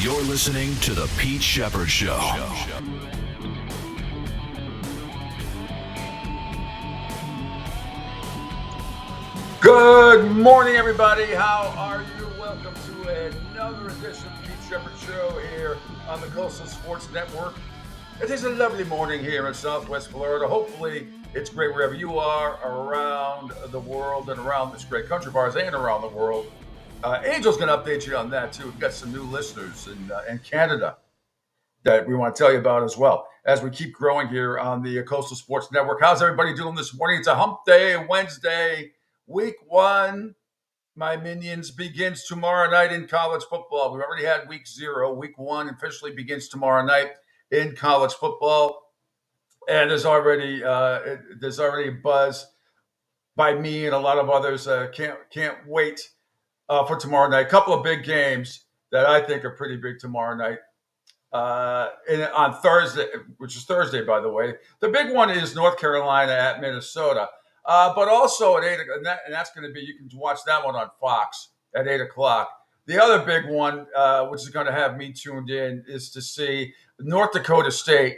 You're listening to The Pete Shepard Show. Good morning, everybody. How are you? Welcome to another edition of the Pete Shepard Show here on the Coastal Sports Network. It is a lovely morning here in Southwest Florida. Hopefully, it's great wherever you are around the world and around this great country of ours and around the world. Angel's going to update you on that, too. We've got some new listeners in Canada that we want to tell you about as well as we keep growing here on the Coastal Sports Network. How's everybody doing this morning? It's a hump day, Wednesday, week one. My minions begins tomorrow night in college football. We've already had week 0. Week one officially begins tomorrow night in college football. And there's already a buzz by me and a lot of others. Can't wait for tomorrow night. A couple of big games that I think are pretty big tomorrow night. And on Thursday, which is Thursday, by the way, the big one is North Carolina at Minnesota. But also at 8 o'clock, and that's going to be, you can watch that one on Fox at 8 o'clock. The other big one, which is going to have me tuned in, is to see North Dakota State,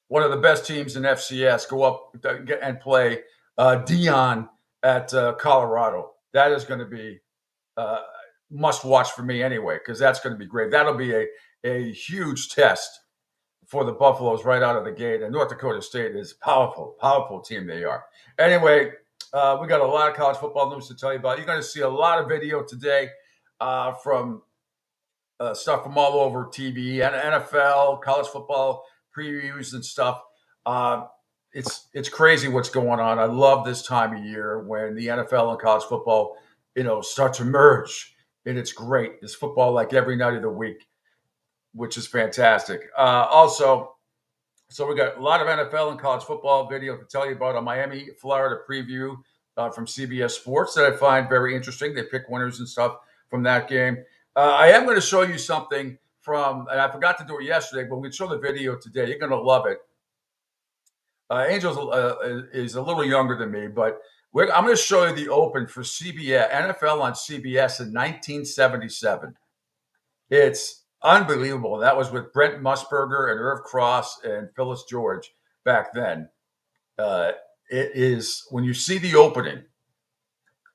one of the best teams in FCS, go up and play Dion at Colorado. That is going to be must watch for me anyway, because that's going to be great. That'll be a huge test for the Buffaloes right out of the gate. And North Dakota State is powerful team they are. Anyway, we got a lot of college football news to tell you about. You're going to see a lot of video today from stuff from all over TV and NFL, college football previews and stuff. It's crazy what's going on. I love this time of year when the NFL and college football, start to merge. And it's great. It's football like every night of the week, which is fantastic. So we got a lot of NFL and college football video to tell you about a Miami, Florida preview from CBS Sports that I find very interesting. They pick winners and stuff from that game. I am going to show you something and I forgot to do it yesterday, but we can show the video today. You're going to love it. Angel is a little younger than me, but I'm going to show you the open for CBS, NFL on CBS in 1977. It's unbelievable. That was with Brent Musburger and Irv Cross and Phyllis George back then. It is, when you see the opening,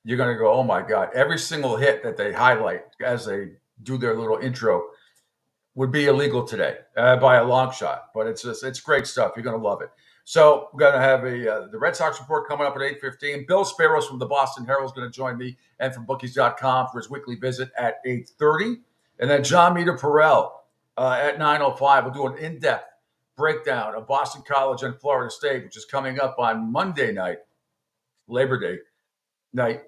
you're going to go, oh my God. Every single hit that they highlight as they do their little intro would be illegal today by a long shot. But it's great stuff. You're going to love it. So we're going to have the Red Sox report coming up at 8:15. Bill Sparrows from the Boston Herald is going to join me and from bookies.com for his weekly visit at 8:30. And then John Meter Perrell at 9:05 will do an in-depth breakdown of Boston College and Florida State, which is coming up on Monday night, Labor Day night,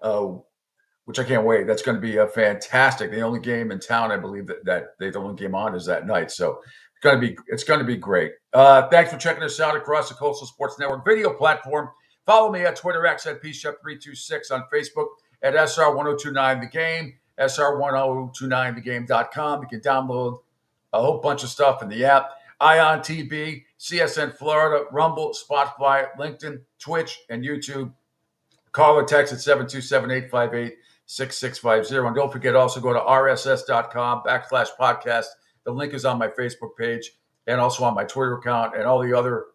which I can't wait. That's going to be fantastic. The only game in town, I believe, that the only game on is that night. So it's going to be great. Thanks for checking us out across the Coastal Sports Network video platform. Follow me at Twitter X at PShep326, on Facebook at SR1029 The Game, SR1029thegame.com. You can download a whole bunch of stuff in the app. Ion TV, CSN Florida, Rumble, Spotify, LinkedIn, Twitch, and YouTube. Call or text at 727-858-6650. And don't forget, also go to rss.com/podcast. The link is on my Facebook page and also on my Twitter account and all the other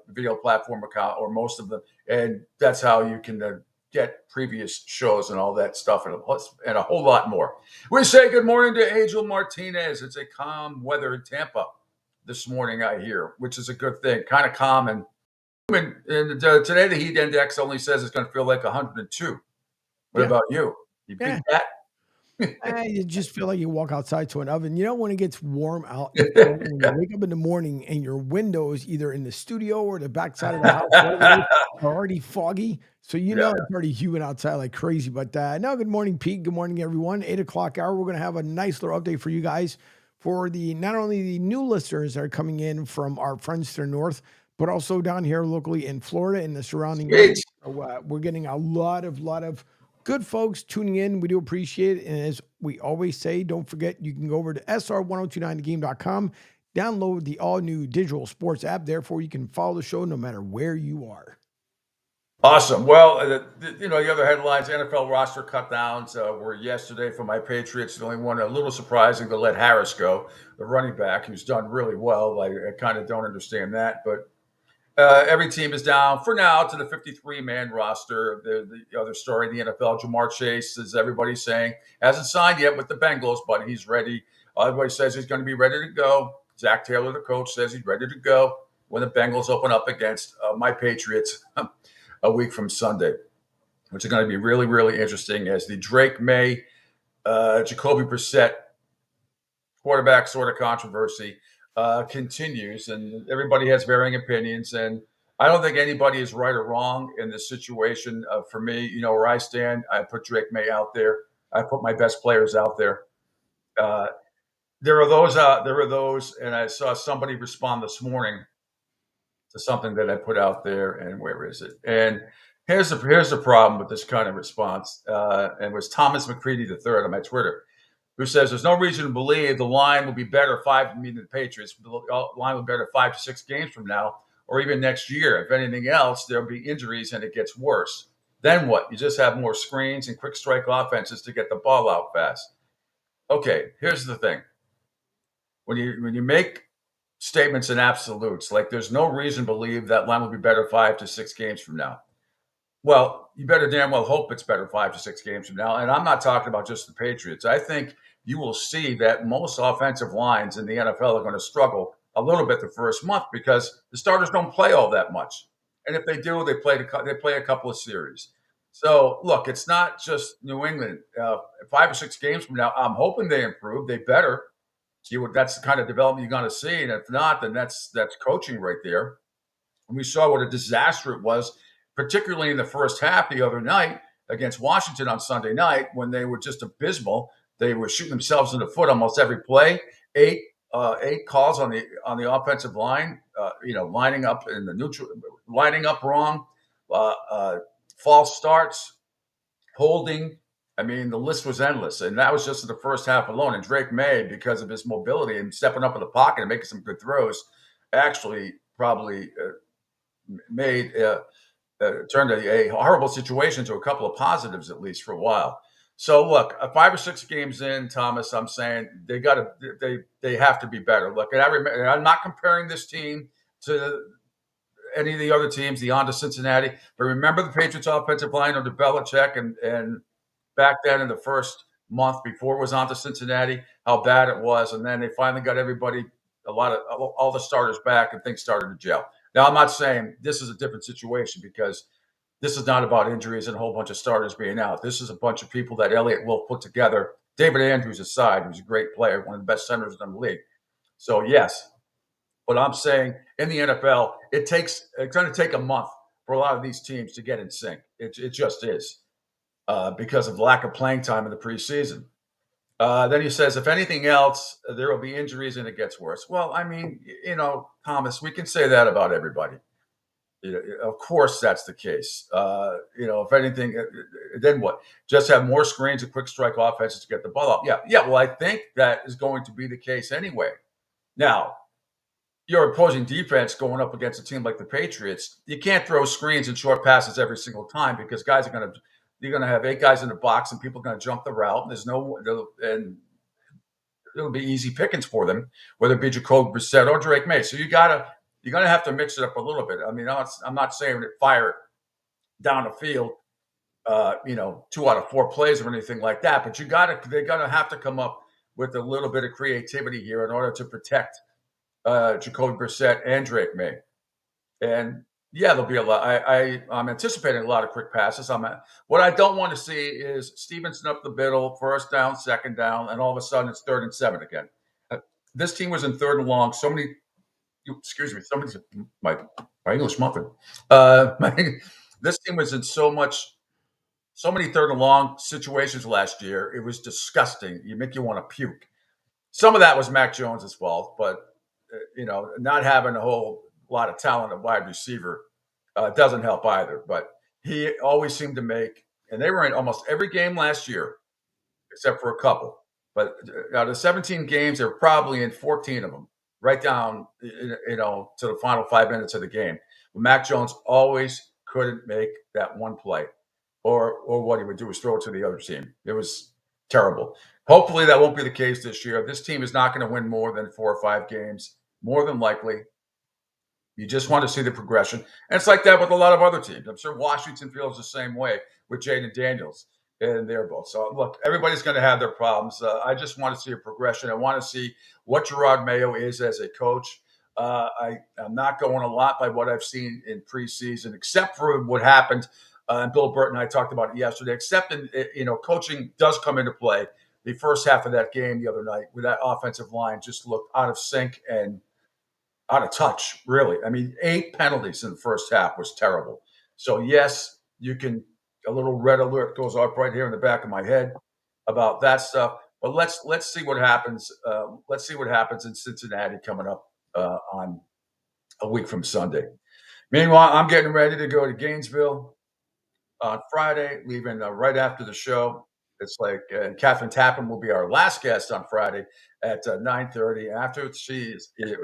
video platform account, or most of them. And that's how you can get previous shows and all that stuff and a whole lot more. We say good morning to Angel Martinez. It's a calm weather in Tampa this morning, I hear, which is a good thing. Kind of calm. And today the heat index only says it's going to feel like 102. What about you? You beat that? You just feel like you walk outside to an oven. When it gets warm out, when you wake up in the morning and your windows, either in the studio or the backside of the house, are already foggy. So it's already humid outside like crazy. But now, good morning, Pete. Good morning, everyone. 8 o'clock hour. We're going to have a nice little update for you guys for not only the new listeners that are coming in from our friends to the north, but also down here locally in Florida and the surrounding areas. So, we're getting a lot of good folks tuning in. We do appreciate it. And as we always say, don't forget, you can go over to SR1029thegame.com, download the all-new digital sports app. Therefore, you can follow the show no matter where you are. Awesome. Well, the other headlines: NFL roster cutdowns were yesterday for my Patriots. The only one a little surprising to let Harris go, the running back, who's done really well. I kind of don't understand that, but every team is down for now to the 53-man roster. The other story in the NFL: Jamar Chase, as everybody's saying, hasn't signed yet with the Bengals, but he's ready. Everybody says he's going to be ready to go. Zach Taylor, the coach, says he's ready to go when the Bengals open up against my Patriots a week from Sunday, which is going to be really, really interesting as the Drake May, Jacoby Brissett quarterback sort of controversy continues, and everybody has varying opinions. And I don't think anybody is right or wrong in this situation. For me, where I stand, I put Drake May out there. I put my best players out there. Uh, there are those There are those, and I saw somebody respond this morning to something that I put out there. And where is it? And here's the problem with this kind of response. And it was Thomas McCready III on my Twitter, who says there's no reason to believe the line will be better meaning the Patriots, the line will be better 5 to 6 games from now, or even next year. If anything else, there'll be injuries and it gets worse. Then what? You just have more screens and quick strike offenses to get the ball out fast. Okay, here's the thing. When you make statements in absolutes, like there's no reason to believe that line will be better 5 to 6 games from now. Well, you better damn well hope it's better 5 to 6 games from now. And I'm not talking about just the Patriots. I think you will see that most offensive lines in the NFL are going to struggle a little bit the first month because the starters don't play all that much. And if they do, they play a couple of series. So look, it's not just New England. 5 or 6 games from now, I'm hoping they improve. They better. That's the kind of development you're going to see. And if not, then that's coaching right there. And we saw what a disaster it was, particularly in the first half the other night against Washington on Sunday night when they were just abysmal. They were shooting themselves in the foot almost every play. Eight calls on the offensive line, lining up in the neutral, lining up wrong, false starts, holding. I mean, the list was endless, and that was just in the first half alone. And Drake May, because of his mobility and stepping up in the pocket and making some good throws, actually probably made turned a horrible situation to a couple of positives, at least for a while. So look, 5 or 6 games in, Thomas, I'm saying they have to be better. Look, and I'm not comparing this team to any of the other teams, the on to Cincinnati, but remember the Patriots offensive line under Belichick and back then in the first month before it was on to Cincinnati, how bad it was. And then they finally got everybody, all the starters back, and things started to gel. Now, I'm not saying this is a different situation because this is not about injuries and a whole bunch of starters being out. This is a bunch of people that Elliott will put together. David Andrews aside, who's a great player, one of the best centers in the league. So, yes, but I'm saying in the NFL, it's going to take a month for a lot of these teams to get in sync. It just is because of lack of playing time in the preseason. Then he says, if anything else, there will be injuries and it gets worse. Well, I mean, Thomas, we can say that about everybody. Of course, that's the case. If anything, then what? Just have more screens and quick strike offenses to get the ball up. Yeah. Well, I think that is going to be the case anyway. Now, your opposing defense going up against a team like the Patriots, you can't throw screens and short passes every single time because you're going to have 8 guys in the box and people are going to jump the route. And it'll be easy pickings for them, whether it be Jacoby Brissett or Drake May. So you're going to have to mix it up a little bit. I mean, I'm not saying that fire down the field, 2 out of 4 plays or anything like that, but they're going to have to come up with a little bit of creativity here in order to protect Jacoby Brissett and Drake May. And yeah, there'll be a lot. I'm anticipating a lot of quick passes. What I don't want to see is Stevenson up the middle, first down, second down, and all of a sudden it's 3rd and 7 again. This team was in 3rd and long. Excuse me, somebody's my English muffin. This team was in so many 3rd and long situations last year. It was disgusting. You want to puke. Some of that was Mac Jones's fault, but not having a whole lot of talent at wide receiver doesn't help either. But he always seemed to make, and they were in almost every game last year, except for a couple. But out of 17 games, they were probably in 14 of them, right down, to the final 5 minutes of the game. But Mac Jones always couldn't make that one play, or what he would do is throw it to the other team. It was terrible. Hopefully, that won't be the case this year. This team is not going to win more than 4 or 5 games, more than likely. You just want to see the progression. And it's like that with a lot of other teams. I'm sure Washington feels the same way with Jaden Daniels and they're both. So, look, everybody's going to have their problems. I just want to see a progression. I want to see what Gerard Mayo is as a coach. I'm not going a lot by what I've seen in preseason, except for what happened. And Bill Burton and I talked about it yesterday, except coaching does come into play. The first half of that game the other night with that offensive line just looked out of sync and out of touch, really. I mean, 8 penalties in the first half was terrible. So, yes, a little red alert goes off right here in the back of my head about that stuff. But let's see what happens. Let's see what happens in Cincinnati coming up on a week from Sunday. Meanwhile, I'm getting ready to go to Gainesville on Friday, leaving right after the show. It's like Catherine Tappan will be our last guest on Friday at 9:30.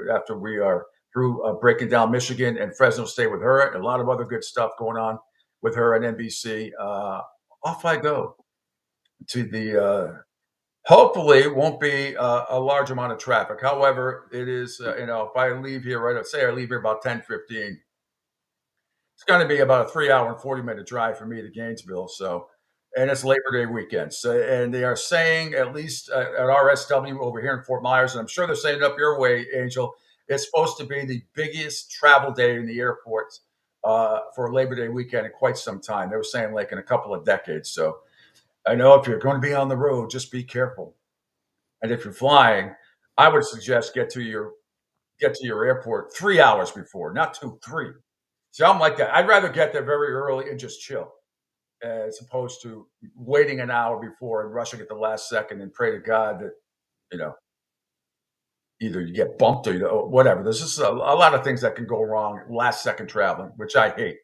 After we are through breaking down Michigan and Fresno State with her, and a lot of other good stuff going on with her at NBC. Off I go to the. Hopefully, it won't be a large amount of traffic. However, it is. If I leave here I leave here about 10:15. It's going to be about a 3-hour and 40-minute drive for me to Gainesville. So, and it's Labor Day weekend. So, and they are saying, at least at RSW over here in Fort Myers, and I'm sure they're saying it up your way, Angel, it's supposed to be the biggest travel day in the airport for Labor Day weekend in quite some time. They were saying like in a couple of decades. So I know if you're going to be on the road, just be careful. And if you're flying, I would suggest get to your airport 3 hours before, not 2, 3. See, I'm like that. I'd rather get there very early and just chill as opposed to waiting an hour before and rushing at the last second and pray to God that, you know, either you get bumped or whatever. There's just a lot of things that can go wrong last second traveling, which I hate.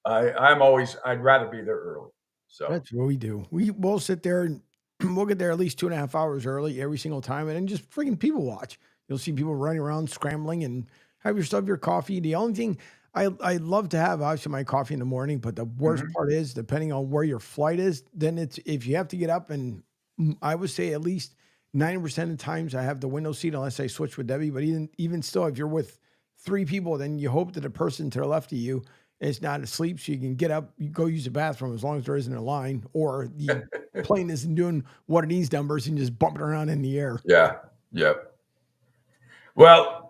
I'd rather be there early. So That's what we do. We'll sit there and we'll get there at least 2.5 hours early every single time, and then just freaking people watch. You'll see people running around scrambling and have your coffee. The only thing I love to have, obviously, my coffee in the morning, but the worst part is, depending on where your flight is, then it's if you have to get up, and I would say at least 90% of the times I have the window seat unless I switch with Debbie. But even still, if you're with 3 people, then you hope that the person to the left of you is not asleep, so you can get up, you go use the bathroom as long as there isn't a line, or the plane isn't doing one of these numbers and just bumping around in the air. yeah, yep. Well,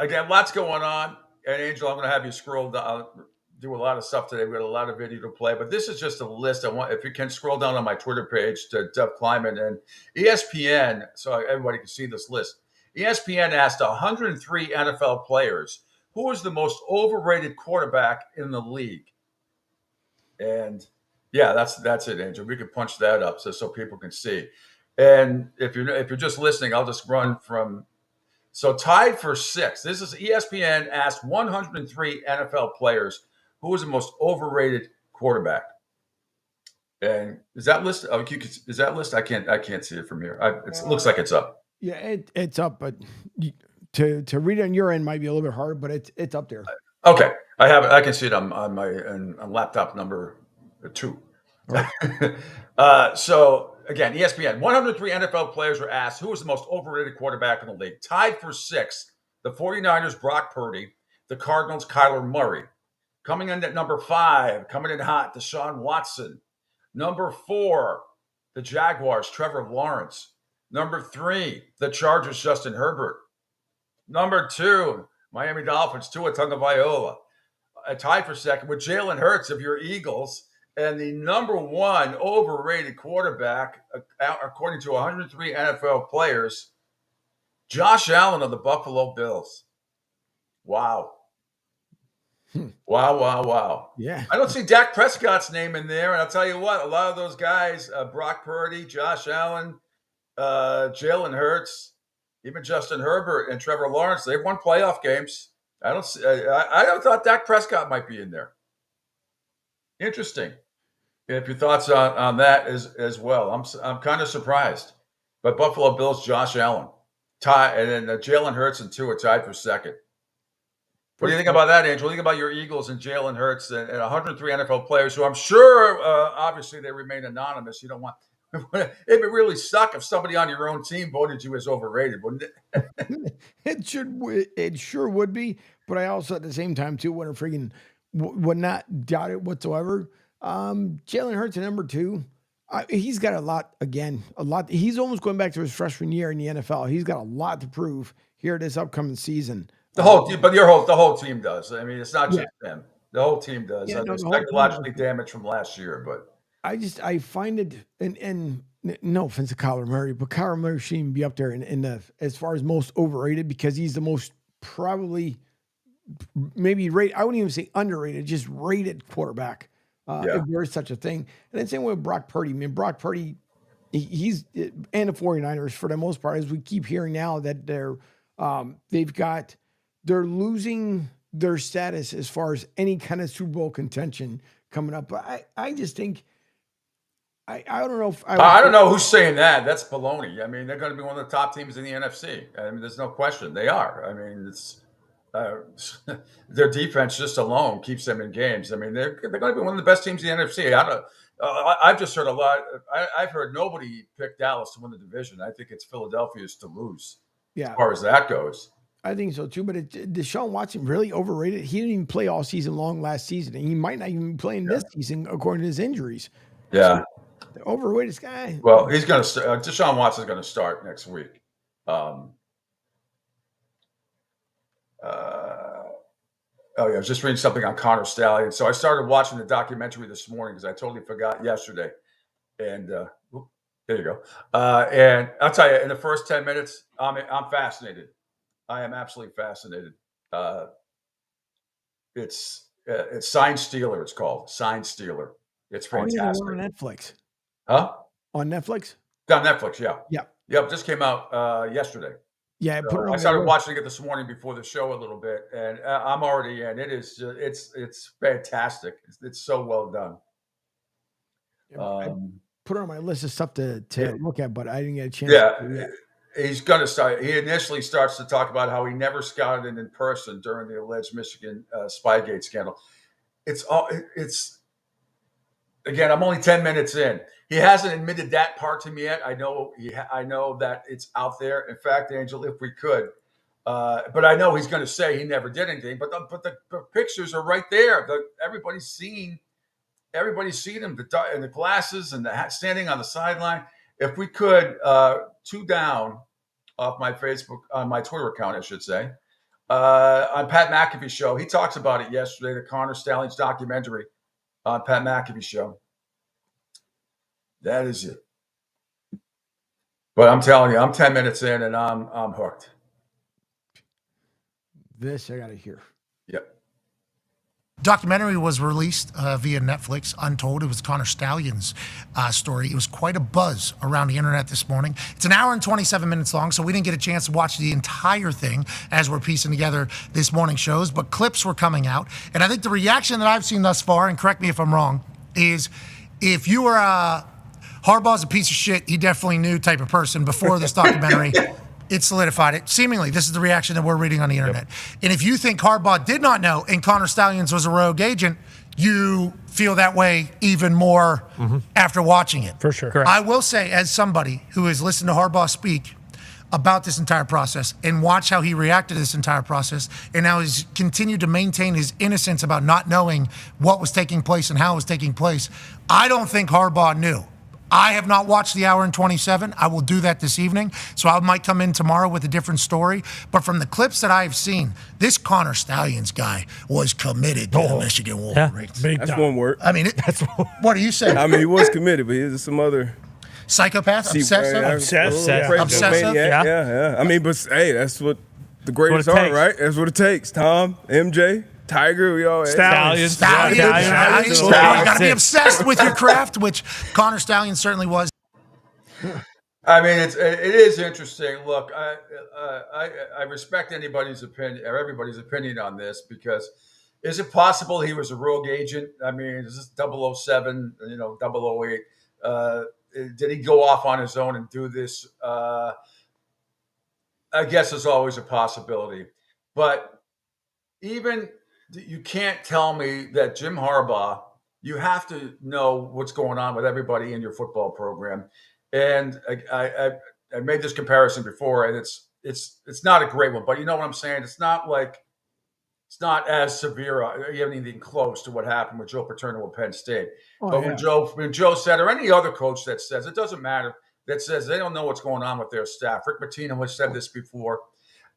again, lots going on. And Angel, I'm going to have you scroll down, do a lot of stuff today. We got a lot of video to play, but this is just a list. If you can scroll down on my Twitter page to Dov Kleiman and ESPN, so everybody can see this list. ESPN asked 103 NFL players who is the most overrated quarterback in the league. And yeah, that's it, Angel. We could punch that up so people can see. And if you're just listening, I'll just run from. So tied for 6th. This is ESPN asked 103 NFL players who was the most overrated quarterback. And is that list? Oh, is that list? I can't see it from here. It looks like it's up. Yeah, it's up, but to read it on your end might be a little bit hard, but it's up there. Okay, I have it. I can see it on my on laptop number 2. Right. So. Again, ESPN, 103 NFL players were asked who was the most overrated quarterback in the league. Tied for 6th, the 49ers, Brock Purdy, the Cardinals, Kyler Murray. Coming in at number 5, coming in hot, Deshaun Watson. Number 4, the Jaguars, Trevor Lawrence. Number 3, the Chargers, Justin Herbert. Number 2, Miami Dolphins, Tua Tagovailoa. Tied for 2nd with Jalen Hurts of your Eagles. And the number 1 overrated quarterback, according to 103 NFL players, Josh Allen of the Buffalo Bills. Wow. Wow. Yeah. I don't see Dak Prescott's name in there. And I'll tell you what, a lot of those guys, Brock Purdy, Josh Allen, Jalen Hurts, even Justin Herbert and Trevor Lawrence, they've won playoff games. I thought Dak Prescott might be in there. Interesting. If your thoughts on that as well. I'm kind of surprised. But Buffalo Bills, Josh Allen, and then Jalen Hurts and Tua tied for 2nd. What do you think about that, Angel? What do you think about your Eagles and Jalen Hurts and 103 NFL players who I'm sure, obviously, they remain anonymous. You don't want it would really suck if somebody on your own team voted you as overrated, wouldn't it? It sure would be, but I also at the same time too want to freaking would not doubt it whatsoever. Jalen Hurts at number 2. He's got a lot. He's almost going back to his freshman year in the NFL. He's got a lot to prove here this upcoming season. The whole team, but the whole team does. I mean, it's not just him. The whole team does. Yeah, no, There's the whole team psychologically damaged from last year, but I find it, and no offense to Kyler Murray, but Kyler Murray shouldn't be up there in the as far as most overrated because he's the most probably maybe rated. I wouldn't even say underrated, just rated quarterback. If there is such a thing. And then same way with Brock Purdy. I mean, Brock Purdy, he's and the 49ers for the most part, as we keep hearing now that they're losing their status as far as any kind of Super Bowl contention coming up. But I just think I don't know if I don't know who's saying that. That's baloney. I mean, they're going to be one of the top teams in the NFC. I mean, there's no question they are. I mean, it's their defense just alone keeps them in games. I mean, they're going to be one of the best teams in the NFC. I've just heard a lot. I've heard nobody pick Dallas to win the division. I think it's Philadelphia's to lose. Yeah, as far as that goes. I think so too. But Deshaun Watson really overrated. He didn't even play all season long last season, and he might not even be playing this season according to his injuries. Yeah, the overrated guy. Well, he's going to. Deshaun Watson's going to start next week. I was just reading something on Connor Stallion. So I started watching the documentary this morning because I totally forgot yesterday. And there you go. And I'll tell you, in the first 10 minutes, I'm fascinated. I am absolutely fascinated. It's Sign Stealer. It's called Sign Stealer. It's fantastic. On Netflix. Huh? On Netflix? It's on Netflix. Yeah. Yeah. Yep. Just came out yesterday. Yeah, I started watching it this morning before the show a little bit, and I'm already in. It is it's fantastic. It's so well done. I put it on my list of stuff to look at, but I didn't get a chance. Yeah, he's going to start. He initially starts to talk about how he never scouted in person during the alleged Michigan Spygate scandal. It's again. I'm only 10 minutes in. He hasn't admitted that part to me yet. I know that it's out there. In fact, Angel, if we could, but I know he's going to say he never did anything. But the pictures are right there. Everybody's seen him in the glasses and the standing on the sideline. If we could, 2 down off my Facebook, on my Twitter account, I should say, on Pat McAfee's show, he talks about it yesterday. The Connor Stalions documentary on Pat McAfee's show. That is it. But I'm telling you, I'm 10 minutes in and I'm hooked. This I gotta hear. Yep. Documentary was released via Netflix, Untold. It was Connor Stalions' story. It was quite a buzz around the internet this morning. It's an hour and 27 minutes long, so we didn't get a chance to watch the entire thing as we're piecing together this morning's shows, but clips were coming out. And I think the reaction that I've seen thus far, and correct me if I'm wrong, is if you were Harbaugh's a piece of shit, he definitely knew type of person before this documentary, it solidified it. Seemingly, this is the reaction that we're reading on the internet. Yep. And if you think Harbaugh did not know and Connor Stalions was a rogue agent, you feel that way even more after watching it. For sure. Correct. I will say, as somebody who has listened to Harbaugh speak about this entire process and watch how he reacted to this entire process and how he's continued to maintain his innocence about not knowing what was taking place and how it was taking place, I don't think Harbaugh knew. I have not watched the hour and 27. I will do that this evening. So I might come in tomorrow with a different story. But from the clips that I've seen, this Connor Stalions guy was committed to the Michigan Wolverines. Yeah, that's one word. I mean, what do you say? I mean, he was committed, but he's some other psychopath, obsessive, obsessive. Yeah. I mean, but hey, that's what the greatest are, right? That's what it takes. Tom, MJ. Tiger, we all Stallions. You got to be obsessed with your craft, which Connor Stalions certainly was. I mean, it is interesting. Look, I respect anybody's opinion or everybody's opinion on this because is it possible he was a rogue agent? I mean, is this 007, 008? Did he go off on his own and do this? I guess there's always a possibility, but even you can't tell me that Jim Harbaugh, you have to know what's going on with everybody in your football program. And I made this comparison before, and it's not a great one, but you know what I'm saying? It's not as severe, anything close to what happened with Joe Paterno with Penn State. But when Joe said, or any other coach that says, it doesn't matter, that says they don't know what's going on with their staff. Rick Pitino has said this before.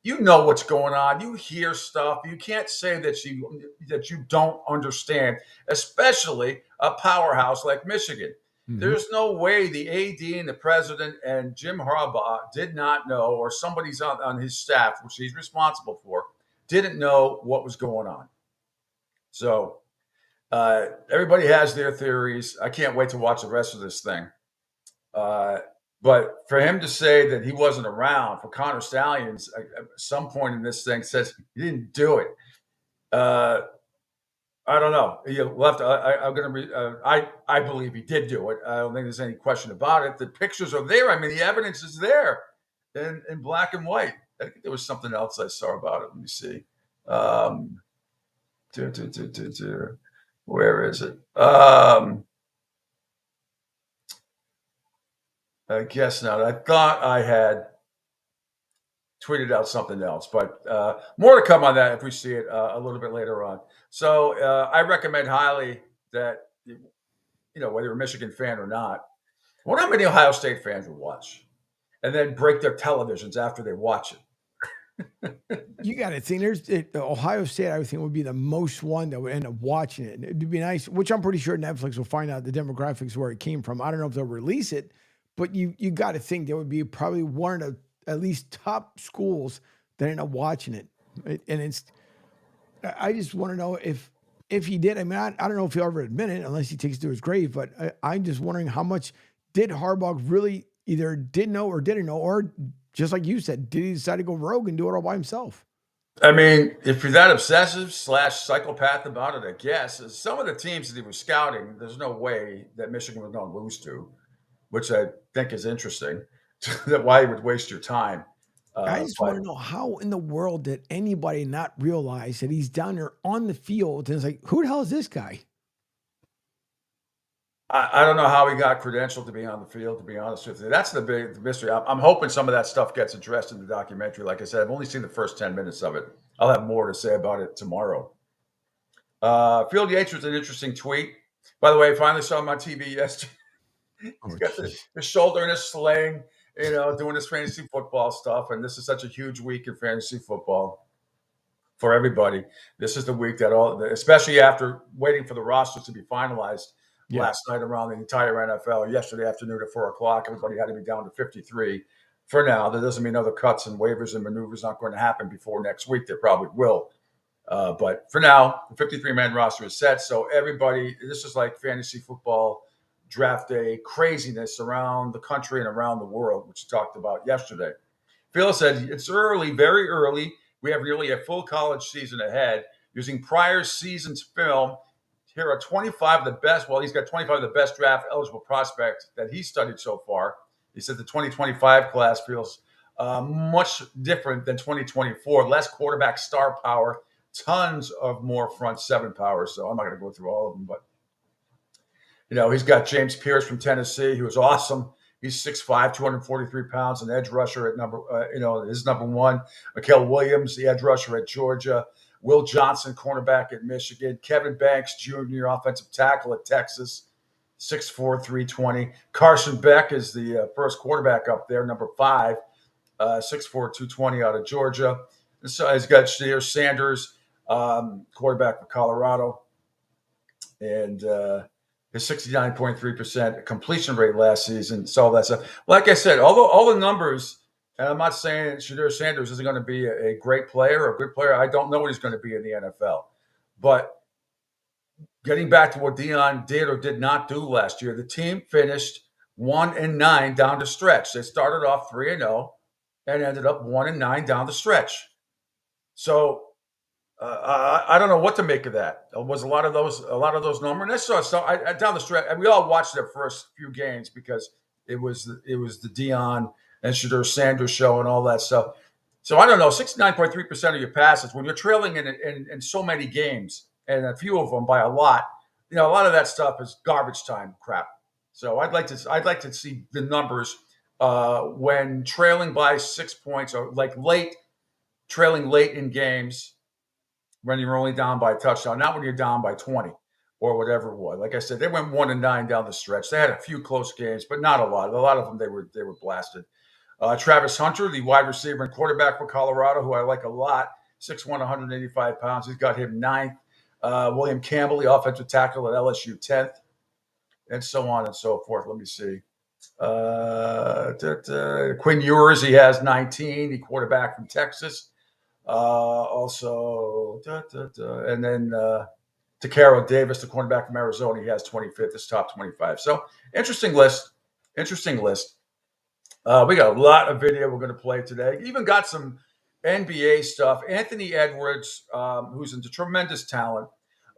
You know what's going on. You hear stuff. You can't say that you don't understand, especially a powerhouse like Michigan. Mm-hmm. There's no way the AD and the president and Jim Harbaugh did not know, or somebody's on his staff, which he's responsible for, didn't know what was going on. So everybody has their theories. I can't wait to watch the rest of this thing. But for him to say that he wasn't around, for Connor Stalions at some point in this thing says he didn't do it. I don't know. He left. I believe he did do it. I don't think there's any question about it. The pictures are there. I mean, the evidence is there in black and white. I think there was something else I saw about it. Let me see. Where is it? I guess not. I thought I had tweeted out something else, but more to come on that if we see it a little bit later on. So I recommend highly that, whether you're a Michigan fan or not, I wonder how many Ohio State fans will watch and then break their televisions after they watch it. You got to think there's Ohio State, I would think, would be the most one that would end up watching it. It'd be nice, which I'm pretty sure Netflix will find out the demographics where it came from. I don't know if they'll release it, but you got to think there would be probably one of the at least top schools that end up watching it. And I just want to know if he did. I mean, I don't know if he'll ever admit it unless he takes it to his grave, but I'm just wondering how much did Harbaugh really either did know or didn't know, or just like you said, did he decide to go rogue and do it all by himself? I mean, if you're that obsessive / psychopath about it, I guess some of the teams that he was scouting, there's no way that Michigan was going to lose to, which I think is interesting. That why he would waste your time. I just want to know how in the world did anybody not realize that he's down there on the field and it's like, who the hell is this guy? I don't know how he got credentialed to be on the field, to be honest with you. That's the big mystery. I'm hoping some of that stuff gets addressed in the documentary. Like I said, I've only seen the first 10 minutes of it. I'll have more to say about it tomorrow. Field Yates was an interesting tweet. By the way, I finally saw him on TV yesterday. He's got his shoulder in a sling, doing his fantasy football stuff. And this is such a huge week in fantasy football for everybody. This is the week that especially after waiting for the rosters to be finalized. Yeah. Last night around the entire NFL, yesterday afternoon at 4:00, everybody had to be down to 53 for now. That doesn't mean other cuts and waivers and maneuvers aren't going to happen before next week. They probably will. But for now, the 53-man roster is set. So everybody, this is like fantasy football draft day craziness around the country and around the world, which we talked about yesterday. Phil said, it's early, very early. We have nearly a full college season ahead. Using prior season's film, here are 25 of the best. Well, he's got 25 of the best draft eligible prospects that he's studied so far. He said the 2025 class feels much different than 2024. Less quarterback star power, tons of more front seven power. So I'm not going to go through all of them, but he's got James Pierce from Tennessee, who is awesome. He's 6'5", 243 pounds, an edge rusher at his number one. Mikael Williams, the edge rusher at Georgia. Will Johnson, cornerback at Michigan. Kevin Banks, Jr., offensive tackle at Texas, 6'4", 320. Carson Beck is the first quarterback up there, number 5, 6'4", 220 out of Georgia. And so he's got Shedeur Sanders, quarterback for Colorado. And his 69.3% completion rate last season. So that's like I said, all the numbers. And I'm not saying Shedeur Sanders isn't going to be a great player or a good player. I don't know what he's going to be in the NFL. But getting back to what Deion did or did not do last year, the team finished 1-9 down the stretch. They started off 3-0 and ended up 1-9 down the stretch. So I don't know what to make of that. It was a lot of those numbers. And I saw down the stretch, and we all watched their first few games because it was the Deion and Shedeur Sanders show and all that stuff. So I don't know, 69.3% of your passes when you're trailing in so many games, and a few of them by a lot. A lot of that stuff is garbage time crap. So I'd like to see the numbers when trailing by 6 points, or like trailing late in games when you're only down by a touchdown, not when you're down by 20 or whatever it was. Like I said, they went 1-9 down the stretch. They had a few close games, but not a lot. A lot of them they were blasted. Travis Hunter, the wide receiver and quarterback for Colorado, who I like a lot, 6'1", 185 pounds. He's got him 9th. William Campbell, the offensive tackle at LSU, 10th, and so on and so forth. Let me see. Quinn Ewers, he has 19, the quarterback from Texas. And then Takaro Davis, the cornerback from Arizona, he has 25th. It's top 25. So interesting list. We got a lot of video we're going to play today. Even got some NBA stuff. Anthony Edwards, who's a tremendous talent,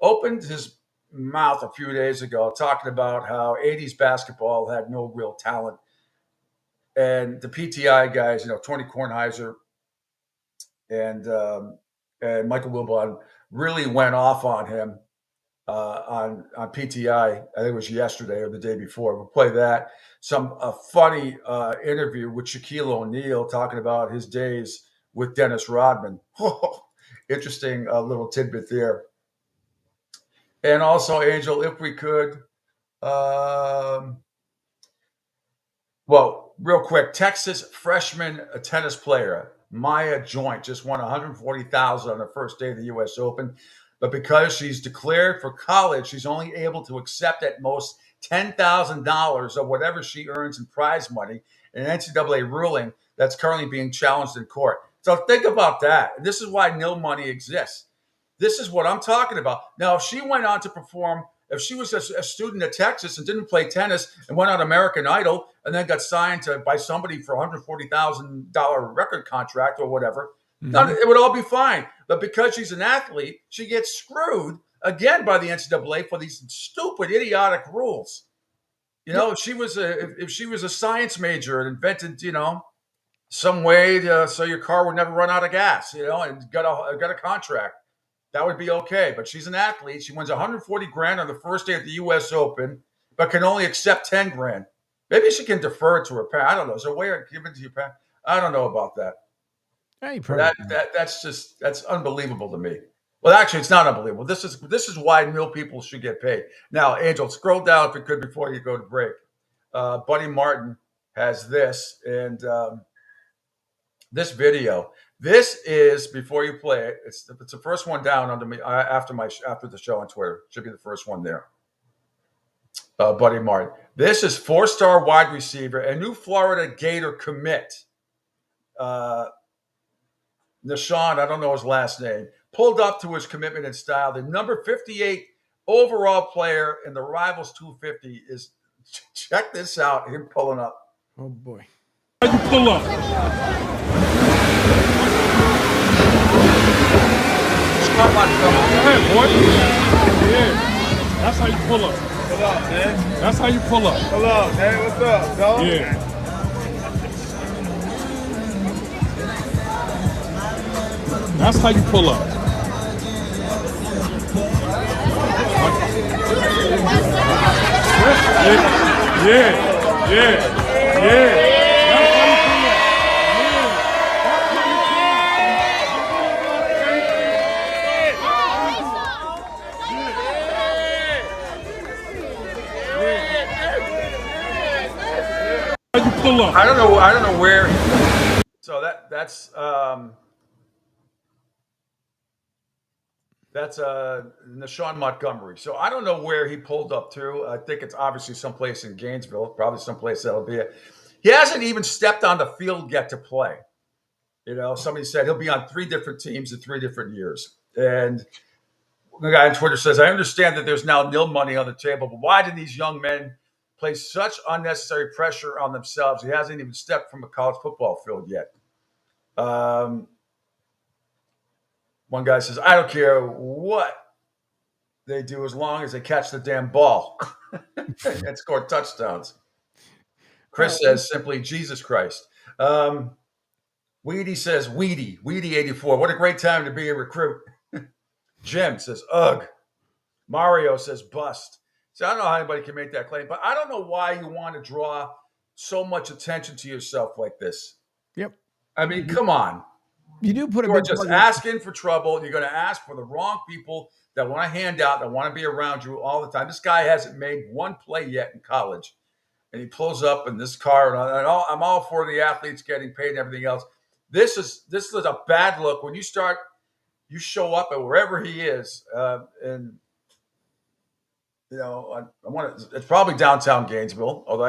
opened his mouth a few days ago talking about how 80s basketball had no real talent. And the PTI guys, Tony Kornheiser and Michael Wilbon really went off on him on PTI. I think it was yesterday or the day before. We'll play that. Some funny interview with Shaquille O'Neal talking about his days with Dennis Rodman. Interesting little tidbit there. And also, Angel, if we could, well, real quick, Texas freshman tennis player Maya Joint just won $140,000 on the first day of the U.S. Open. But because she's declared for college, she's only able to accept at most $10,000 of whatever she earns in prize money, an NCAA ruling that's currently being challenged in court. So think about that. This is why nil money exists. This is what I'm talking about. Now, if she went on to perform, if she was a student at Texas and didn't play tennis and went on American Idol and then got signed by somebody for $140,000 record contract or whatever, it would all be fine. But because she's an athlete, she gets screwed again by the NCAA for these stupid, idiotic rules. If she was a science major and invented, some way so your car would never run out of gas, and got a contract, that would be okay. But she's an athlete. She wins $140,000 on the first day of the U.S. Open, but can only accept $10,000. Maybe she can defer it to her parent. I don't know. Is there a way to give it to your parent? I don't know about that. Hey, that's unbelievable to me. Well, actually, it's not unbelievable. This is why real people should get paid. Now, Angel, scroll down if you could before you go to break. Buddy Martin has this, and this video. This is, before you play it, it's the first one down under me after the show on Twitter. Should be the first one there. Buddy Martin. This is 4-star wide receiver and new Florida Gator commit. Nashawn, I don't know his last name, pulled up to his commitment in style. The number 58 overall player in the Rivals 250 is, check this out, him pulling up. Oh, boy. How you pull up? Go ahead, boy. Yeah. That's how you pull up. Pull up, man. That's how you pull up. Pull up, man. What's up, dog? Yeah. That's how you pull up. Yeah. I don't know where. So that's Nashawn Montgomery. So I don't know where he pulled up to. I think it's obviously someplace in Gainesville, probably someplace that'll be it. He hasn't even stepped on the field yet to play. Somebody said he'll be on 3 different teams in 3 different years. And the guy on Twitter says, I understand that there's now nil money on the table, but why do these young men place such unnecessary pressure on themselves? He hasn't even stepped from a college football field yet. One guy says, I don't care what they do as long as they catch the damn ball and score touchdowns. Chris says simply, Jesus Christ. One Weedy says, Weedy 84. What a great time to be a recruit. Jim says, ugh. Mario says, bust. So I don't know how anybody can make that claim, but I don't know why you want to draw so much attention to yourself like this. Yep. I mean, come on. You do put a You're big just asking for trouble. You're going to ask for the wrong people that want to hand out, that want to be around you all the time. This guy hasn't made one play yet in college. And he pulls up in this car, and I'm all for the athletes getting paid and everything else. This is a bad look when you show up at wherever he is, and it's probably downtown Gainesville, although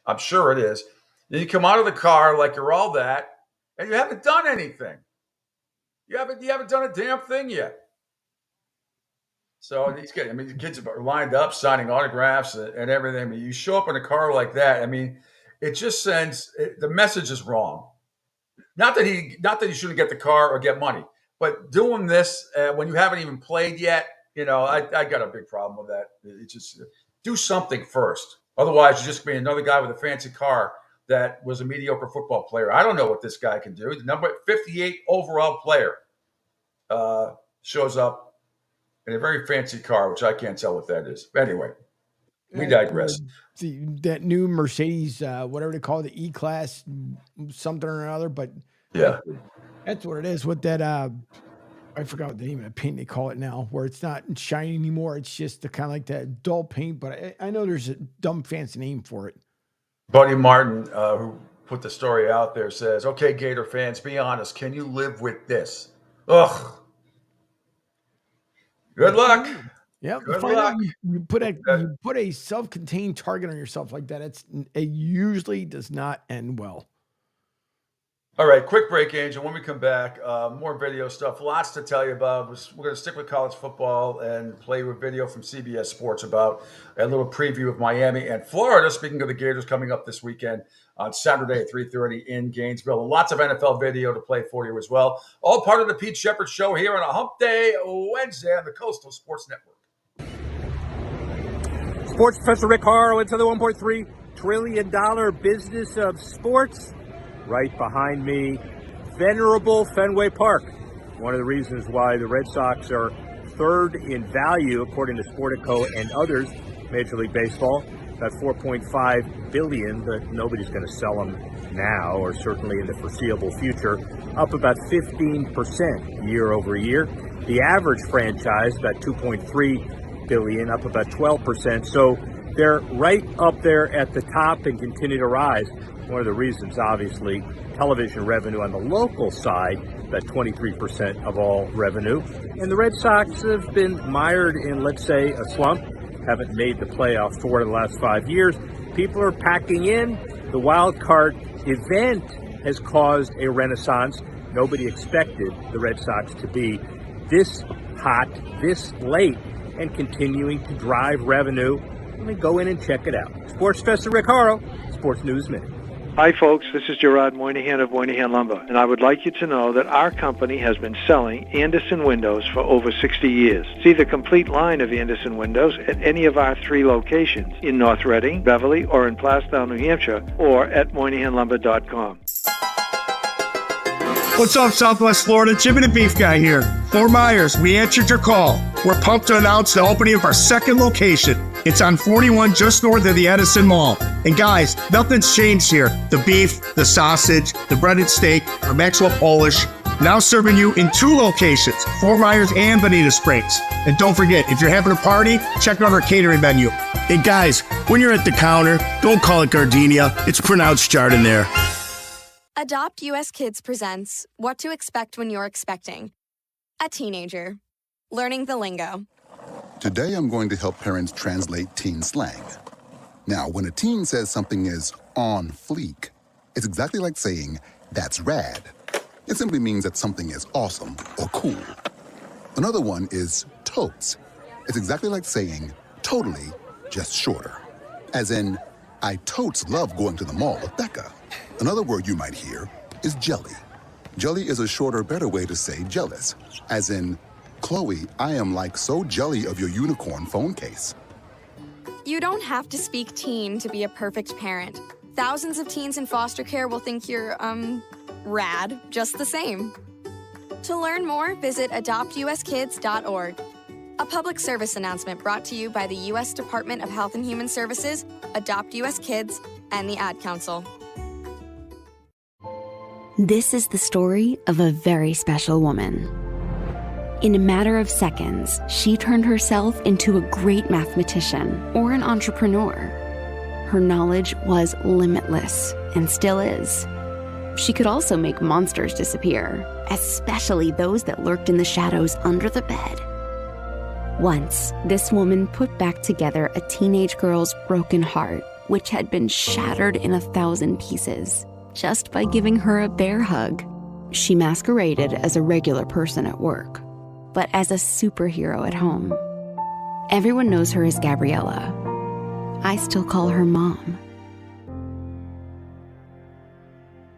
I'm sure it is. Then you come out of the car like you're all that, and you haven't done anything. You haven't done a damn thing yet. So the kids are lined up, signing autographs and everything. I mean, you show up in a car like that. I mean, it just sends the message is wrong. Not that he shouldn't get the car or get money, but doing this when you haven't even played yet. I got a big problem with that. It's just do something first. Otherwise, you're just being another guy with a fancy car that was a mediocre football player. I don't know what this guy can do. The number 58 overall player shows up in a very fancy car, which I can't tell what that is. But anyway, we digress. That new Mercedes, whatever they call it, the E-Class, something or another. But yeah, that's what it is with that. I forgot what the name of the paint they call it now, where it's not shiny anymore. It's just kind of like that dull paint, but I know there's a dumb fancy name for it. Buddy Martin, who put the story out there, says, okay, Gator fans, be honest. Can you live with this? Ugh. Good luck. Yeah. Good luck. You put a self-contained target on yourself like that. It usually does not end well. All right, quick break, Angel. When we come back, more video stuff. Lots to tell you about. We're going to stick with college football and play with video from CBS Sports about a little preview of Miami and Florida. Speaking of the Gators, coming up this weekend on Saturday at 3:30 in Gainesville. And lots of NFL video to play for you as well. All part of the Pete Shepard Show here on a Hump Day Wednesday on the Coastal Sports Network. Sports Professor Rick Horrow into the $1.3 trillion business of sports. Right behind me, venerable Fenway Park. One of the reasons why the Red Sox are third in value, according to Sportico and others, Major League Baseball. About $4.5 billion, but nobody's going to sell them now, or certainly in the foreseeable future. Up about 15% year over year. The average franchise, about $2.3 billion, up about 12%. So they're right up there at the top and continue to rise. One of the reasons, obviously, television revenue on the local side, about 23% of all revenue. And the Red Sox have been mired in, let's say, a slump, haven't made the playoffs 4 of the last 5 years. People are packing in. The wild card event has caused a renaissance. Nobody expected the Red Sox to be this hot, this late, and continuing to drive revenue. Let me go in and check it out. Sports Professor Rick Horrow, Sports News Minute. Hi, folks. This is Gerard Moynihan of Moynihan Lumber, and I would like you to know that our company has been selling Anderson windows for over 60 years. See the complete line of Anderson windows at any of our 3 locations in North Reading, Beverly, or in Plastown, New Hampshire, or at MoynihanLumber.com. What's up, Southwest Florida? Jim and the Beef Guy here. Fort Myers, we answered your call. We're pumped to announce the opening of our second location. It's on 41 just north of the Edison Mall. And guys, nothing's changed here. The beef, the sausage, the breaded steak, or Maxwell Polish. Now serving you in 2 locations, Fort Myers and Bonita Springs. And don't forget, if you're having a party, check out our catering menu. Hey guys, when you're at the counter, don't call it gardenia. It's pronounced Chardonnay. Adopt US Kids presents What to Expect When You're Expecting. A teenager. Learning the lingo. Today I'm going to help parents translate teen slang. Now, when a teen says something is on fleek, it's exactly like saying, that's rad. It simply means that something is awesome or cool. Another one is totes. It's exactly like saying, totally, just shorter. As in, I totes love going to the mall with Becca. Another word you might hear is jelly. Jelly is a shorter, better way to say jealous. As in, Chloe, I am like so jelly of your unicorn phone case. You don't have to speak teen to be a perfect parent. Thousands of teens in foster care will think you're, rad just the same. To learn more, visit adoptuskids.org. A public service announcement brought to you by the U.S. Department of Health and Human Services, Adopt U.S. Kids, and the Ad Council. This is the story of a very special woman. In a matter of seconds, she turned herself into a great mathematician or an entrepreneur. Her knowledge was limitless and still is. She could also make monsters disappear, especially those that lurked in the shadows under the bed. Once, this woman put back together a teenage girl's broken heart, which had been shattered in 1,000 pieces, just by giving her a bear hug. She masqueraded as a regular person at work, but as a superhero at home. Everyone knows her as Gabriella. I still call her Mom.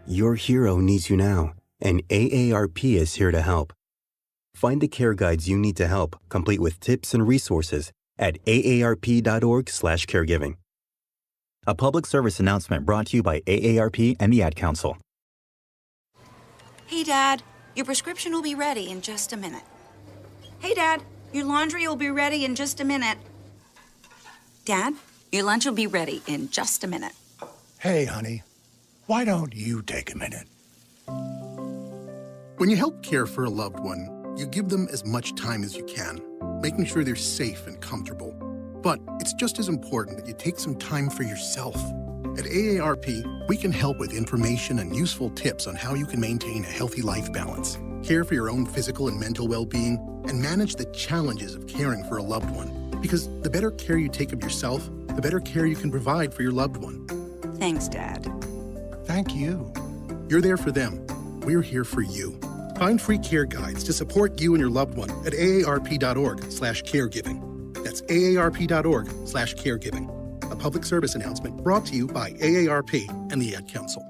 Your hero needs you now, and AARP is here to help. Find the care guides you need to help, complete with tips and resources at aarp.org/caregiving. A public service announcement brought to you by AARP and the Ad Council. Hey, Dad, your prescription will be ready in just a minute. Hey, Dad, your laundry will be ready in just a minute. Dad, your lunch will be ready in just a minute. Hey, honey, why don't you take a minute? When you help care for a loved one, you give them as much time as you can, making sure they're safe and comfortable. But it's just as important that you take some time for yourself. At AARP, we can help with information and useful tips on how you can maintain a healthy life balance, care for your own physical and mental well-being, and manage the challenges of caring for a loved one. Because the better care you take of yourself, the better care you can provide for your loved one. Thanks, Dad. Thank you. You're there for them. We're here for you. Find free care guides to support you and your loved one at aarp.org/caregiving. That's aarp.org/caregiving. A public service announcement brought to you by AARP and the Ad Council.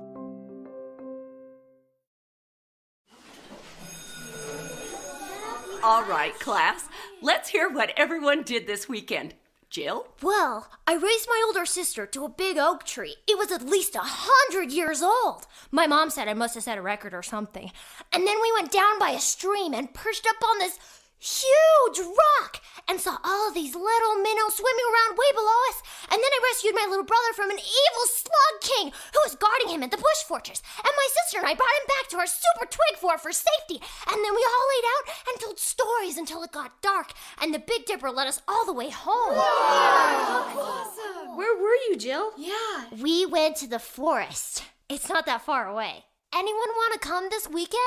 All right, class. Let's hear what everyone did this weekend. Jill? Well, I raised my older sister to a big oak tree. It was at least 100 years old. My mom said I must have set a record or something. And then we went down by a stream and perched up on this huge rock and saw all of these little minnows swimming around way below us. And then I rescued my little brother from an evil slug king who was guarding him at the bush fortress. And my sister and I brought him back to our super twig fort for safety. And then we all laid out and told stories until it got dark. And the Big Dipper led us all the way home. Wow. Awesome. Where were you, Jill? Yeah. We went to the forest. It's not that far away. Anyone want to come this weekend?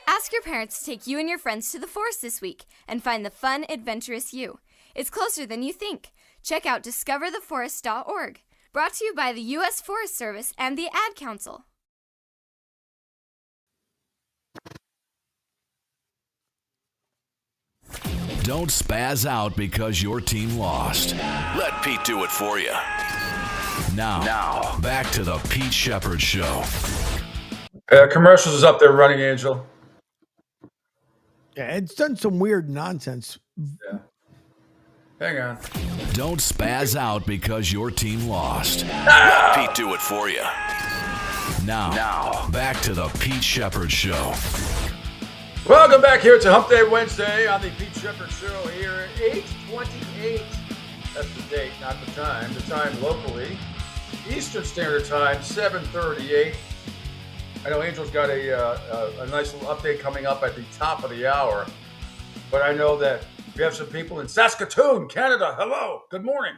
Ask your parents to take you and your friends to the forest this week and find the fun, adventurous you. It's closer than you think. Check out discovertheforest.org. Brought to you by the U.S. Forest Service and the Ad Council. Don't spaz out because your team lost. Let Pete do it for you. Now, back to the Pete Shepherd Show. Commercials is up there running, Angel. Yeah, it's done some weird nonsense. Yeah. Hang on. Don't spaz out because your team lost. Let Pete do it for you. Now, back to the Pete Shepherd Show. Welcome back here to Hump Day Wednesday on the Pete Shepherd Show here at 8:28. That's the date, not the time. The time locally, Eastern Standard Time, 7:38. I know Angel's got a nice little update coming up at the top of the hour, but I know that we have some people in Saskatoon, Canada. Hello, good morning.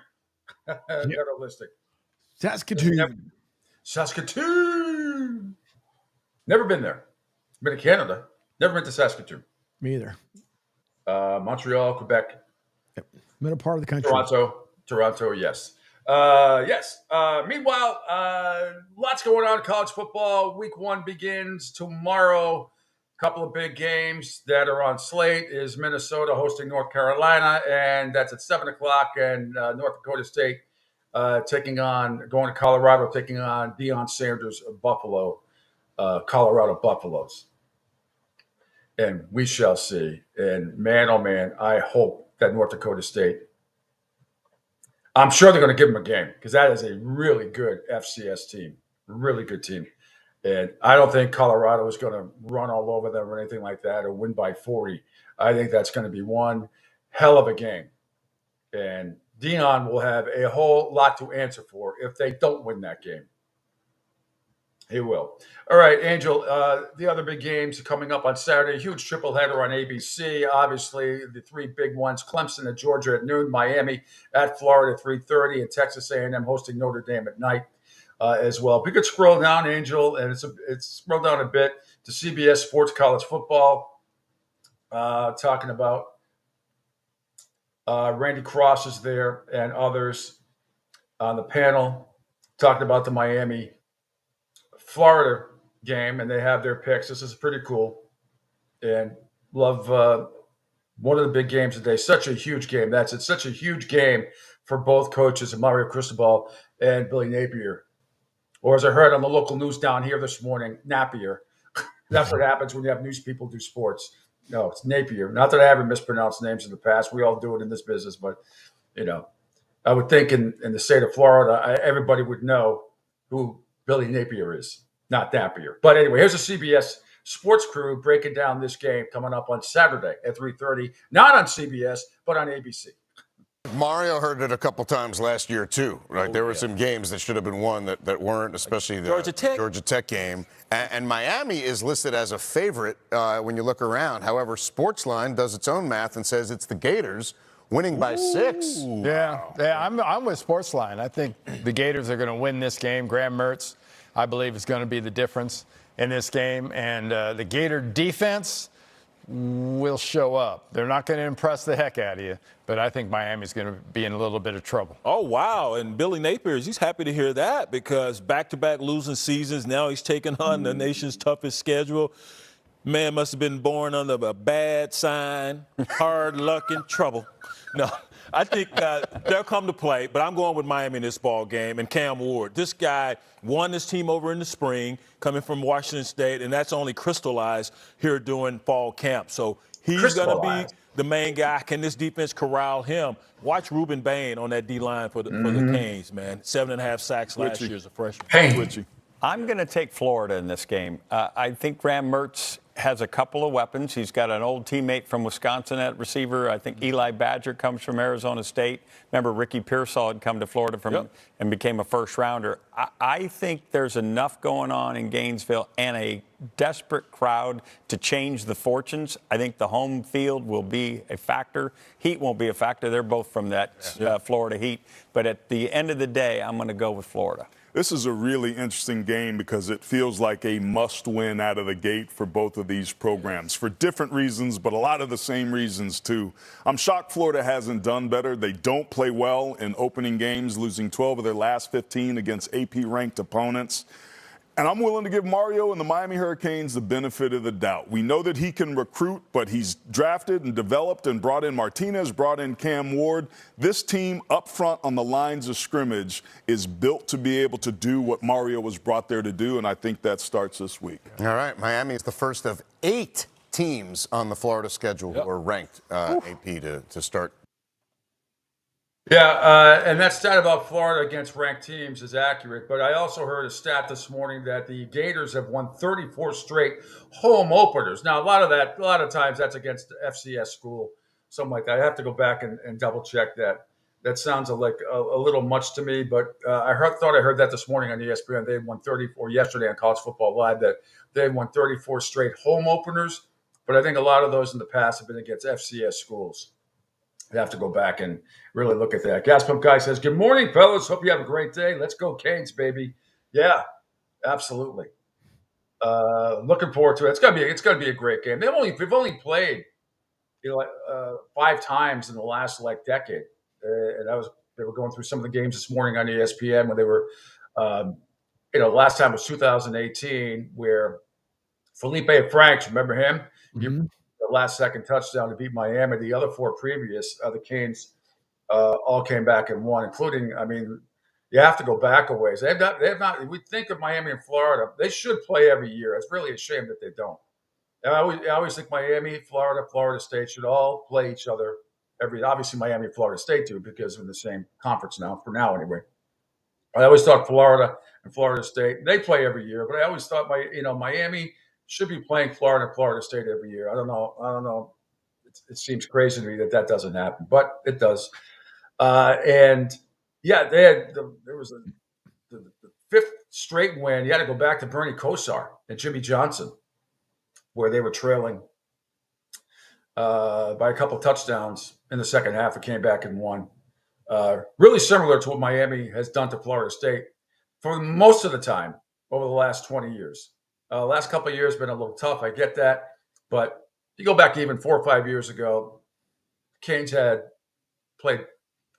Realistic. Saskatoon. Never been there. Been to Canada. Never been to Saskatoon. Me either. Montreal, Quebec. Yep. Middle part of the country. Toronto, yes. Yes. Meanwhile, lots going on. College football week 1 begins tomorrow. A couple of big games that are on slate is Minnesota hosting North Carolina, and that's at 7:00. And North Dakota State going to Colorado, taking on Deion Sanders' Buffalo, Colorado Buffaloes. And we shall see. And man, oh man, I hope that North Dakota State, I'm sure they're going to give them a game because that is a really good FCS team. Really good team. And I don't think Colorado is going to run all over them or anything like that or win by 40. I think that's going to be one hell of a game. And Deion will have a whole lot to answer for if they don't win that game. He will. All right, Angel, the other big games are coming up on Saturday. Huge triple header on ABC. Obviously, the three big ones, Clemson at Georgia at noon, Miami at Florida at 3:30, and Texas A&M hosting Notre Dame at night as well. If we could scroll down, Angel, and it's scroll down a bit to CBS Sports College Football, talking about Randy Cross is there and others on the panel talking about the Miami Florida game, and they have their picks. This is pretty cool, and love one of the big games today. Such a huge game. It's such a huge game for both coaches, Mario Cristobal and Billy Napier, or as I heard on the local news down here this morning, Napier. That's what happens when you have news people do sports. No, it's Napier. Not that I ever mispronounced names in the past. We all do it in this business, but I would think in the state of Florida, everybody would know who Billy Napier is, not Napier. But anyway, here's a CBS sports crew breaking down this game coming up on Saturday at 3:30, not on CBS, but on ABC. Mario heard it a couple times last year, too. Right? There were some games that should have been won that weren't, especially the Georgia Tech game. And Miami is listed as a favorite when you look around. However, Sportsline does its own math and says it's the Gators winning by 6. Yeah, I'm with Sportsline. I think the Gators are going to win this game. Graham Mertz, I believe, is going to be the difference in this game. And the Gator defense will show up. They're not going to impress the heck out of you, but I think Miami's going to be in a little bit of trouble. Oh, wow. And Billy Napier, he's happy to hear that because back-to-back losing seasons, now he's taking on the nation's toughest schedule. Man must have been born under a bad sign, hard luck and trouble. No, I think they'll come to play, but I'm going with Miami in this ball game. And Cam Ward, this guy won this team over in the spring, coming from Washington State, and that's only crystallized here during fall camp. So he's going to be the main guy. Can this defense corral him? Watch Ruben Bain on that D-line for the Canes, man. 7.5 sacks last year as a freshman. I'm going to take Florida in this game. I think Graham Mertz has a couple of weapons. He's got an old teammate from Wisconsin at receiver. I think Eli Badger comes from Arizona State. Remember, Ricky Pearsall had come to Florida and became a first-rounder. I think there's enough going on in Gainesville and a desperate crowd to change the fortunes. I think the home field will be a factor. Heat won't be a factor. They're both from that Florida heat. But at the end of the day, I'm going to go with Florida. This is a really interesting game because it feels like a must-win out of the gate for both of these programs for different reasons, but a lot of the same reasons, too. I'm shocked Florida hasn't done better. They don't play well in opening games, losing 12 of their last 15 against AP-ranked opponents. And I'm willing to give Mario and the Miami Hurricanes the benefit of the doubt. We know that he can recruit, but he's drafted and developed and brought in Martinez, brought in Cam Ward. This team up front on the lines of scrimmage is built to be able to do what Mario was brought there to do, and I think that starts this week. All right, Miami is the first of 8 teams on the Florida schedule who are ranked AP to start. Yeah, and that stat about Florida against ranked teams is accurate. But I also heard a stat this morning that the Gators have won 34 straight home openers. Now, a lot of times that's against the FCS school, something like that. I have to go back and double check that. That sounds like a little much to me, but I thought I heard that this morning on ESPN. They won 34 yesterday on College Football Live. That they won 34 straight home openers. But I think a lot of those in the past have been against FCS schools. You have to go back and really look at that. Gas Pump Guy says, "Good morning, fellas. Hope you have a great day. Let's go Canes, baby." Yeah, absolutely. Looking forward to it. It's gonna be a great game. We've only played 5 times in the last decade, and they were going through some of the games this morning on ESPN when they were, last time was 2018 where Felipe Franks, remember him? The last-second touchdown to beat Miami. The other 4 previous, the Canes all came back and won, including, you have to go back a ways. They have not. We think of Miami and Florida. They should play every year. It's really a shame that they don't. And I always think Miami, Florida, Florida State should all play each other obviously Miami and Florida State do because we're in the same conference now, for now anyway. I always thought Florida and Florida State, they play every year, but I always thought Miami should be playing Florida and Florida State every year. I don't know. It seems crazy to me that doesn't happen, but it does. And yeah, there was the fifth straight win. You had to go back to Bernie Kosar and Jimmy Johnson, where they were trailing by a couple touchdowns in the second half. It came back and won. Really similar to what Miami has done to Florida State for most of the time over the last 20 years. Last couple of years been a little tough. I get that. But you go back even 4 or 5 years ago, Canes had played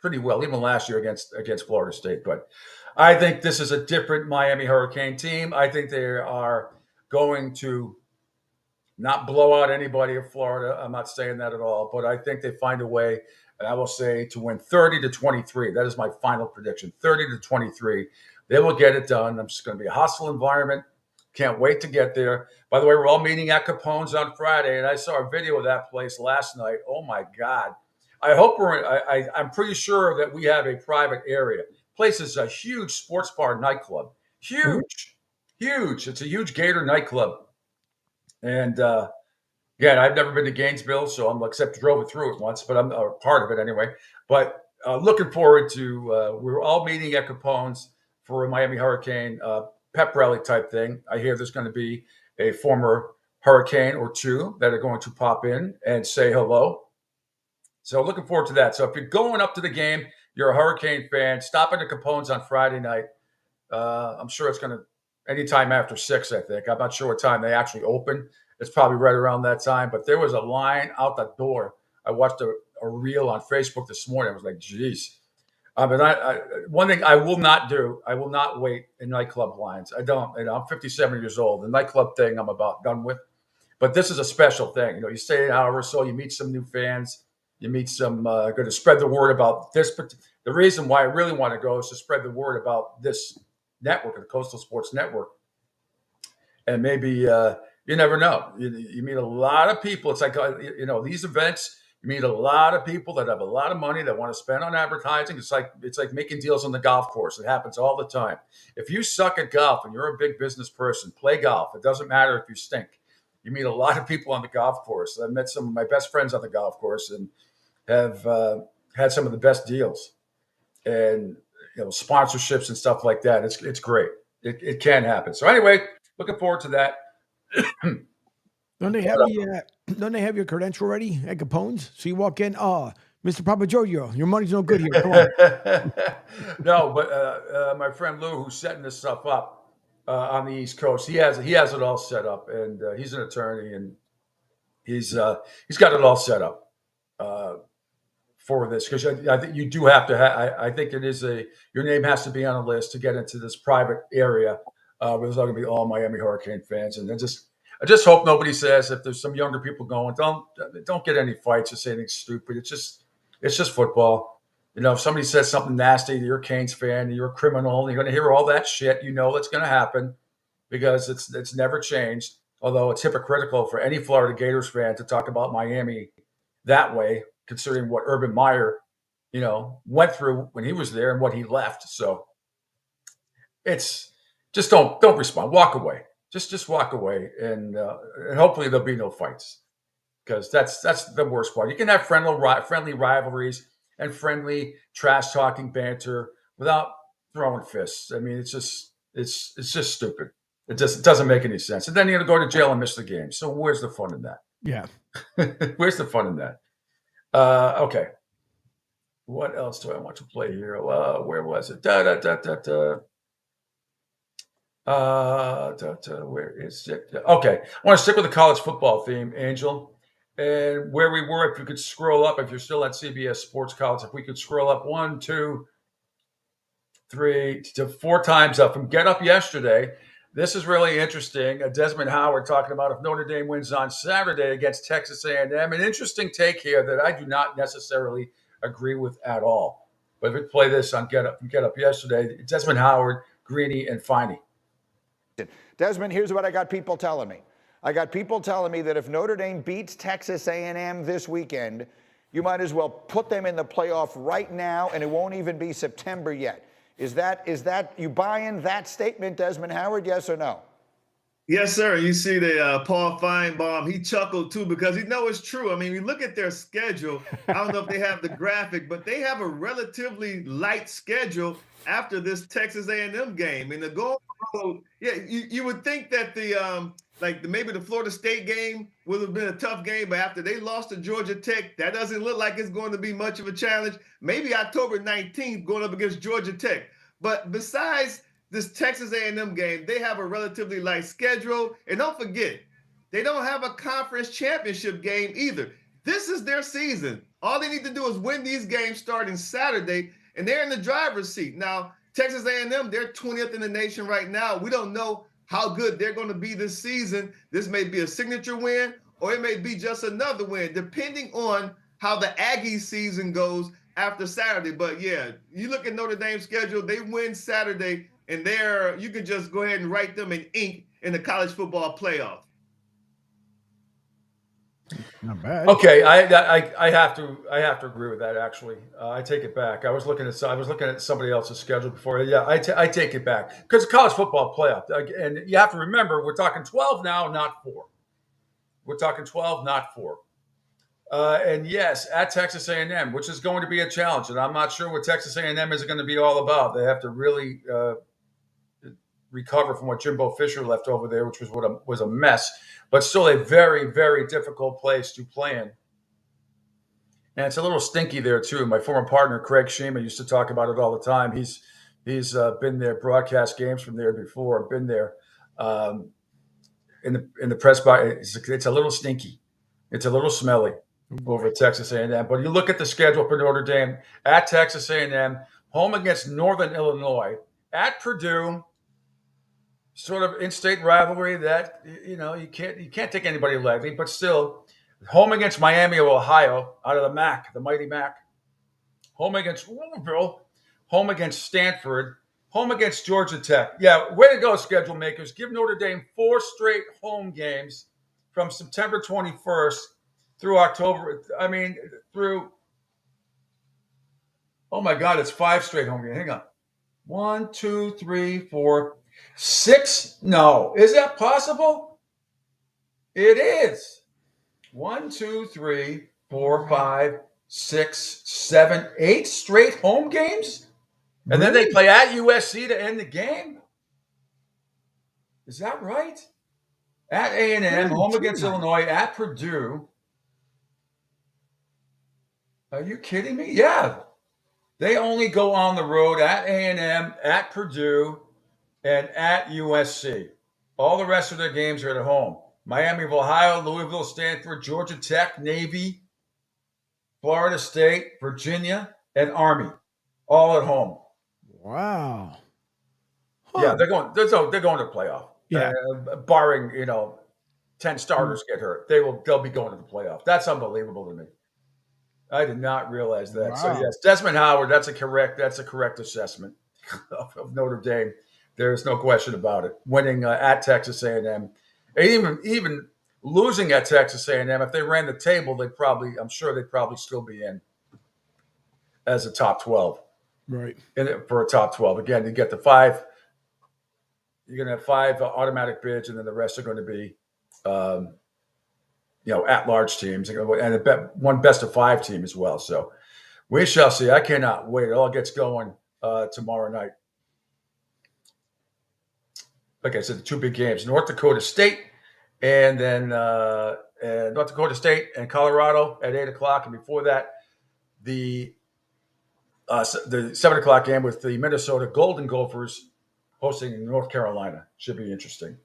pretty well, even last year against Florida State. But I think this is a different Miami Hurricane team. I think they are going to not blow out anybody in Florida. I'm not saying that at all. But I think they find a way, and I will say, to win 30-23. That is my final prediction, 30-23. They will get it done. It's going to be a hostile environment. Can't wait to get there. By the way, we're all meeting at Capone's on Friday, and I saw a video of that place last night. Oh, my God. I hope I'm pretty sure that we have a private area. Place is a huge sports bar nightclub. Huge. It's a huge Gator nightclub. And, again, I've never been to Gainesville, so except drove through it once, but I'm a part of it anyway. But looking forward to we're all meeting at Capone's for a Miami Hurricane pep rally type thing. I hear there's going to be a former Hurricane or two that are going to pop in and say hello. So looking forward to that. So if you're going up to the game, you're a Hurricane fan, stop at the Capone's on Friday night. I'm sure it's going to anytime after 6, I think. I'm not sure what time they actually open. It's probably right around that time. But there was a line out the door. I watched a reel on Facebook this morning. I was like, geez. One thing I will not do, I will not wait in nightclub lines. I don't. I'm 57 years old. The nightclub thing I'm about done with. But this is a special thing. You stay an hour or so, you meet some new fans. You meet some, going to spread the word about this. But the reason why I really want to go is to spread the word about this network, the Coastal Sports Network. And maybe you never know. You meet a lot of people. It's like, these events, you meet a lot of people that have a lot of money that want to spend on advertising. It's like making deals on the golf course. It happens all the time. If you suck at golf and you're a big business person, play golf. It doesn't matter if you stink. You meet a lot of people on the golf course. I met some of my best friends on the golf course and have had some of the best deals and sponsorships and stuff like that. It's great. It can happen. So anyway, looking forward to that. Don't they have your credential ready at Capone's? So you walk in, Mr. Papa Giorgio, your money's no good here. Come on. No, but my friend Lou, who's setting this stuff up on the East Coast, he has it all set up, and he's an attorney, and he's got it all set up for this, because I think you do have to. I think it is your name has to be on a list to get into this private area where there's not going to be all Miami Hurricane fans, and I just hope nobody says, if there's some younger people going, don't get any fights or say anything stupid. It's just football. If somebody says something nasty to your Canes fan, you're a criminal, and you're going to hear all that shit. That's going to happen because it's never changed. Although it's hypocritical for any Florida Gators fan to talk about Miami that way, considering what Urban Meyer, went through when he was there and what he left. So it's just don't respond. Walk away. Just walk away, and hopefully there'll be no fights, because that's the worst part. You can have friendly rivalries and friendly trash talking banter without throwing fists. I mean, it's just stupid. It doesn't make any sense. And then you're going to go to jail and miss the game. So where's the fun in that? Yeah. Where's the fun in that? Okay. What else do I want to play here? Where was it? Where is it? Okay. I want to stick with the college football theme, Angel. And where we were, if you could scroll up, if you're still at CBS Sports College, if we could scroll up 1, 2, 3 to 4 times up from Get Up yesterday. This is really interesting. Desmond Howard talking about if Notre Dame wins on Saturday against Texas A&M. An interesting take here that I do not necessarily agree with at all. But if we play this on Get Up yesterday, Desmond Howard, Greeny, and Finey. Desmond, here's what I got people telling me. I got people telling me that if Notre Dame beats Texas A&M this weekend, you might as well put them in the playoff right now, and it won't even be September yet. Is that you buying that statement, Desmond Howard? Yes or no? Yes, sir. You see the Paul Feinbaum, he chuckled too because he knows it's true. I mean, you look at their schedule. I don't know if they have the graphic, but they have a relatively light schedule after this Texas A&M game. And the goal, yeah, you would think that maybe the Florida State game would have been a tough game, but after they lost to Georgia Tech, that doesn't look like it's going to be much of a challenge. Maybe October 19th going up against Georgia Tech. But besides this Texas A&M game, they have a relatively light schedule. And don't forget, they don't have a conference championship game either. This is their season. All they need to do is win these games starting Saturday, and they're in the driver's seat. Now, Texas A&M, they're 20th in the nation right now. We don't know how good they're going to be this season. This may be a signature win, or it may be just another win, depending on how the Aggie season goes after Saturday. But yeah, you look at Notre Dame's schedule, they win Saturday, and you can just go ahead and write them in ink in the college football playoff. Not bad. Okay, I have to agree with that. Actually, I take it back. I was looking at somebody else's schedule before. Yeah, I take it back because college football playoff, and you have to remember we're talking 12 now, not 4. We're talking 12, not 4. And yes, at Texas A&M, which is going to be a challenge, and I'm not sure what Texas A&M is going to be all about. They have to really recover from what Jimbo Fisher left over there, which was a mess, but still a very, very difficult place to play in. And it's a little stinky there too. My former partner Craig Shima used to talk about it all the time. He's been there, broadcast games from there before. Been there in the press box. It's a little stinky. It's a little smelly over at Texas A&M. But you look at the schedule for Notre Dame: at Texas A&M, home against Northern Illinois, at Purdue. Sort of in-state rivalry that you can't take anybody lightly, but still, home against Miami of Ohio out of the MAC, the mighty MAC. Home against Louisville, home against Stanford, home against Georgia Tech. Yeah, way to go, schedule makers! Give Notre Dame 4 straight home games from September 21st through October. Oh my God, it's 5 straight home games. Hang on, 1, 2, 3, 4. 6? No. Is that possible? It is. 1, 2, 3, 4, 5, 6, 7, 8 straight home games? And then they play at USC to end the game? Is that right? At A&M, home against Illinois, at Purdue. Are you kidding me? Yeah. They only go on the road at A&M, at Purdue, and at USC. All the rest of their games are at home. Miami of Ohio, Louisville, Stanford, Georgia Tech, Navy, Florida State, Virginia, and Army. All at home. Wow. Huh. Yeah, they're going to the playoff. Yeah. Barring, 10 starters get hurt. They'll be going to the playoff. That's unbelievable to me. I did not realize that. Wow. So yes, Desmond Howard, that's a correct assessment of Notre Dame. There's no question about it. Winning at Texas A&M, and even losing at Texas A&M, if they ran the table, I'm sure they'd probably still be in as a top 12. Right. For a top 12. Again, you get the 5. You're going to have 5 automatic bids, and then the rest are going to be, at-large teams, and one best-of-5 team as well. So we shall see. I cannot wait. It all gets going tomorrow night. Like I said, the 2 big games: North Dakota State, and then North Dakota State and Colorado at 8:00, and before that, the 7:00 game with the Minnesota Golden Gophers hosting North Carolina. Should be interesting.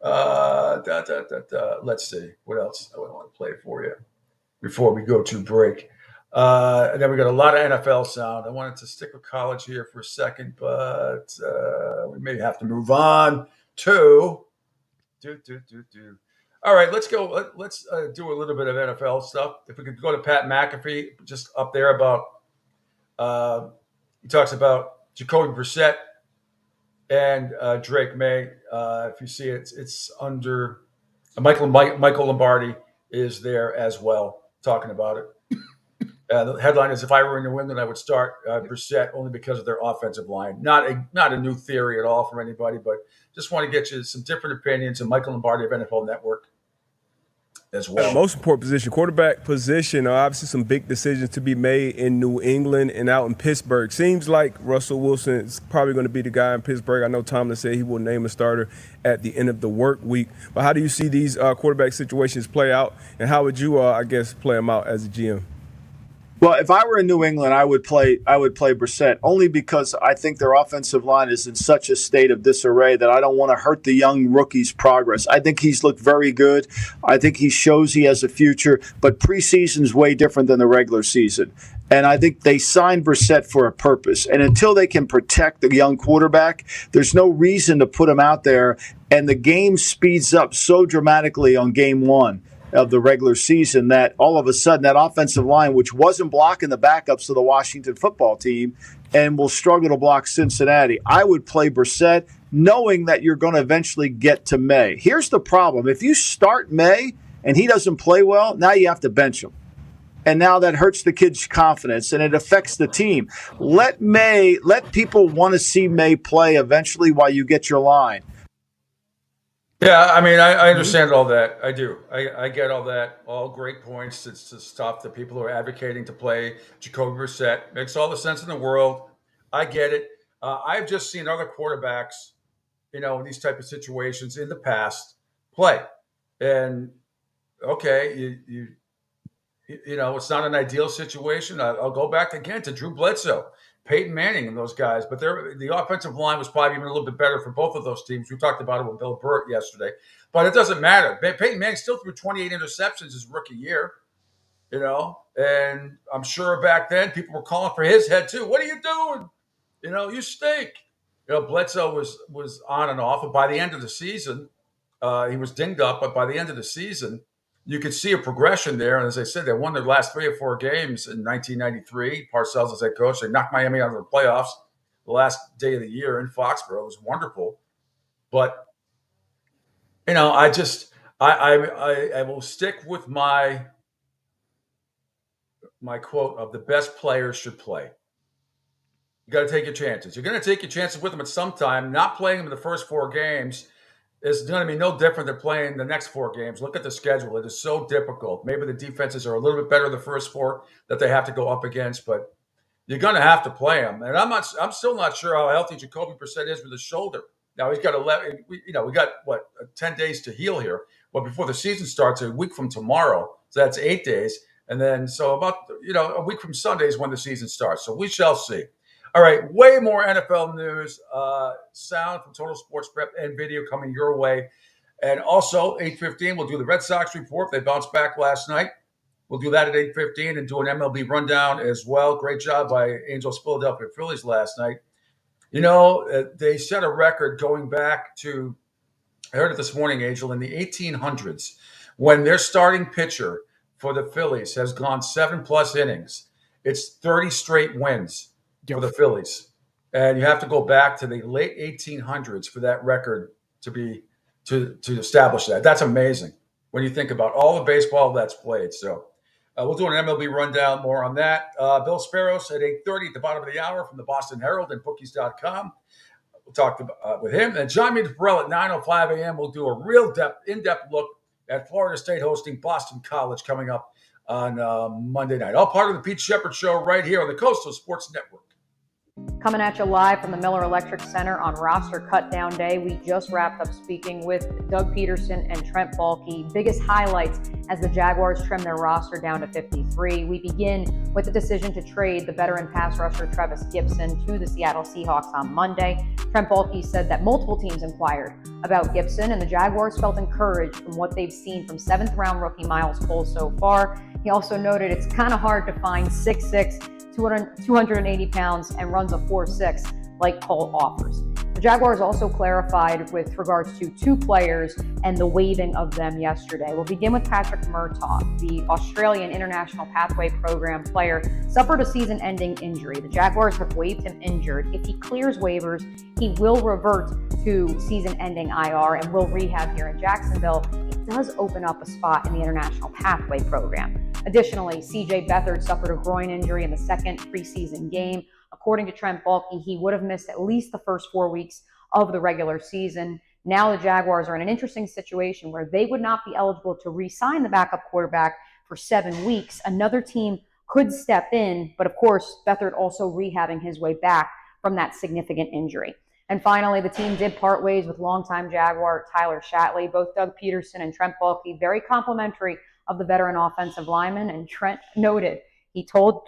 Let's see what else I want to play for you before we go to break. And then we got a lot of NFL sound. I wanted to stick with college here for a second, but we may have to move on to All right, let's go. Let's do a little bit of NFL stuff. If we could go to Pat McAfee, just up there about he talks about Jacoby Brissett and Drake May. If you see it, it's under Michael Lombardi is there as well, talking about it. The headline is, if I were in New England, I would start Brissett only because of their offensive line. Not a new theory at all from anybody, but just want to get you some different opinions. And Michael Lombardi of NFL Network as well. Most important position, quarterback position, are obviously some big decisions to be made in New England and out in Pittsburgh. Seems like Russell Wilson is probably going to be the guy in Pittsburgh. I know Tomlin said he will name a starter at the end of the work week. But how do you see these quarterback situations play out, and how would you, I guess, play them out as a GM? Well, if I were in New England, I would play Brissett, only because I think their offensive line is in such a state of disarray that I don't want to hurt the young rookie's progress. I think he's looked very good. I think he shows he has a future, but preseason's way different than the regular season. And I think they signed Brissett for a purpose. And until they can protect the young quarterback, there's no reason to put him out there. And the game speeds up so dramatically on game one of the regular season that all of a sudden that offensive line, which wasn't blocking the backups of the Washington football team and will struggle to block Cincinnati, I would play Brissett knowing that you're going to eventually get to May. Here's the problem. If you start May and he doesn't play well, now you have to bench him. And now that hurts the kid's confidence and it affects the team. Let people want to see May play eventually while you get your line. Yeah, I mean, I understand all that. I do. I get all that. All great points. It's the stuff that people are advocating to play Jacoby Brissett. Makes all the sense in the world. I get it. I've just seen other quarterbacks, in these type of situations in the past play. And, okay, it's not an ideal situation. I'll go back again to Drew Bledsoe, Peyton Manning and those guys, but the offensive line was probably even a little bit better for both of those teams. We talked about it with Bill Burt yesterday, but it doesn't matter. Peyton Manning still threw 28 interceptions his rookie year, and I'm sure back then people were calling for his head too. What are you doing? You stink. Bledsoe was on and off, and by the end of the season, he was dinged up, but by the end of the season, you could see a progression there. And as I said, they won their last 3 or 4 games in 1993. Parcells as head coach. They knocked Miami out of the playoffs the last day of the year in Foxborough. It was wonderful. But, I will stick with my quote of the best players should play. You got to take your chances. You're going to take your chances with them at some time. Not playing them in the first 4 games is going to be no different than playing the next 4 games. Look at the schedule. It is so difficult. Maybe the defenses are a little bit better the first 4 that they have to go up against, but you're going to have to play them. And I'm still not sure how healthy Jacoby Brissett is with his shoulder. Now he's got 11. We got 10 days to heal here. Well, before the season starts, a week from tomorrow, so that's 8 days, and then so about a week from Sunday is when the season starts. So we shall see. All right, way more NFL news, sound from Total Sports Prep and video coming your way. And also, 8:15, we'll do the Red Sox report. They bounced back last night. We'll do that at 8:15 and do an MLB rundown as well. Great job by Angels Philadelphia Phillies last night. They set a record going back to, I heard it this morning, Angel, in the 1800s, when their starting pitcher for the Phillies has gone 7+ innings. It's 30 straight wins for the Phillies. And you have to go back to the late 1800s for that record to establish that. That's amazing when you think about all the baseball that's played. So we'll do an MLB rundown, more on that. Bill Sparrows at 8:30 at the bottom of the hour from the Boston Herald and bookies.com. We'll talk with him. And John Means-Burrell at 9:05 a.m. We'll do a real in-depth look at Florida State hosting Boston College coming up on Monday night. All part of the Pete Shepard Show right here on the Coastal Sports Network. Coming at you live from the Miller Electric Center on roster cutdown day. We just wrapped up speaking with Doug Peterson and Trent Baalke. Biggest highlights as the Jaguars trim their roster down to 53. We begin with the decision to trade the veteran pass rusher Trevis Gipson to the Seattle Seahawks on Monday. Trent Baalke said that multiple teams inquired about Gipson, and the Jaguars felt encouraged from what they've seen from 7th-round rookie Miles Cole so far. He also noted it's kind of hard to find 6'6", 280 pounds, and runs a 4.6 like Cole offers. The Jaguars also clarified with regards to 2 players and the waiving of them yesterday. We'll begin with Patrick Murtaugh, the Australian International Pathway Program player, suffered a season-ending injury. The Jaguars have waived him injured. If he clears waivers, he will revert to season-ending IR and will rehab here in Jacksonville. It does open up a spot in the International Pathway Program. Additionally, CJ Beathard suffered a groin injury in the second preseason game. According to Trent Baalke, he would have missed at least the first 4 weeks of the regular season. Now the Jaguars are in an interesting situation where they would not be eligible to re-sign the backup quarterback for 7 weeks. Another team could step in, but of course, Beathard also rehabbing his way back from that significant injury. And finally, the team did part ways with longtime Jaguar Tyler Shatley. Both Doug Peterson and Trent Baalke very complimentary of the veteran offensive lineman, and Trent noted, he told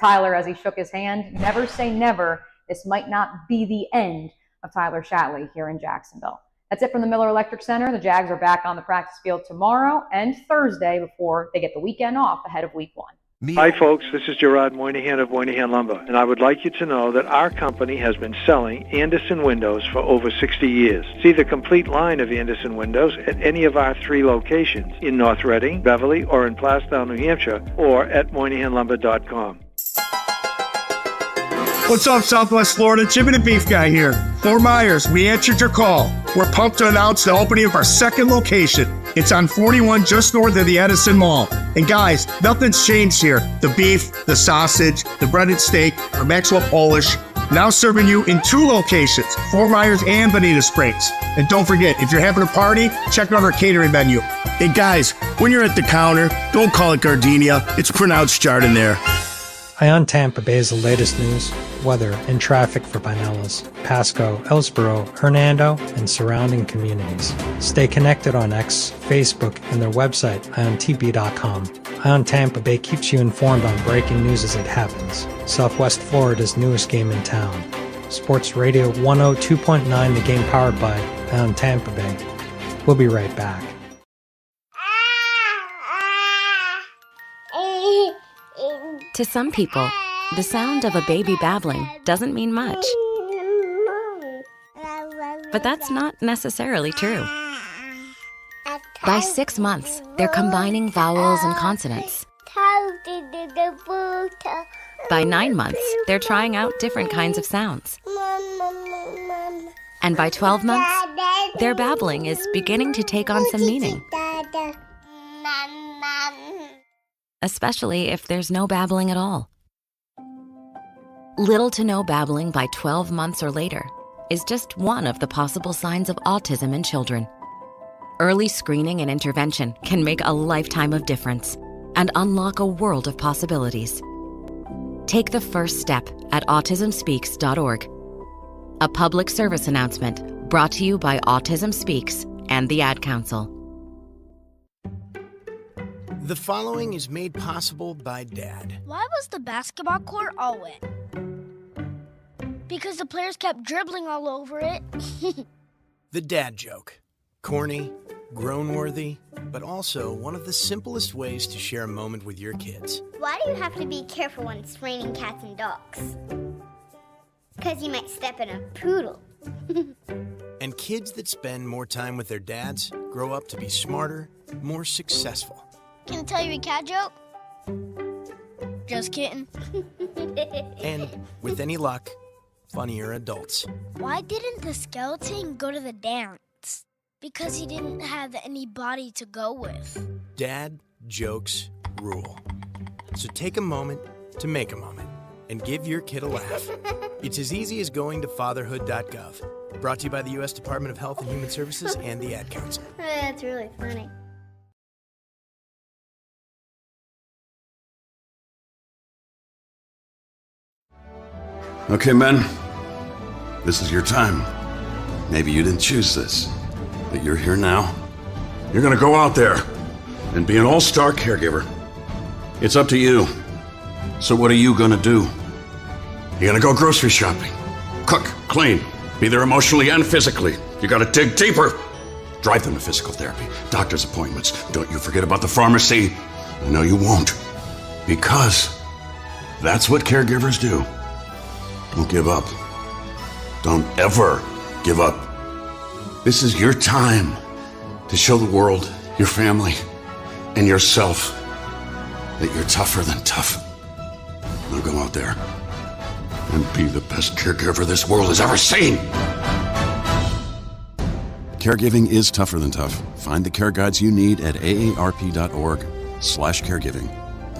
Tyler as he shook his hand, "Never say never. This might not be the end of Tyler Shatley here in Jacksonville." That's it from the Miller Electric Center. The Jags are back on the practice field tomorrow and Thursday before they get the weekend off ahead of Week 1. Hi, folks. This is Gerard Moynihan of Moynihan Lumber, and I would like you to know that our company has been selling Anderson windows for over 60 years. See the complete line of Anderson windows at any of our 3 locations in North Reading, Beverly, or in Plastown, New Hampshire, or at MoynihanLumber.com. What's up, Southwest Florida? Jim and the Beef Guy here. Fort Myers, we answered your call. We're pumped to announce the opening of our second location. It's on 41 just north of the Edison Mall. And guys, nothing's changed here. The beef, the sausage, the breaded steak, our Maxwell Polish. Now serving you in 2 locations, Fort Myers and Bonita Springs. And don't forget, if you're having a party, check out our catering menu. Hey guys, when you're at the counter, don't call it Gardenia. It's pronounced Jardiniere. Ion Tampa Bay is the latest news, weather, and traffic for Pinellas, Pasco, Ellsboro, Hernando, and surrounding communities. Stay connected on X, Facebook, and their website, iontp.com. Ion Tampa Bay keeps you informed on breaking news as it happens. Southwest Florida's newest game in town. Sports Radio 102.9, the game powered by Ion Tampa Bay. We'll be right back. To some people, the sound of a baby babbling doesn't mean much. But that's not necessarily true. By 6 months, they're combining vowels and consonants. By 9 months, they're trying out different kinds of sounds. And by 12 months, their babbling is beginning to take on some meaning. Especially if there's no babbling at all. Little to no babbling by 12 months or later is just one of the possible signs of autism in children. Early screening and intervention can make a lifetime of difference and unlock a world of possibilities. Take the first step at autismspeaks.org. A public service announcement brought to you by Autism Speaks and the Ad Council. The following is made possible by Dad. Why was the basketball court all wet? Because the players kept dribbling all over it. The dad joke. Corny, groan-worthy, but also one of the simplest ways to share a moment with your kids. Why do you have to be careful when it's raining cats and dogs? Because you might step in a poodle. And kids that spend more time with their dads grow up to be smarter, more successful. Can I tell you a cat joke? Just kidding. And with any luck, funnier adults. Why didn't the skeleton go to the dance? Because he didn't have any body to go with. Dad jokes rule. So take a moment to make a moment and give your kid a laugh. It's as easy as going to fatherhood.gov. Brought to you by the U.S. Department of Health and Human Services and the Ad Council. That's really funny. Okay, men, this is your time. Maybe you didn't choose this, but you're here now. You're gonna go out there and be an all-star caregiver. It's up to you. So what are you gonna do? You're gonna go grocery shopping, cook, clean, be there emotionally and physically. You gotta dig deeper. Drive them to physical therapy, doctor's appointments. Don't you forget about the pharmacy. I know you won't, because that's what caregivers do. Don't give up. Don't ever give up. This is your time to show the world, your family, and yourself that you're tougher than tough. Now go out there and be the best caregiver this world has ever seen. Caregiving is tougher than tough. Find the care guides you need at aarp.org/caregiving.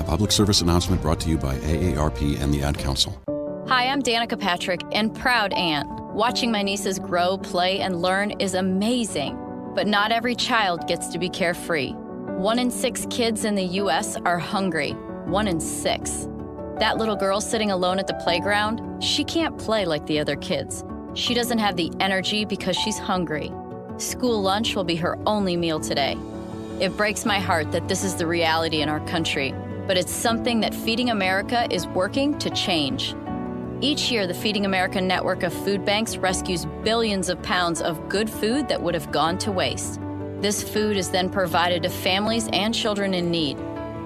A public service announcement brought to you by AARP and the Ad Council. Hi, I'm Danica Patrick and proud aunt. Watching my nieces grow, play, and learn is amazing. But not every child gets to be carefree. 1 in 6 kids in the U.S. are hungry. 1 in 6. That little girl sitting alone at the playground, she can't play like the other kids. She doesn't have the energy because she's hungry. School lunch will be her only meal today. It breaks my heart that this is the reality in our country, but it's something that Feeding America is working to change. Each year, the Feeding America network of food banks rescues billions of pounds of good food that would have gone to waste. This food is then provided to families and children in need.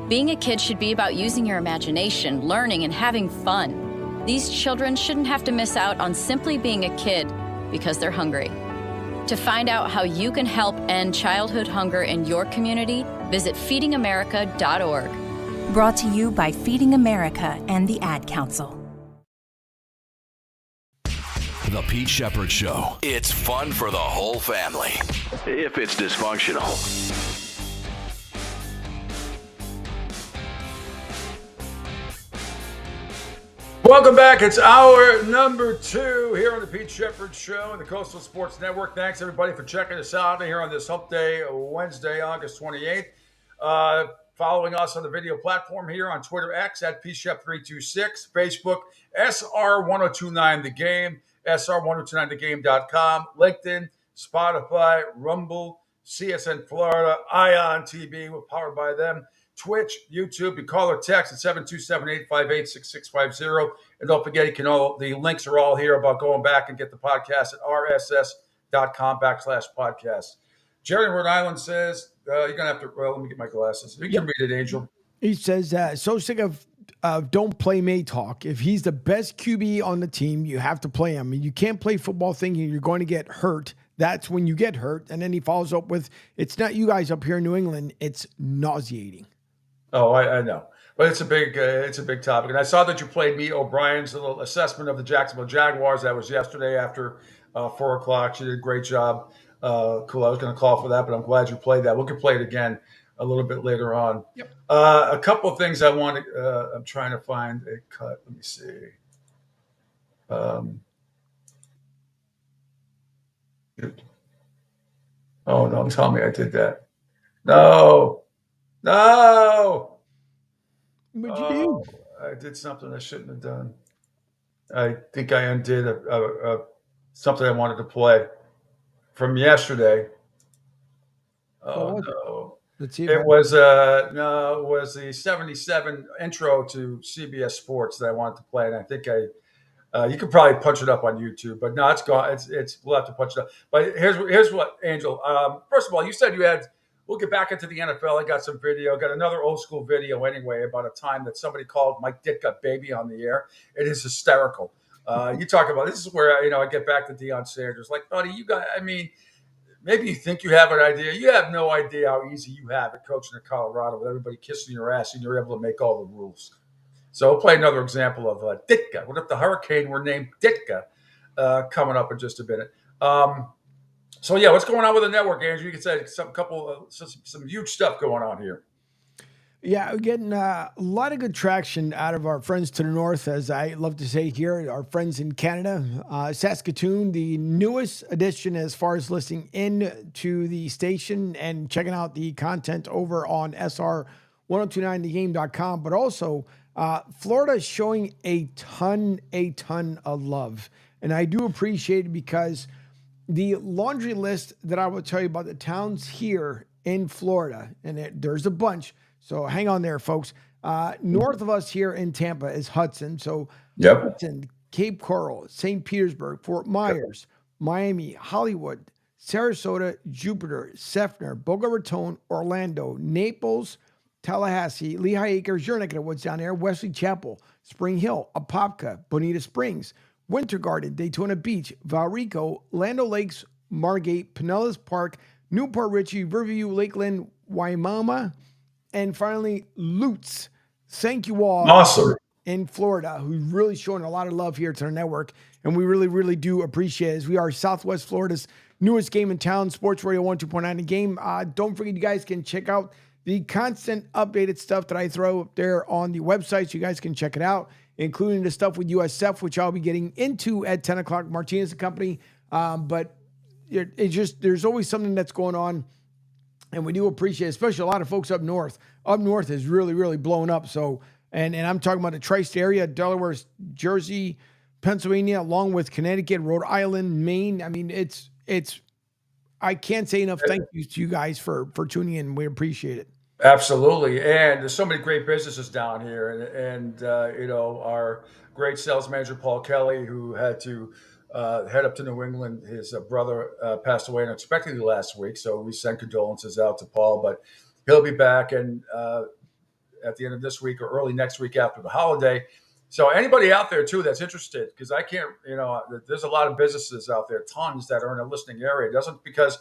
Being a kid should be about using your imagination, learning, and having fun. These children shouldn't have to miss out on simply being a kid because they're hungry. To find out how you can help end childhood hunger in your community, visit feedingamerica.org. Brought to you by Feeding America and the Ad Council. The Pete Shepard Show. It's fun for the whole family, if it's dysfunctional. Welcome back. It's hour number 2 here on the Pete Shepard Show and the Coastal Sports Network. Thanks, everybody, for checking us out here on this Hump Day, Wednesday, August 28th. Following us on the video platform here on Twitter X at PShep326, Facebook, SR1029 The Game, SR1029thegame.com, LinkedIn, Spotify, Rumble, CSN Florida, Ion TV. We're powered by them. Twitch, YouTube, you call or text at 727-858-6650. And don't forget, the links are all here about going back and get the podcast at rss.com/podcast. Jerry in Rhode Island says, you're going to have to, let me get my glasses. You can read it, Angel. He says, so sick of don't play May talk. If he's the best QB on the team, you have to play him. You can't play football thinking you're going to get hurt. That's when you get hurt. And then he follows up with, it's not you guys up here in New England. It's nauseating. Oh, I know. But it's a big topic. And I saw that you played me O'Brien's little assessment of the Jacksonville Jaguars. That was yesterday after 4 o'clock. She did a great job. Cool. I was going to call for that, but I'm glad you played that. We can play it again a little bit later on. Yep. A couple of things I want to, I'm trying to find a cut. Let me see. Oh, no, tell me I did that. No. What'd you do? I did something I shouldn't have done. I think I undid something I wanted to play from yesterday. Oh, no. Let's see. It was the 77 intro to CBS Sports that I wanted to play, and I think you could probably punch it up on YouTube, but no, it's gone. We'll have to punch it up. But here's what, Angel. First of all, you said you had. We'll get back into the NFL. I got some video. Got another old school video anyway about a time that somebody called Mike Ditka baby on the air. It is hysterical. You talk about this is where I get back to Deion Sanders. Like, buddy, you got. I mean, maybe you think you have an idea. You have no idea how easy you have it coaching in Colorado with everybody kissing your ass, and you're able to make all the rules. So we'll play another example of Ditka. What if the Hurricane were named Ditka? Coming up in just a minute. So yeah, what's going on with the network, Andrew? You can say some huge stuff going on here. Yeah, we're getting a lot of good traction out of our friends to the north, as I love to say here, our friends in Canada. Saskatoon, the newest addition as far as listening in to the station and checking out the content over on SR1029thegame.com, but also Florida is showing a ton of love. And I do appreciate it because the laundry list that I will tell you about the towns here in Florida, and there's a bunch. So hang on there, folks. North of us here in Tampa is Hudson. So Hudson, Cape Coral, St. Petersburg, Fort Myers, Miami, Hollywood, Sarasota, Jupiter, Seffner, Boca Raton, Orlando, Naples, Tallahassee, Lehigh Acres, your neck of the woods down there, Wesley Chapel, Spring Hill, Apopka, Bonita Springs, Winter Garden, Daytona Beach, Valrico, Land O'Lakes, Margate, Pinellas Park, Newport Richey, Riverview, Lakeland, Waimama, and finally, Lutz. Thank you all. Awesome. In Florida, who's really showing a lot of love here to our network, and we really, really do appreciate it. As we are Southwest Florida's newest game in town, Sports Radio 102.9 The Game. Don't forget, you guys can check out the constant updated stuff that I throw up there on the website. So you guys can check it out, including the stuff with USF, which I'll be getting into at 10 o'clock, Martinez and Company. But it's just, there's always something that's going on. And we do appreciate it, especially a lot of folks up north. Up north is really, really blowing up. So, and I'm talking about the tri-state area, Delaware, Jersey, Pennsylvania, along with Connecticut, Rhode Island, Maine. I mean, it's, I can't say enough thank you to you guys for tuning in. We appreciate it. Absolutely. And there's so many great businesses down here. And you know, our great sales manager, Paul Kelly, who had to head up to New England. His brother passed away unexpectedly last week. So we send condolences out to Paul, but he'll be back and at the end of this week or early next week after the holiday. So anybody out there too that's interested, because I can't, you know, there's a lot of businesses out there, tons that are in a listening area. It doesn't because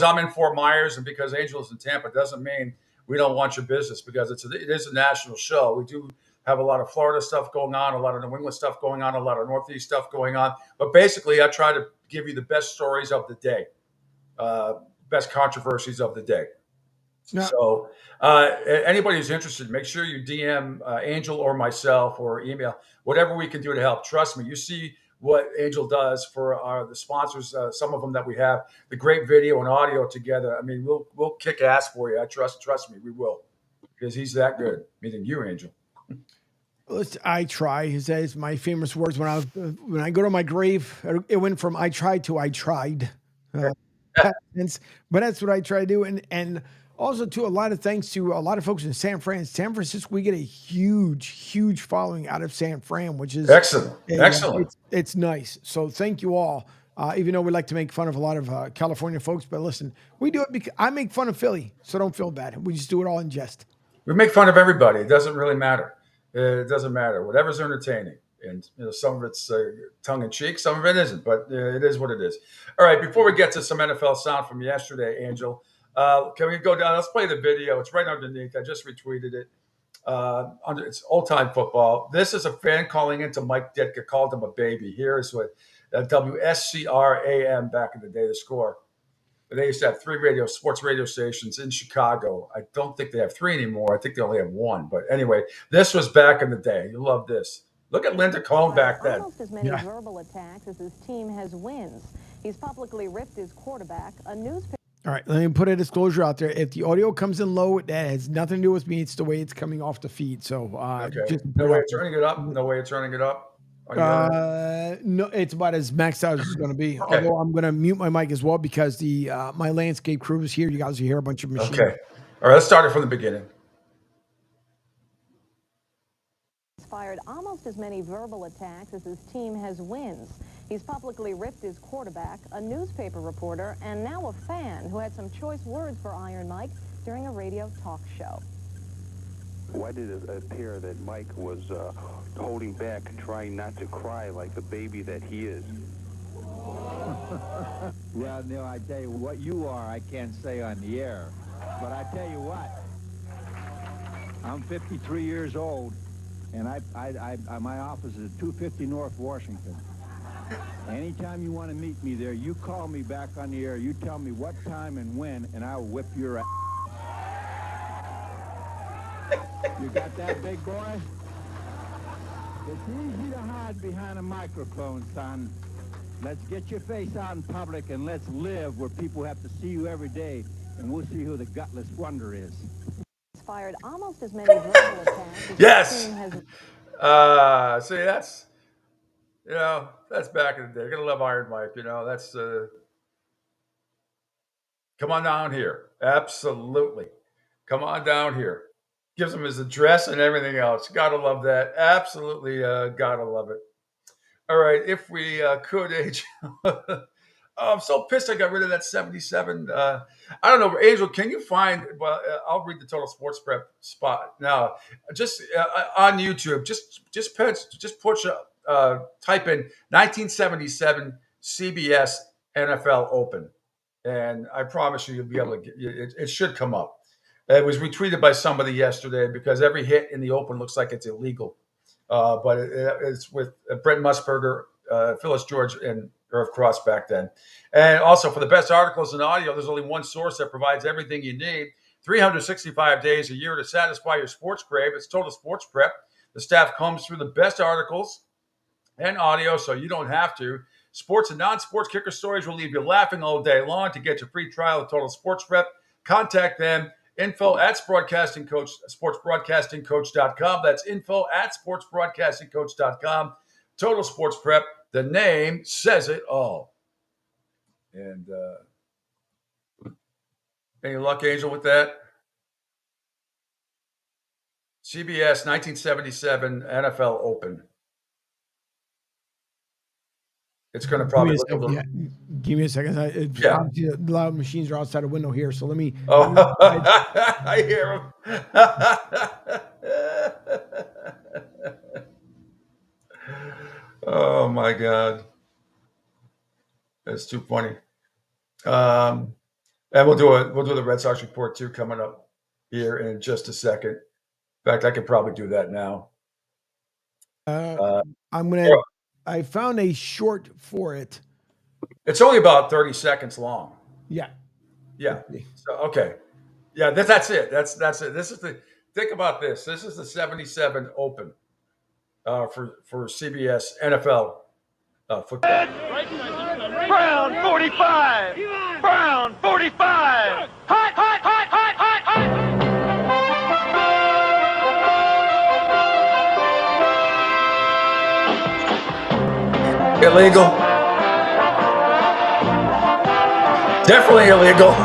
I'm in Fort Myers and because Angel is in Tampa doesn't mean we don't want your business, because it is a national show. We do have a lot of Florida stuff going on, a lot of New England stuff going on, a lot of Northeast stuff going on. But basically, I try to give you the best stories of the day, best controversies of the day. Yeah. So anybody who's interested, make sure you DM Angel or myself or email, whatever we can do to help. Trust me, you see what Angel does for the sponsors, some of them that we have, the great video and audio together. I mean, we'll kick ass for you. Trust me, we will, because he's that good. Meaning you, Angel. I try. He says my famous words when I go to my grave. It went from I tried to I tried. But that's what I try to do. And also, too, a lot of thanks to a lot of folks in San Francisco. We get a huge following out of San Fran, which is excellent. Excellent. It's nice. So thank you all. Even though we like to make fun of a lot of California folks, but listen, we do it because I make fun of Philly, so don't feel bad. We just do it all in jest. We make fun of everybody. It doesn't really matter. It doesn't matter. Whatever's entertaining. And you know, some of it's tongue in cheek, some of it isn't, but it is what it is. All right, before we get to some NFL sound from yesterday, Angel, can we go down? Let's play the video. It's right underneath. I just retweeted it. It's old time football. This is a fan calling into Mike Ditka, called him a baby. Here's what WSCR-AM back in the day, the score. But they used to have 3 sports radio stations in Chicago. I don't think they have 3 anymore. I think they only have 1. But anyway, this was back in the day. You love this. Look at Linda Cohn back then. Almost as many verbal attacks as his team has wins. He's publicly ripped his quarterback. A newspaper. All right, let me put a disclosure out there. If the audio comes in low, that has nothing to do with me. It's the way it's coming off the feed. So okay. No way of turning it up. No way of turning it up. No, it's about as maxed out as it's going to be. Okay. Although I'm going to mute my mic as well because the my landscape crew is here. You guys will hear a bunch of machines. Okay. All right, let's start it from the beginning. Fired almost as many verbal attacks as his team has wins. He's publicly ripped his quarterback, a newspaper reporter, and now a fan who had some choice words for Iron Mike during a radio talk show. Why did it appear that Mike was holding back, trying not to cry like the baby that he is? Well, Neil, I tell you, what you are, I can't say on the air. But I tell you what, I'm 53 years old, and my office is at 250 North Washington. Anytime you want to meet me there, you call me back on the air. You tell me what time and when, and I'll whip your ass. You got that, big boy? It's easy to hide behind a microphone, son. Let's get your face out in public and let's live where people have to see you every day, and we'll see who the gutless wonder is. Fired almost as many verbal attacks. Yes. See, that's, you know, that's back in the day. You're gonna love Iron Mike. You know, that's come on down here. Absolutely, come on down here. Gives him his address and everything else. Gotta love that. Absolutely, gotta love it. All right, if we could, I'm so pissed I got rid of that 77. I don't know, Angel, can you find, well, I'll read the Total Sports Prep spot now. Just on YouTube, type in 1977 CBS NFL Open. And I promise you, you'll be able to get it should come up. It was retweeted by somebody yesterday because every hit in the Open looks like it's illegal. But it's with Brent Musburger, Phyllis George, and Irv Cross back then. And also for the best articles and audio, there's only one source that provides everything you need. 365 days a year to satisfy your sports crave. It's Total Sports Prep. The staff combs through the best articles and audio so you don't have to. Sports and non-sports kicker stories will leave you laughing all day long. To get your free trial of Total Sports Prep, contact them. Info@sportsbroadcastingcoach.com. That's info@sportsbroadcastingcoach.com. Total Sports Prep. The name says it all. And any luck, Angel, with that? CBS 1977 NFL Open. It's going to probably look a little. Give me a second. A lot of machines are outside the window here, so let me. Oh, I hear them. Oh my God, that's too funny. And we'll do the Red Sox report too coming up here in just a second. In fact, I could probably do that now. I found a short for it. It's only about 30 seconds long. Yeah. Yeah. So, okay. Yeah, that's it. That's it. Think about this. This is the 77 Open for CBS NFL football. Brown 45. Brown 45. Hot, hot, hot, hot, hot, hot. Illegal. Definitely illegal.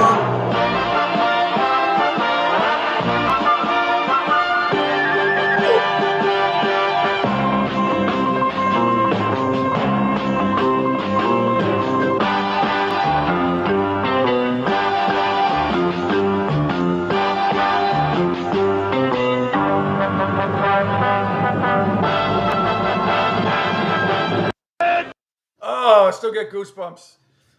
Oh, I still get goosebumps.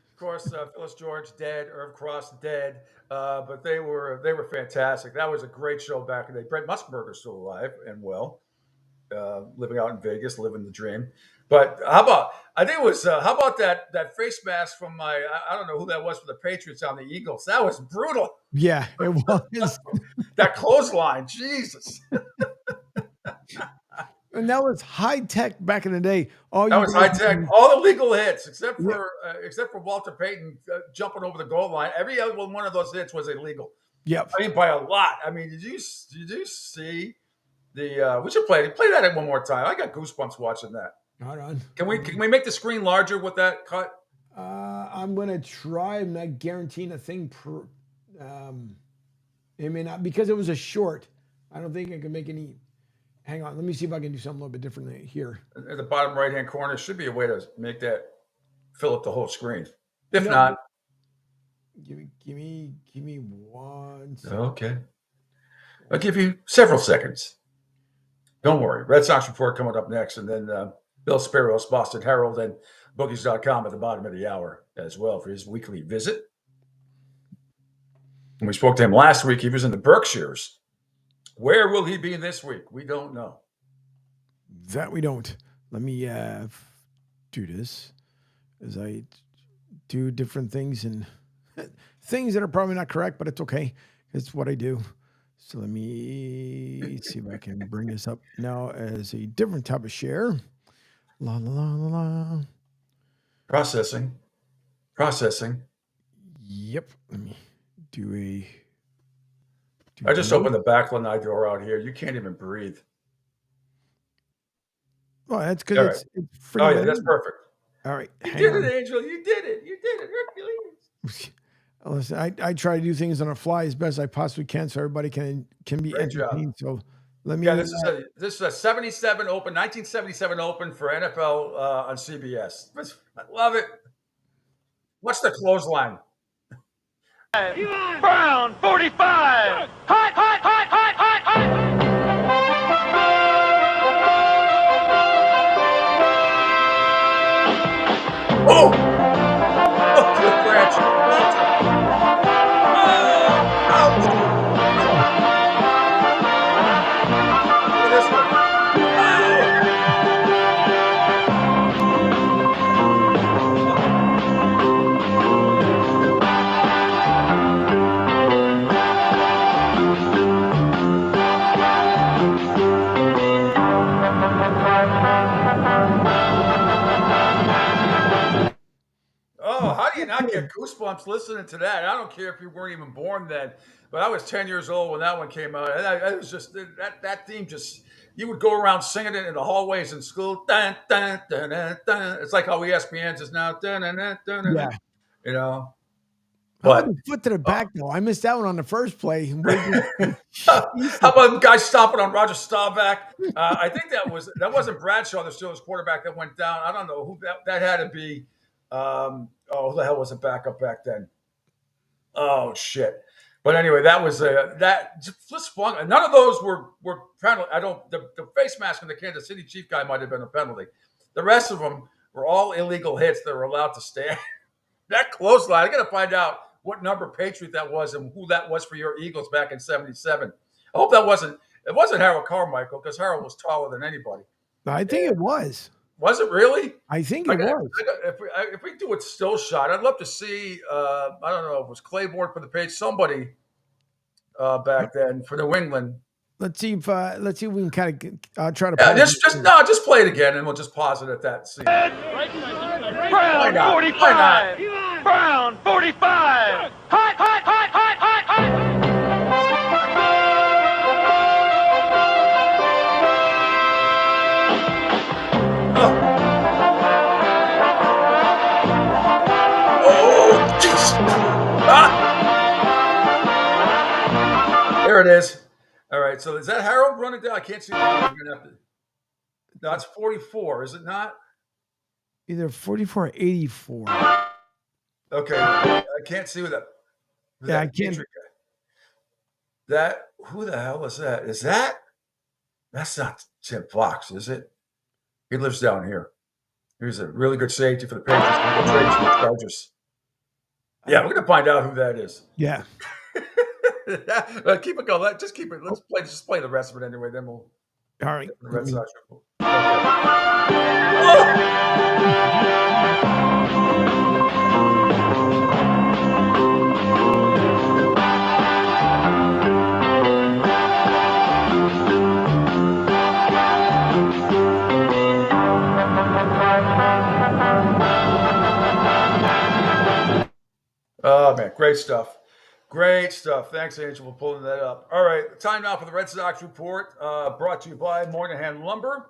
Of course, Phyllis George dead, Irv Cross dead, but they were fantastic. That was a great show back in the day. Brent Musburger's still alive and well, living out in Vegas, living the dream. But how about that face mask from I don't know who that was for the Patriots on the Eagles. That was brutal. Yeah, it was. That clothesline, Jesus. And that was high tech back in the day. That was high tech. All the legal hits, except for Walter Payton jumping over the goal line. Every other one of those hits was illegal. Yep. I mean, by a lot. I mean, did you see the? We should play that one more time. I got goosebumps watching that. Hold on. Can we make the screen larger with that cut? I'm gonna try. I'm not guaranteeing a thing. It may not, because it was a short. I don't think I can make any. Hang on, let me see if I can do something a little bit differently here. At the bottom right-hand corner should be a way to make that fill up the whole screen. If not, give me 1 second. Okay, I'll give you several seconds. Don't worry. Red Sox report coming up next, and then Bill Spiros, Boston Herald, and Bookies.com at the bottom of the hour as well for his weekly visit. When we spoke to him last week, he was in the Berkshires. Where will he be this week? We don't know. That we don't. Let me do this as I do different things and things that are probably not correct, but it's okay. It's what I do. So let me see if I can bring this up now as a different type of share. La, la, la, la, la. Processing. Yep. Let me do a... I just opened the back lanai door out here. You can't even breathe. Well, that's because it's oh, yeah, that's perfect. All right. You did it, Angel. You did it. Hercules. Listen, I try to do things on a fly as best I possibly can so everybody can be Great entertained. job. So let me... Yeah, this is a 77 Open, 1977 Open for NFL on CBS. I love it. What's the clothesline? Brown 45. Hot, hot, hot, hot, hot, hot. Oh! Oh, good branch. you not get goosebumps listening to that? I don't care if you weren't even born then, but I was 10 years old when that one came out. And I was just that theme just. You would go around singing it in the hallways in school. Dun, dun, dun, dun, dun. It's like how ESPN's is now. Dun, dun, dun, dun, dun, Yeah. You know. How But about the foot to the back though? I missed that one on the first play. how about the guy stopping on Roger Staubach? I think that wasn't Bradshaw, the Steelers quarterback that went down. I don't know who that had to be. Who the hell was a backup back then? Oh shit. But anyway, that was that just fun. None of those were penalty. The face mask and the Kansas City Chief guy might have been a penalty. The rest of them were all illegal hits that were allowed to stand. That clothesline, I got to find out what number Patriot that was and who that was for your Eagles back in '77. I hope it wasn't Harold Carmichael, because Harold was taller than anybody. I think it was. Was it really? I think it was. If we do a still shot, I'd love to see. I don't know. It was Claiborne for the page. Somebody back then for New England. Let's see if we can kind of try to. Just play it again, and we'll just pause it at that scene. Brown 45. Brown 45. Hot, hot, hot, hot, hot, hot. There it is. All right. So is that Harold running down? I can't see. No, it's 44. Is it not? Either 44 or 84. Okay. I can't see what that. Yeah, I can't. Who the hell is that? Is that? That's not Tim Fox, is it? He lives down here. He's a really good safety for the Patriots. Yeah, we're gonna find out who that is. Yeah. Keep it going. Just keep it. Let's play. Just play the rest of it anyway. Then we'll. All right. The Red Sox. Oh man, great stuff. Great stuff. Thanks, Angel, for pulling that up. All right, time now for the Red Sox Report, brought to you by Moynihan Lumber.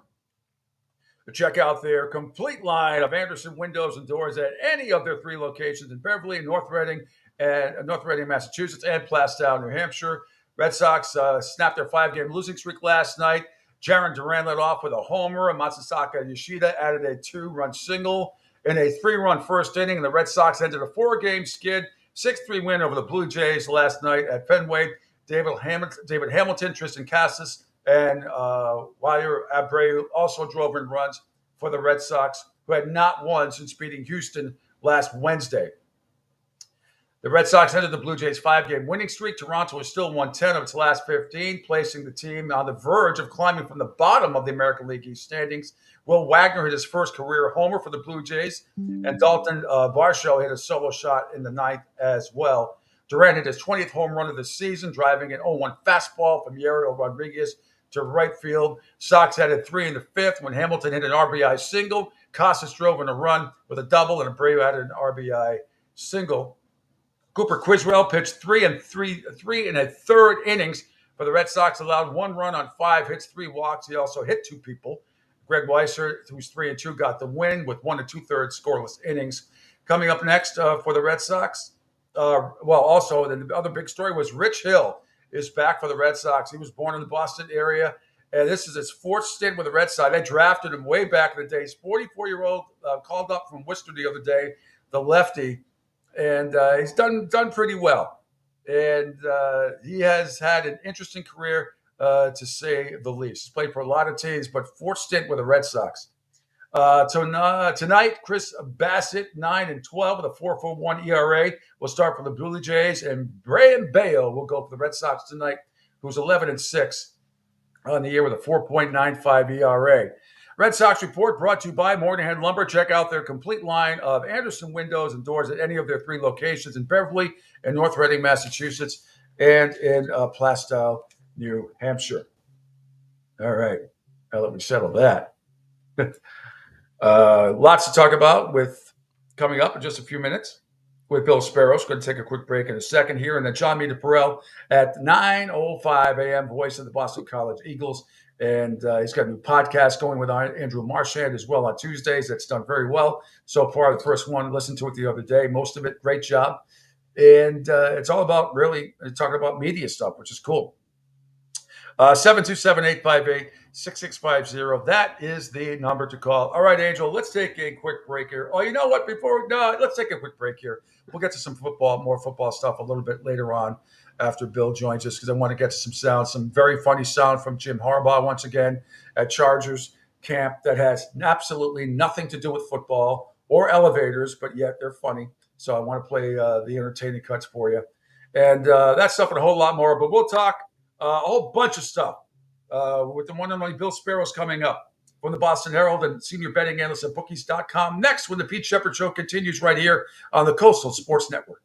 Check out their complete line of Andersen windows and doors at any of their 3 locations in Beverly, North Reading, Massachusetts, and Plastow, New Hampshire. Red Sox snapped their 5-game losing streak last night. Jaron Duran led off with a homer, and Matsusaka Yoshida added a 2-run single in a 3-run first inning, and the Red Sox ended a 4-game skid, 6-3 win over the Blue Jays last night at Fenway. David Hamilton, Tristan Casas, and Wire Abreu also drove in runs for the Red Sox, who had not won since beating Houston last Wednesday. The Red Sox ended the Blue Jays' 5-game winning streak. Toronto has still won 10 of its last 15, placing the team on the verge of climbing from the bottom of the American League East standings. Will Wagner hit his first career homer for the Blue Jays, and Dalton Varsho hit a solo shot in the 9th as well. Durant hit his 20th home run of the season, driving an 0-1 fastball from Yariel Rodriguez to right field. Sox added 3 in the 5th when Hamilton hit an RBI single. Casas drove in a run with a double, and Abreu added an RBI single. Cooper Quizrell pitched 3 and 3.3 innings for the Red Sox, allowed 1 run on 5 hits, 3 walks. He also hit 2 people. Greg Weisser, who's 3-2, got the win with 1 2/3 scoreless innings. Coming up next for the Red Sox, also the other big story was Rich Hill is back for the Red Sox. He was born in the Boston area, and this is his 4th stint with the Red Sox. They drafted him way back in the day. He's 44-year-old, called up from Worcester the other day, the lefty, and he's done pretty well. And he has had an interesting career, to say the least. He's played for a lot of teams, but 4th stint with the Red Sox. Tonight, Chris Bassett, 9-12 with a 4.41 ERA, will start for the Blue Jays, and Brayan Bello will go for the Red Sox tonight, who's 11-6 on the year with a 4.95 ERA. Red Sox Report brought to you by Moynihan Lumber. Check out their complete line of Andersen windows and doors at any of their 3 locations in Beverly and North Reading, Massachusetts, and in Plastow, New Hampshire. All right. Now that we settle that. Lots to talk about with coming up in just a few minutes. with Bill Sparrows. Going to take a quick break in a second here. And then John Meter-Perrell at 9:05 a.m., voice of the Boston College Eagles. And he's got a new podcast going with Andrew Marchand as well on Tuesdays. That's done very well so far. The first one, listened to it the other day. Most of it, great job. And it's all about really talking about media stuff, which is cool. 727-858-6650. That is the number to call. All right, Angel, let's take a quick break here. Oh, you know what? Let's take a quick break here. We'll get to some more football stuff a little bit later on after Bill joins us, because I want to get to some sound, some very funny sound from Jim Harbaugh once again at Chargers camp that has absolutely nothing to do with football or elevators, but yet they're funny. So I want to play the entertaining cuts for you. And that stuff and a whole lot more. But we'll talk a whole bunch of stuff with the one and only Bill Sparrows coming up from the Boston Herald and senior betting analyst at bookies.com. Next, when the Pete Shepard Show continues right here on the Coastal Sports Network.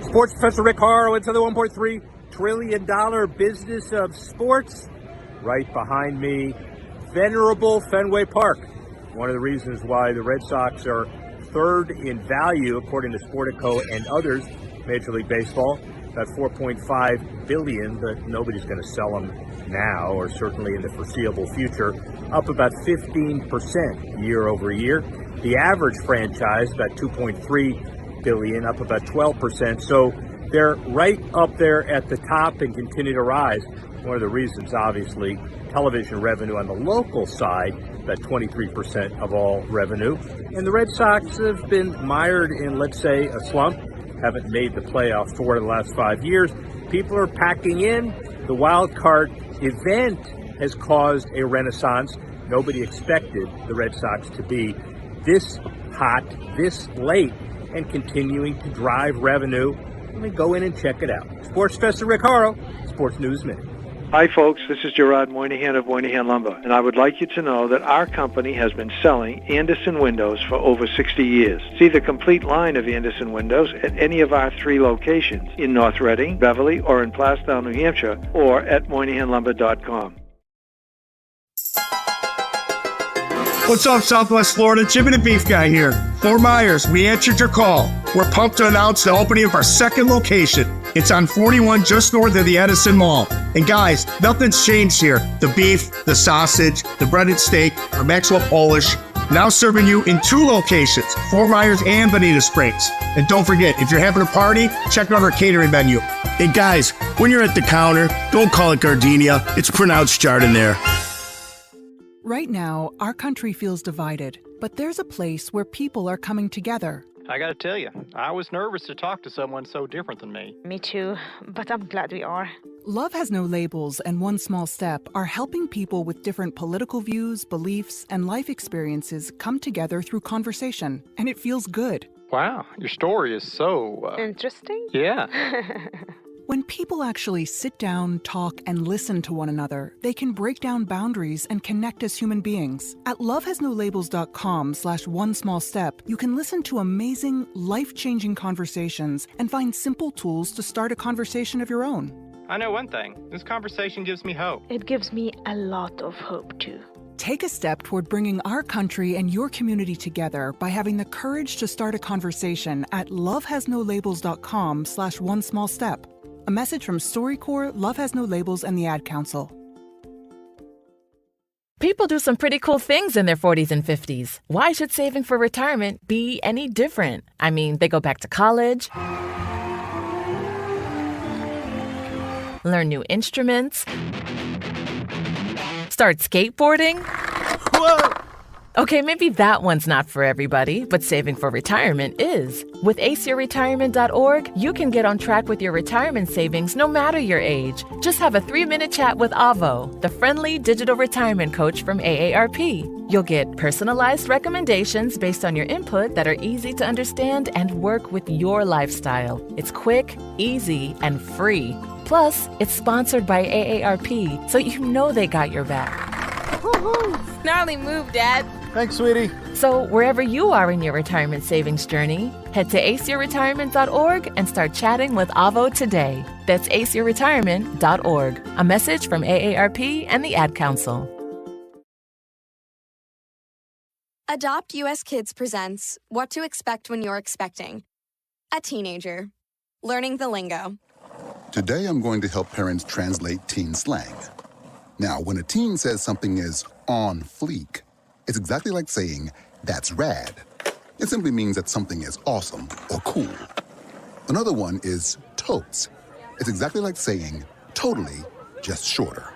Sports Professor Rick Horrow into the $1.3 trillion business of sports. Right behind me, venerable Fenway Park. One of the reasons why the Red Sox are third in value, according to Sportico and others, Major League Baseball. About $4.5 billion, but nobody's going to sell them now, or certainly in the foreseeable future. Up about 15% year over year. The average franchise, about $2.3 billion, up about 12%. So they're right up there at the top and continue to rise. One of the reasons, obviously, television revenue on the local side, about 23% of all revenue. And the Red Sox have been mired in, let's say, a slump. Haven't made the playoff 4 of the last 5 years. People are packing in. The wild card event has caused a renaissance. Nobody expected the Red Sox to be this hot, this late, and continuing to drive revenue. Let me go in and check it out. Sports Professor Rick Horrow, Sports News Minute. Hi, folks. This is Gerard Moynihan of Moynihan Lumber, and I would like you to know that our company has been selling Andersen windows for over 60 years. See the complete line of Andersen windows at any of our 3 locations in North Reading, Beverly, or in Plastown, New Hampshire, or at MoynihanLumber.com. What's up, Southwest Florida? Jim and the Beef Guy here. Fort Myers, we answered your call. We're pumped to announce the opening of our second location. It's on 41 just north of the Edison Mall. And guys, nothing's changed here. The beef, the sausage, the breaded steak, our Maxwell Polish. Now serving you in 2 locations, Fort Myers and Bonita Springs. And don't forget, if you're having a party, check out our catering menu. Hey guys, when you're at the counter, don't call it gardenia. It's pronounced Chardonnay. Right now, our country feels divided, but there's a place where people are coming together. I gotta tell you, I was nervous to talk to someone so different than me. Me too, but I'm glad we are. Love Has No Labels and One Small Step are helping people with different political views, beliefs, and life experiences come together through conversation, and it feels good. Wow, your story is so... Interesting? Yeah. When people actually sit down, talk, and listen to one another, they can break down boundaries and connect as human beings. At lovehasnolabels.com/onesmallstep, you can listen to amazing, life-changing conversations and find simple tools to start a conversation of your own. I know one thing. This conversation gives me hope. It gives me a lot of hope, too. Take a step toward bringing our country and your community together by having the courage to start a conversation at lovehasnolabels.com/onesmallstep. A message from StoryCorps, Love Has No Labels, and the Ad Council. People do some pretty cool things in their 40s and 50s. Why should saving for retirement be any different? I mean, they go back to college, learn new instruments, start skateboarding. Whoa! Okay, maybe that one's not for everybody, but saving for retirement is. With aceyourretirement.org, you can get on track with your retirement savings no matter your age. Just have a 3-minute chat with Avo, the friendly digital retirement coach from AARP. You'll get personalized recommendations based on your input that are easy to understand and work with your lifestyle. It's quick, easy, and free. Plus, it's sponsored by AARP, so you know they got your back. Woohoo! Gnarly move, Dad. Thanks, sweetie. So wherever you are in your retirement savings journey, head to aceyourretirement.org and start chatting with Avo today. That's aceyourretirement.org. A message from AARP and the Ad Council. Adopt US Kids presents What to Expect When You're Expecting. A teenager. Learning the lingo. Today I'm going to help parents translate teen slang. Now, when a teen says something is on fleek, it's exactly like saying, that's rad. It simply means that something is awesome or cool. Another one is totes. It's exactly like saying, totally, just shorter.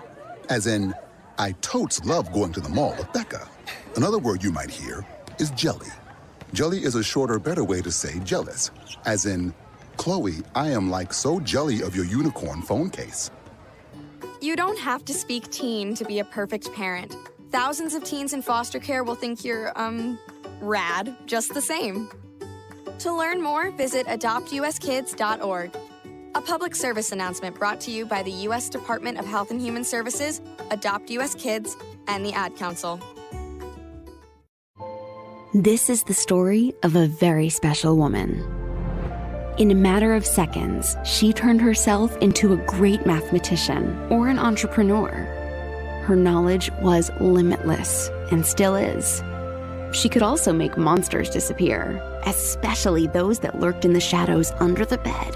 As in, I totes love going to the mall with Becca. Another word you might hear is jelly. Jelly is a shorter, better way to say jealous. As in, Chloe, I am like so jelly of your unicorn phone case. You don't have to speak teen to be a perfect parent. Thousands of teens in foster care will think you're, rad, just the same. To learn more, visit adoptuskids.org. A public service announcement brought to you by the U.S. Department of Health and Human Services, Adopt U.S. Kids, and the Ad Council. This is the story of a very special woman. In a matter of seconds, she turned herself into a great mathematician or an entrepreneur. Her knowledge was limitless and still is. She could also make monsters disappear, especially those that lurked in the shadows under the bed.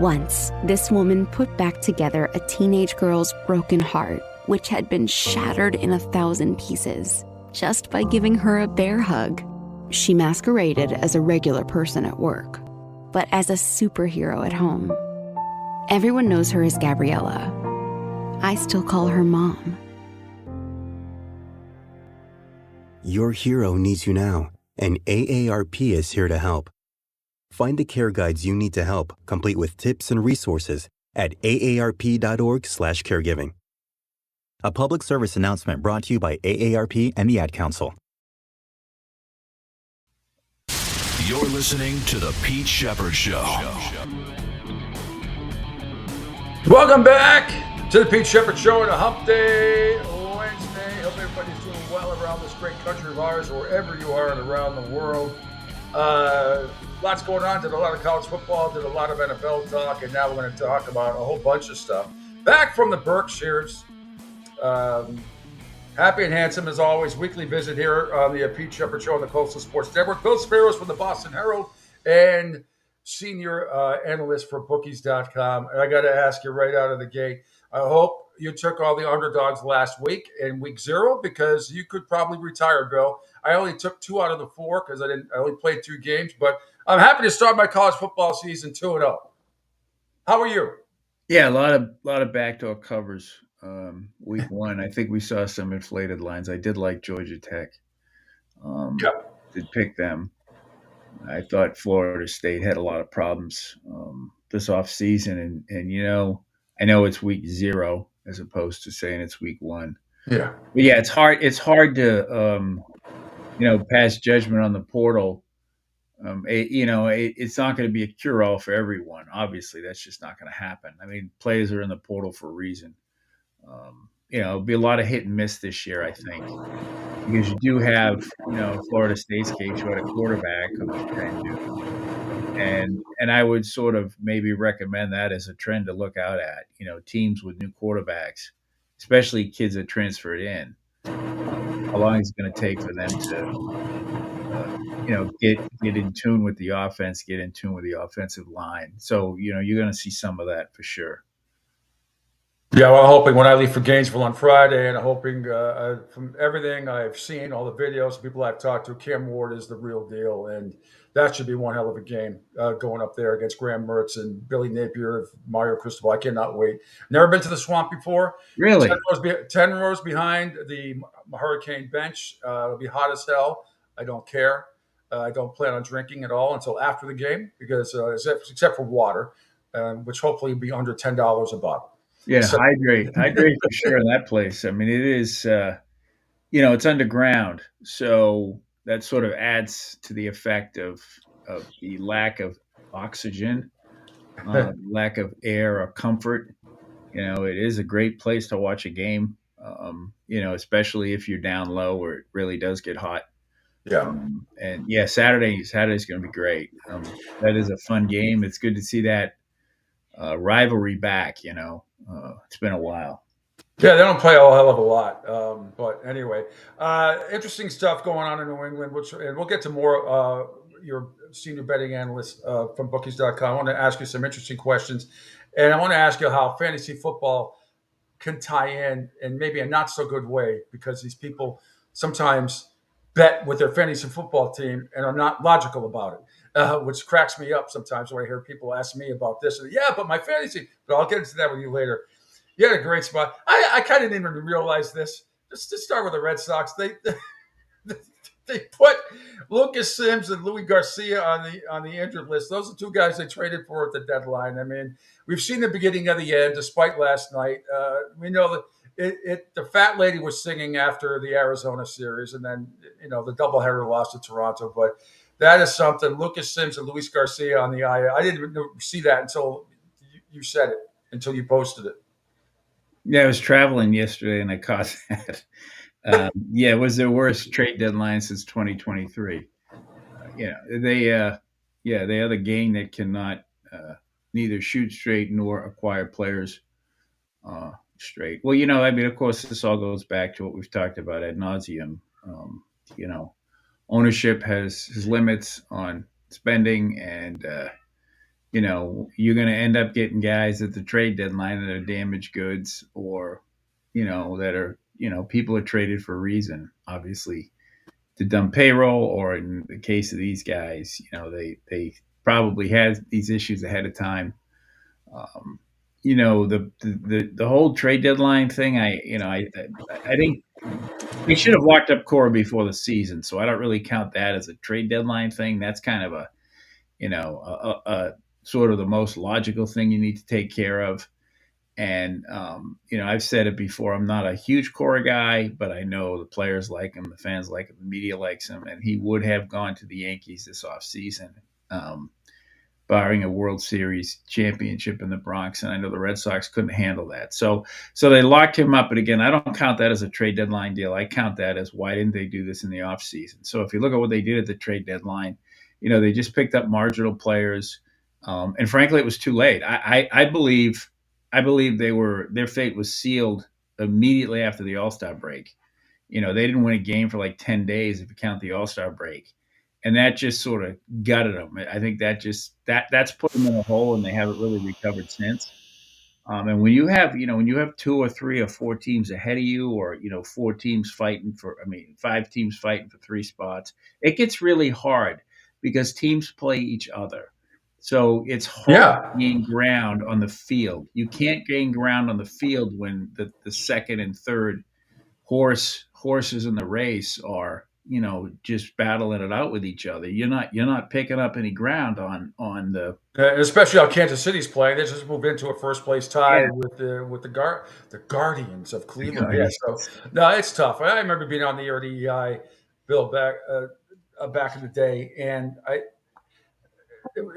Once, this woman put back together a teenage girl's broken heart, which had been shattered in 1,000 pieces, just by giving her a bear hug. She masqueraded as a regular person at work, but as a superhero at home. Everyone knows her as Gabriella. I still call her Mom. Your hero needs you now, and AARP is here to help. Find the care guides you need to help, complete with tips and resources at aarp.org/caregiving. A public service announcement brought to you by AARP and the Ad Council. You're listening to The Pete Shepherd Show. Welcome back to The Pete Shepherd Show on a Hump Day Wednesday. Hope everybody's doing well around this great country of ours, wherever you are and around the world. Lots going on. Did a lot of college football, did a lot of NFL talk, and now we're going to talk about a whole bunch of stuff. Back from the Berkshires. Happy and handsome as always. Weekly visit here on the Pete Shepherd Show on the Coastal Sports Network. Bill Sparrows from the Boston Herald and senior analyst for bookies.com. And I got to ask you right out of the gate, I hope you took all the underdogs last week in week 0 because you could probably retire, Bill. I only took 2 out of the 4 because I only played 2 games, but I'm happy to start my college football season 2-0. How are you? Yeah, a lot of backdoor covers. Week 1, I think we saw some inflated lines. I did like Georgia Tech. Did pick them. I thought Florida State had a lot of problems this offseason. And you know, I know it's week 0 as opposed to saying it's week 1. Yeah. But yeah, it's hard to pass judgment on the portal. It's not going to be a cure-all for everyone. Obviously, that's just not going to happen. I mean, players are in the portal for a reason. It'll be a lot of hit and miss this year, I think, because you do have, Florida State's case, you had a quarterback who was brand new. And I would sort of maybe recommend that as a trend to look out at, teams with new quarterbacks, especially kids that transferred in. How long is it going to take for them to, get in tune with the offense, get in tune with the offensive line? So, you're going to see some of that for sure. Yeah, well, I'm hoping when I leave for Gainesville on Friday, and I'm hoping from everything I've seen, all the videos, people I've talked to, Cam Ward is the real deal, and that should be one hell of a game going up there against Graham Mertz and Billy Napier, Mario Cristobal. I cannot wait. Never been to the Swamp before. Really? 10 rows behind the Hurricane bench. It'll be hot as hell. I don't care. I don't plan on drinking at all until after the game, because except for water, which hopefully will be under $10 a bottle. Yeah, so, hydrate for sure in that place. I mean, it is, it's underground, so that sort of adds to the effect of the lack of oxygen, lack of air or comfort. It is a great place to watch a game, especially if you're down low where it really does get hot. Yeah. And yeah, Saturday's going to be great. That is a fun game. It's good to see that rivalry back, it's been a while. Yeah, they don't play a hell of a lot. But anyway, interesting stuff going on in New England, and we'll get to more. Your senior betting analyst from bookies.com. I want to ask you some interesting questions. And I want to ask you how fantasy football can tie in maybe a not so good way, because these people sometimes bet with their fantasy football team and are not logical about it, which cracks me up sometimes when I hear people ask me about this. Yeah, but my fantasy, but I'll get into that with you later. You had a great spot. I kind of didn't even realize this. Just to start with the Red Sox, they put Lucas Sims and Louis Garcia on the injured list. Those are two guys they traded for at the deadline. I mean, we've seen the beginning of the end, despite last night. We know that the fat lady was singing after the Arizona series, and then the doubleheader lost to Toronto. But that is something. Lucas Sims and Luis Garcia on the IL. I didn't even see that until you said it, until you posted it. Yeah, I was traveling yesterday and I caught that. Yeah, it was their worst trade deadline since 2023. They are the gang that cannot neither shoot straight nor acquire players straight. Well, I mean, of course, this all goes back to what we've talked about ad nauseum. Ownership has limits on spending, and you're going to end up getting guys at the trade deadline that are damaged goods, or that are people are traded for a reason, obviously, to dump payroll, or in the case of these guys, they probably had these issues ahead of time. The whole trade deadline thing, I think they should have locked up Cora before the season, so I don't really count that as a trade deadline thing. That's kind of a sort of the most logical thing you need to take care of. And, I've said it before, I'm not a huge Cora guy, but I know the players like him, the fans like him, the media likes him, and he would have gone to the Yankees this offseason, barring a World Series championship in the Bronx. And I know the Red Sox couldn't handle that. So they locked him up. But again, I don't count that as a trade deadline deal. I count that as, why didn't they do this in the offseason? So if you look at what they did at the trade deadline, they just picked up marginal players. And frankly, it was too late. I believe their fate was sealed immediately after the All-Star break. They didn't win a game for like 10 days if you count the All-Star break. And that just sort of gutted them. I think that's put them in a hole, and they haven't really recovered since. And when you have 2 or 3 or 4 teams ahead of you, or 5 teams fighting for 3 spots, it gets really hard because teams play each other. So it's hard to gain ground on the field. You can't gain ground on the field when the second and third horses in the race are, just battling it out with each other. You're not picking up any ground on the especially how Kansas City's playing. They just moved into a first place tie with the Guardians of Cleveland. Yeah, so no, it's tough. I remember being on the air at EEI, Bill, back in the day, and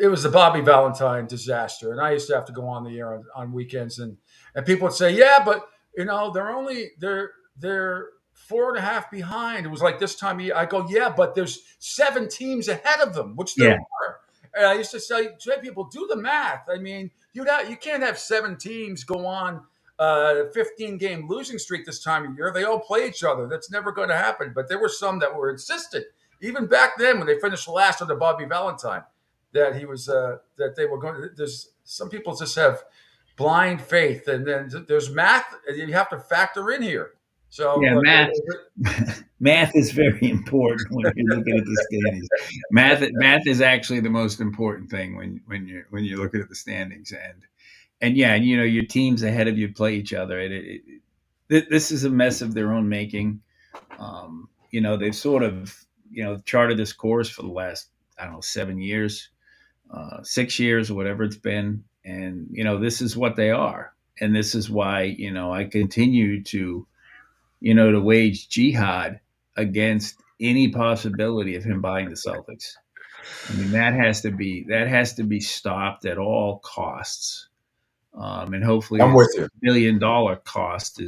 it was the Bobby Valentine disaster, and I used to have to go on the air on weekends, and people would say, "Yeah, but they're 4.5 behind." It was like this time of year. I go, "Yeah, but there's 7 teams ahead of them," which there are. And I used to say people, do the math. I mean, you can't have 7 teams go on a 15-game losing streak this time of year. They all play each other. That's never going to happen. But there were some that were insistent, even back then when they finished last under Bobby Valentine, that he was that they were going. There's some people just have blind faith, and then there's math you have to factor in here. So math is very important when you're looking at the standings. Math is actually the most important thing when you're looking at the standings, and your teams ahead of you play each other. This is a mess of their own making. They've sort of charted this course for the last 7 years, 6 years, or whatever it's been, and this is what they are, and this is why I continue to wage jihad against any possibility of him buying the Celtics. I mean, that has to be stopped at all costs. And hopefully I'm with you. $1 billion cost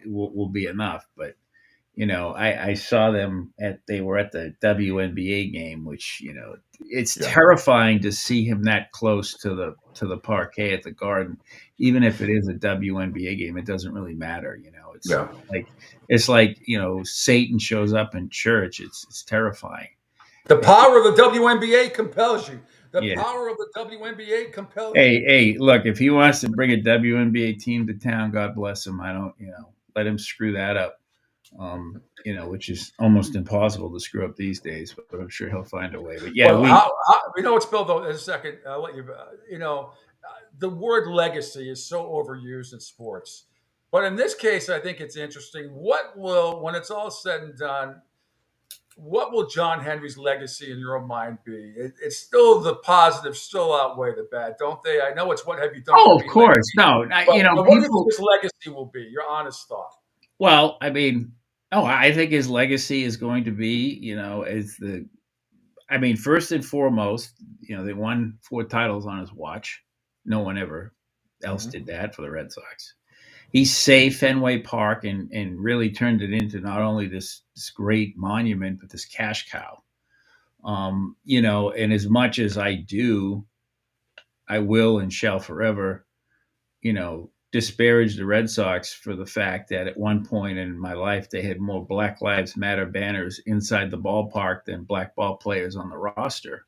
will be enough. But I saw them they were at the WNBA game, which, it's terrifying to see him that close to the parquet at the Garden. Even if it is a WNBA game, it doesn't really matter. It's like Satan shows up in church. It's terrifying. The power of the WNBA compels you. The power of the WNBA compels you. Hey, look, if he wants to bring a WNBA team to town, God bless him. I don't, let him screw that up. Which is almost impossible to screw up these days, but I'm sure he'll find a way. But what's Bill, though, in a second, I'll let you, the word legacy is so overused in sports. But in this case, I think it's interesting. When it's all said and done, what will John Henry's legacy in your mind be? It's still the positives still outweigh the bad, don't they? I know it's what have you done. Oh, of course. What do you think his legacy will be? Your honest thought. Well, I think his legacy is going to be, first and foremost, they won 4 titles on his watch. No one ever else did that for the Red Sox. He saved Fenway Park and really turned it into not only this great monument, but this cash cow. And as much as I will and shall forever, disparage the Red Sox for the fact that at one point in my life, they had more Black Lives Matter banners inside the ballpark than black ball players on the roster.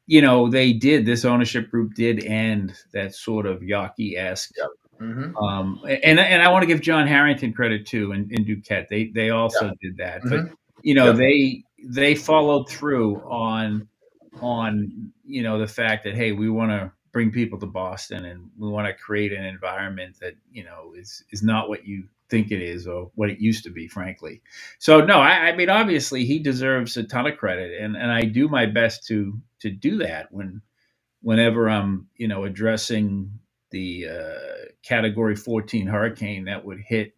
This ownership group did end that sort of Yawkey-esque. Yep. Mm-hmm. And I want to give John Harrington credit too, and Duquette. They also did that, but they followed through on the fact that, hey, we want to bring people to Boston and we want to create an environment that is not what you think it is or what it used to be, frankly. So no, obviously he deserves a ton of credit, and I do my best to do that whenever I'm addressing the Category 14 hurricane that would hit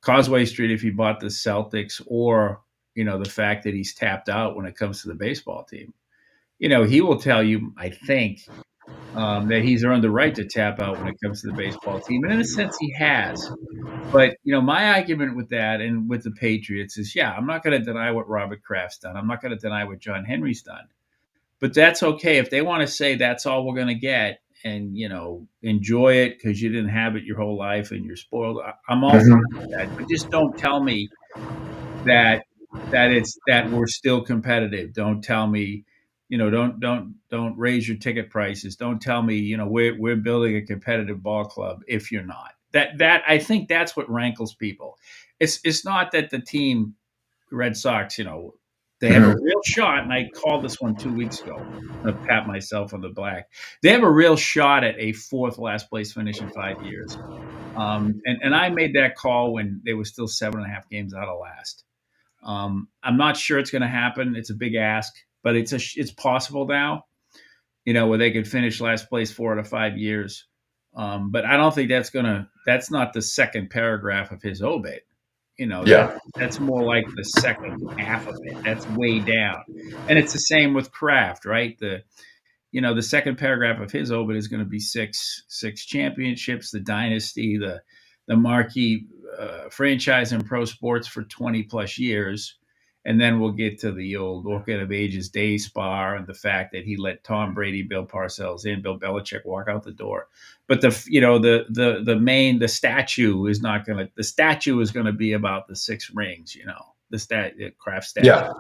Causeway Street if he bought the Celtics, or the fact that he's tapped out when it comes to the baseball team. He will tell you, I think, that he's earned the right to tap out when it comes to the baseball team, and in a sense he has. But my argument with that and with the Patriots is, I'm not going to deny what Robert Kraft's done. I'm not going to deny what John Henry's done. But that's okay if they want to say that's all we're going to get, and enjoy it because you didn't have it your whole life and you're spoiled. I'm all fine with that, but just don't tell me that we're still competitive. Don't tell me, don't raise your ticket prices. Don't tell me, we're building a competitive ball club if you're not. That I think that's what rankles people. It's not that the team, Red Sox, they have a real shot, and I called this one 2 weeks ago. I'm going to pat myself on the back. They have a real shot at a 4th last place finish in 5 years. And I made that call when they were still 7.5 games out of last. I'm not sure it's going to happen. It's a big ask, but it's possible now, where they could finish last place 4 out of 5 years. But I don't think that's not the second paragraph of his obit. That's more like the second half of it. That's way down. And it's the same with Kraft, right? The second paragraph of his obit is going to be six championships, the dynasty, the marquee franchise in pro sports for 20 plus years. And then we'll get to the old Orchid of Ages day spa and the fact that he let Tom Brady, Bill Parcells, and Bill Belichick walk out the door. But the statue is not going to. The statue is going to be about the 6 rings. The Kraft statue. Yeah.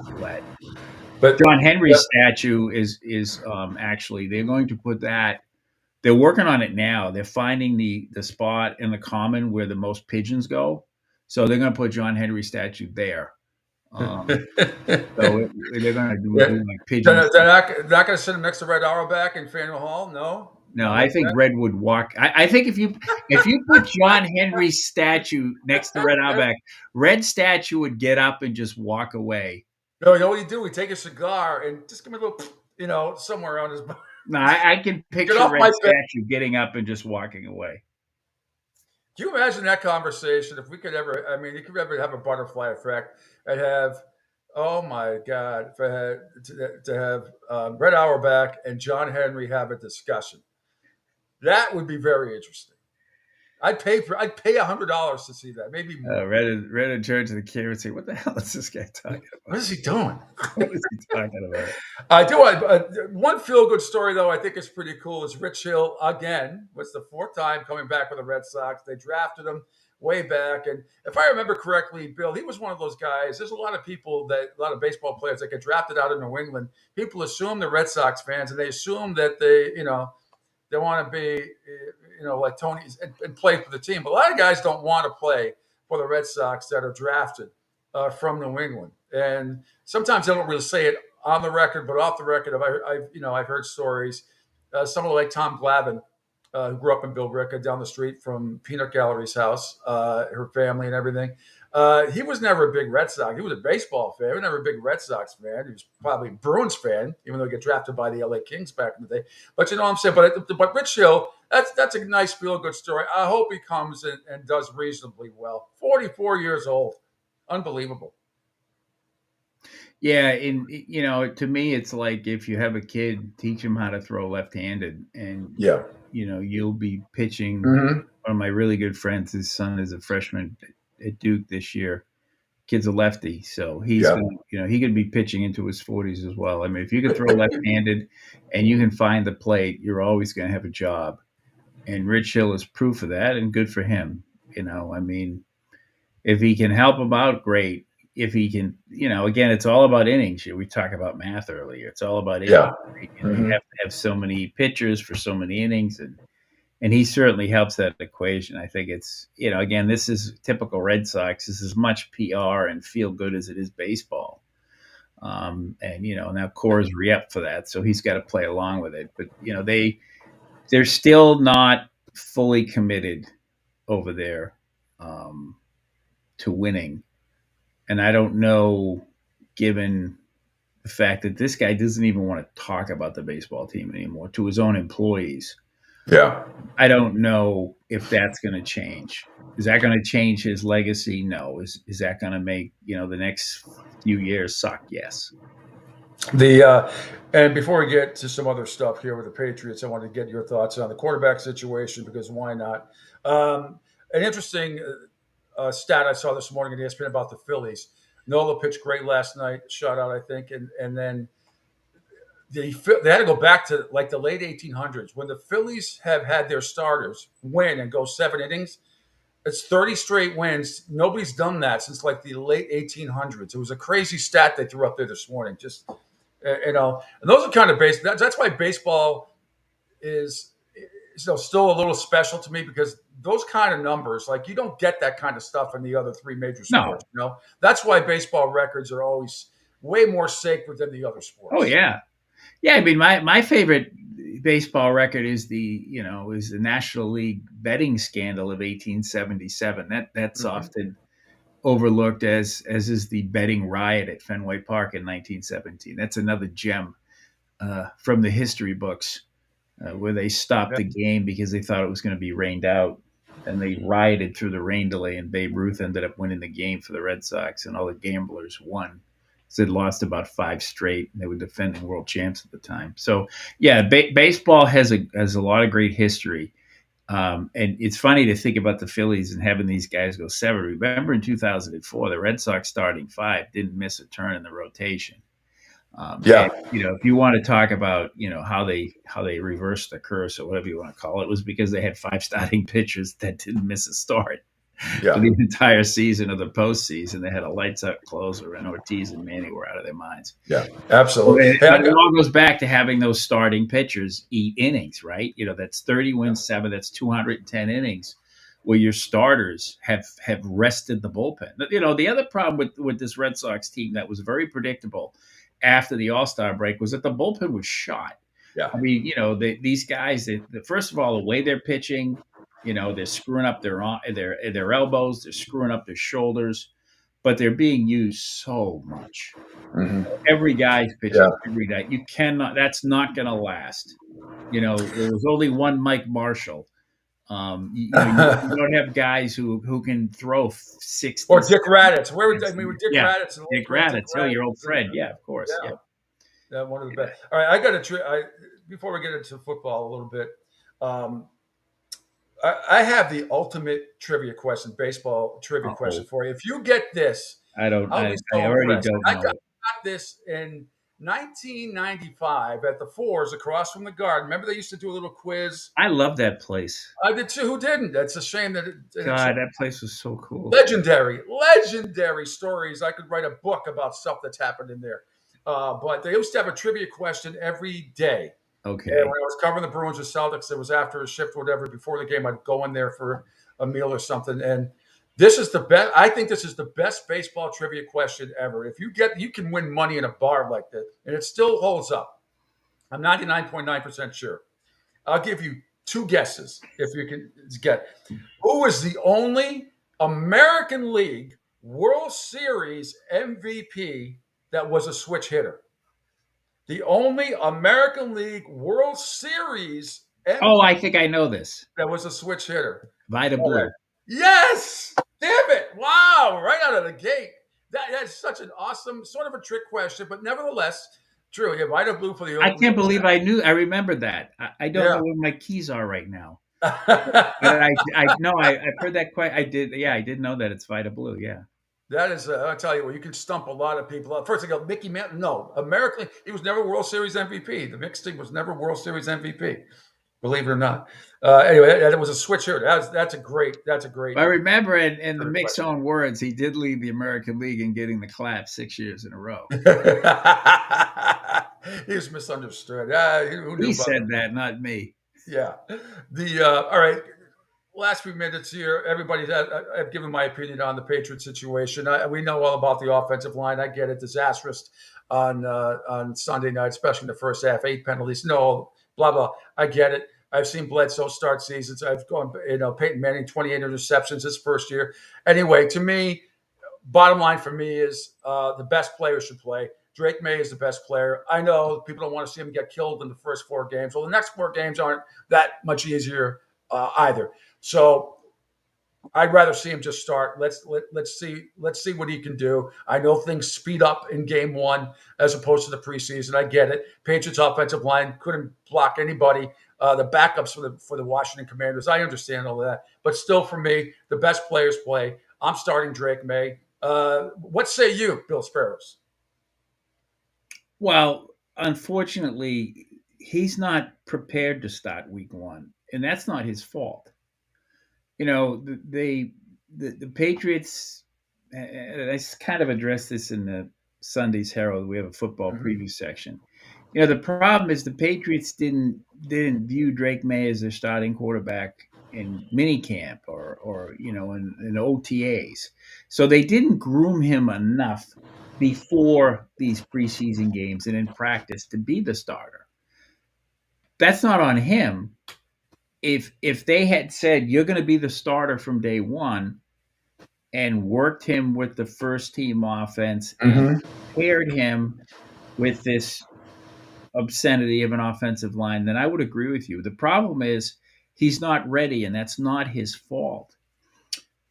But John Henry's statue is actually, they're going to put that. They're working on it now. They're finding the spot in the common where the most pigeons go. So they're going to put John Henry's statue there. So they're going to do like pigeons. They're not going to send him next to Red Auerbach in Faneuil Hall. No, I think Red would walk. I think if you put John Henry's statue next to Red Auerbach, Red statue would get up and just walk away. No, you know what you do? We take a cigar and just give me a little, somewhere on his. No, I can picture Red statue getting up and just walking away. Can you imagine that conversation? If we could ever, you could ever have a butterfly effect and have, oh my God, to have Red Auerbach and John Henry have a discussion. That would be very interesting. I'd pay $100 to see that, maybe more. Reddit turn to the camera and say, "What the hell is this guy talking about? What is he doing? What is he talking about?" I do. One feel-good story, though, I think is pretty cool, is Rich Hill, again, was the 4th time coming back with the Red Sox. They drafted him way back. And if I remember correctly, Bill, he was one of those guys. There's a lot of baseball players that get drafted out of New England. People assume they're Red Sox fans, and they assume that they want to be, like Tony and play for the team. But a lot of guys don't want to play for the Red Sox that are drafted from New England. And sometimes they don't really say it on the record, but off the record, I've heard stories. Someone like Tom Glavine, who grew up in Billerica down the street from Peanut Gallery's house, her family and everything. He was never a big Red Sox. He was a baseball fan. He was never a big Red Sox fan. He was probably a Bruins fan, even though he got drafted by the LA Kings back in the day. But you know what I'm saying? But Rich Hill, that's a nice feel-good story. I hope he comes and does reasonably well. 44 years old. Unbelievable. Yeah, and to me, it's like if you have a kid, teach him how to throw left-handed, and you'll be pitching. Mm-hmm. One of my really good friends, his son is a freshman at Duke this year. Kid's a lefty, so he's he could be pitching into his 40s as well. I mean, if you can throw left-handed and you can find the plate, you're always going to have a job. And Rich Hill is proof of that, and good for him. I mean, if he can help him out, great. If he can, again, it's all about innings. We talked about math earlier. It's all about innings. You have to have so many pitchers for so many innings, and he certainly helps that equation. I think it's, again, this is typical Red Sox. This is as much PR and feel good as it is baseball. And now Cora's re-up for that, so he's got to play along with it. But they're still not fully committed over there to winning. And I don't know, given the fact that this guy doesn't even want to talk about the baseball team anymore to his own employees. Yeah. I don't know if that's going to change. Is that going to change his legacy? No. Is that going to make, the next few years suck? Yes. And before we get to some other stuff here with the Patriots, I want to get your thoughts on the quarterback situation, because why not? An interesting stat I saw this morning in ESPN about the Phillies. Nola pitched great last night, shutout, I think, and then they had to go back to like the late 1800s when the Phillies have had their starters win and go 7 innings. It's 30 straight wins. Nobody's done that since like the late 1800s. It was a crazy stat they threw up there this morning. Just and those are kind of that's why baseball is still a little special to me, because those kind of numbers, like, you don't get that kind of stuff in the other 3 major sports. No. That's why baseball records are always way more sacred than the other sports. Oh yeah. Yeah. I mean, my favorite baseball record is the National League betting scandal of 1877. That's often overlooked, as is the betting riot at Fenway Park in 1917. That's another gem from the history books. Where they stopped the game because they thought it was going to be rained out, and they rioted through the rain delay, and Babe Ruth ended up winning the game for the Red Sox, and all the gamblers won. So they'd lost about 5 straight, and they were defending world champs at the time. So, yeah, baseball has a lot of great history. And it's funny to think about the Phillies and having these guys go 7. Remember in 2004, the Red Sox starting 5 didn't miss a turn in the rotation. And, if you want to talk about, how they reversed the curse or whatever you want to call it, was because they had 5 starting pitchers that didn't miss a start for the entire season of the postseason. They had a lights out closer, and Ortiz and Manny were out of their minds. Yeah, absolutely. But it all goes back to having those starting pitchers eat innings, right? That's 30 wins, 7. That's 210 innings. Where your starters have rested the bullpen. The other problem with this Red Sox team that was very predictable after the All-Star break was that the bullpen was shot. Yeah. I mean, these guys, first of all, the way they're pitching, they're screwing up their elbows, they're screwing up their shoulders, but they're being used so much. Mm-hmm. Every guy's pitching every day. You cannot, that's not going to last. There was only one Mike Marshall. You don't have guys who can throw 60. Or Dick Raditz. Dick Raditz. Dick Raditz. Oh, your old friend. Yeah, of course. Yeah. One of the best. All right, I got before we get into football a little bit, I have the ultimate trivia question, baseball trivia question for you. If you get this, I don't. I'll I be so already impressed. don't I know got it. this in 1995 at the Fours across from the Garden. Remember they used to do a little quiz? I love that place. I did too. Who didn't? That's a shame that God, that place was so cool. legendary stories. I could write a book about stuff that's happened in there. But they used to have a trivia question every day. Okay. And when I was covering the Bruins or Celtics, it was after a shift or whatever. Before the game, I'd go in there for a meal or something. And this is the best. I think this is the best baseball trivia question ever. If you can win money in a bar like this, and it still holds up. I'm 99.9% sure. I'll give you two guesses if you can get. Who is the only American League World Series MVP that was a switch hitter? The only American League World Series MVP Oh, I think I know this. that was a switch hitter. Vida Blue. Yes! Damn it! Wow! Right out of the gate. That's such an awesome, sort of a trick question, but nevertheless, true. Yeah, Vida Blue for the. I can't believe I remembered that. I don't know where my keys are right now. But I know I've heard that quite. I did. Yeah, I did know that it's Vida Blue. Yeah. That is, I'll tell you what, you can stump a lot of people up. First, I go, Mickey Mantle. No, American, he was never World Series MVP. The mixed team was never World Series MVP, believe it or not. Anyway, that was a switch hitter. That's a great. I remember in the mixed own words, he did lead the American League in getting the clap 6 years in a row. He was misunderstood. He said that, not me. Yeah. All right. Last few minutes here, I've given my opinion on the Patriots situation. We know all about the offensive line. I get it, disastrous on Sunday night, especially in the first half. 8 penalties, no, blah blah. I get it. I've seen Bledsoe start seasons. I've gone, Peyton Manning 28 interceptions his first year. Anyway, to me, bottom line for me is the best player should play. Drake May is the best player. I know people don't want to see him get killed in the first 4 games. Well, the next 4 games aren't that much easier either. So I'd rather see him just start. Let's see what he can do. I know things speed up in game 1 as opposed to the preseason. I get it. Patriots offensive line couldn't block anybody. The backups for the Washington Commanders. I understand all of that, but still, for me, the best players play. I'm starting Drake May. What say you, Bill Sparrows? Well, unfortunately, he's not prepared to start week 1, and that's not his fault. The Patriots, I kind of addressed this in the Sunday's Herald. We have a football preview section. The problem is the Patriots didn't view Drake May as their starting quarterback in minicamp or in OTAs. So they didn't groom him enough before these preseason games and in practice to be the starter. That's not on him. If they had said you're going to be the starter from day 1 and worked him with the first team offense and paired him with this obscenity of an offensive line, then I would agree with you. The problem is he's not ready, and that's not his fault.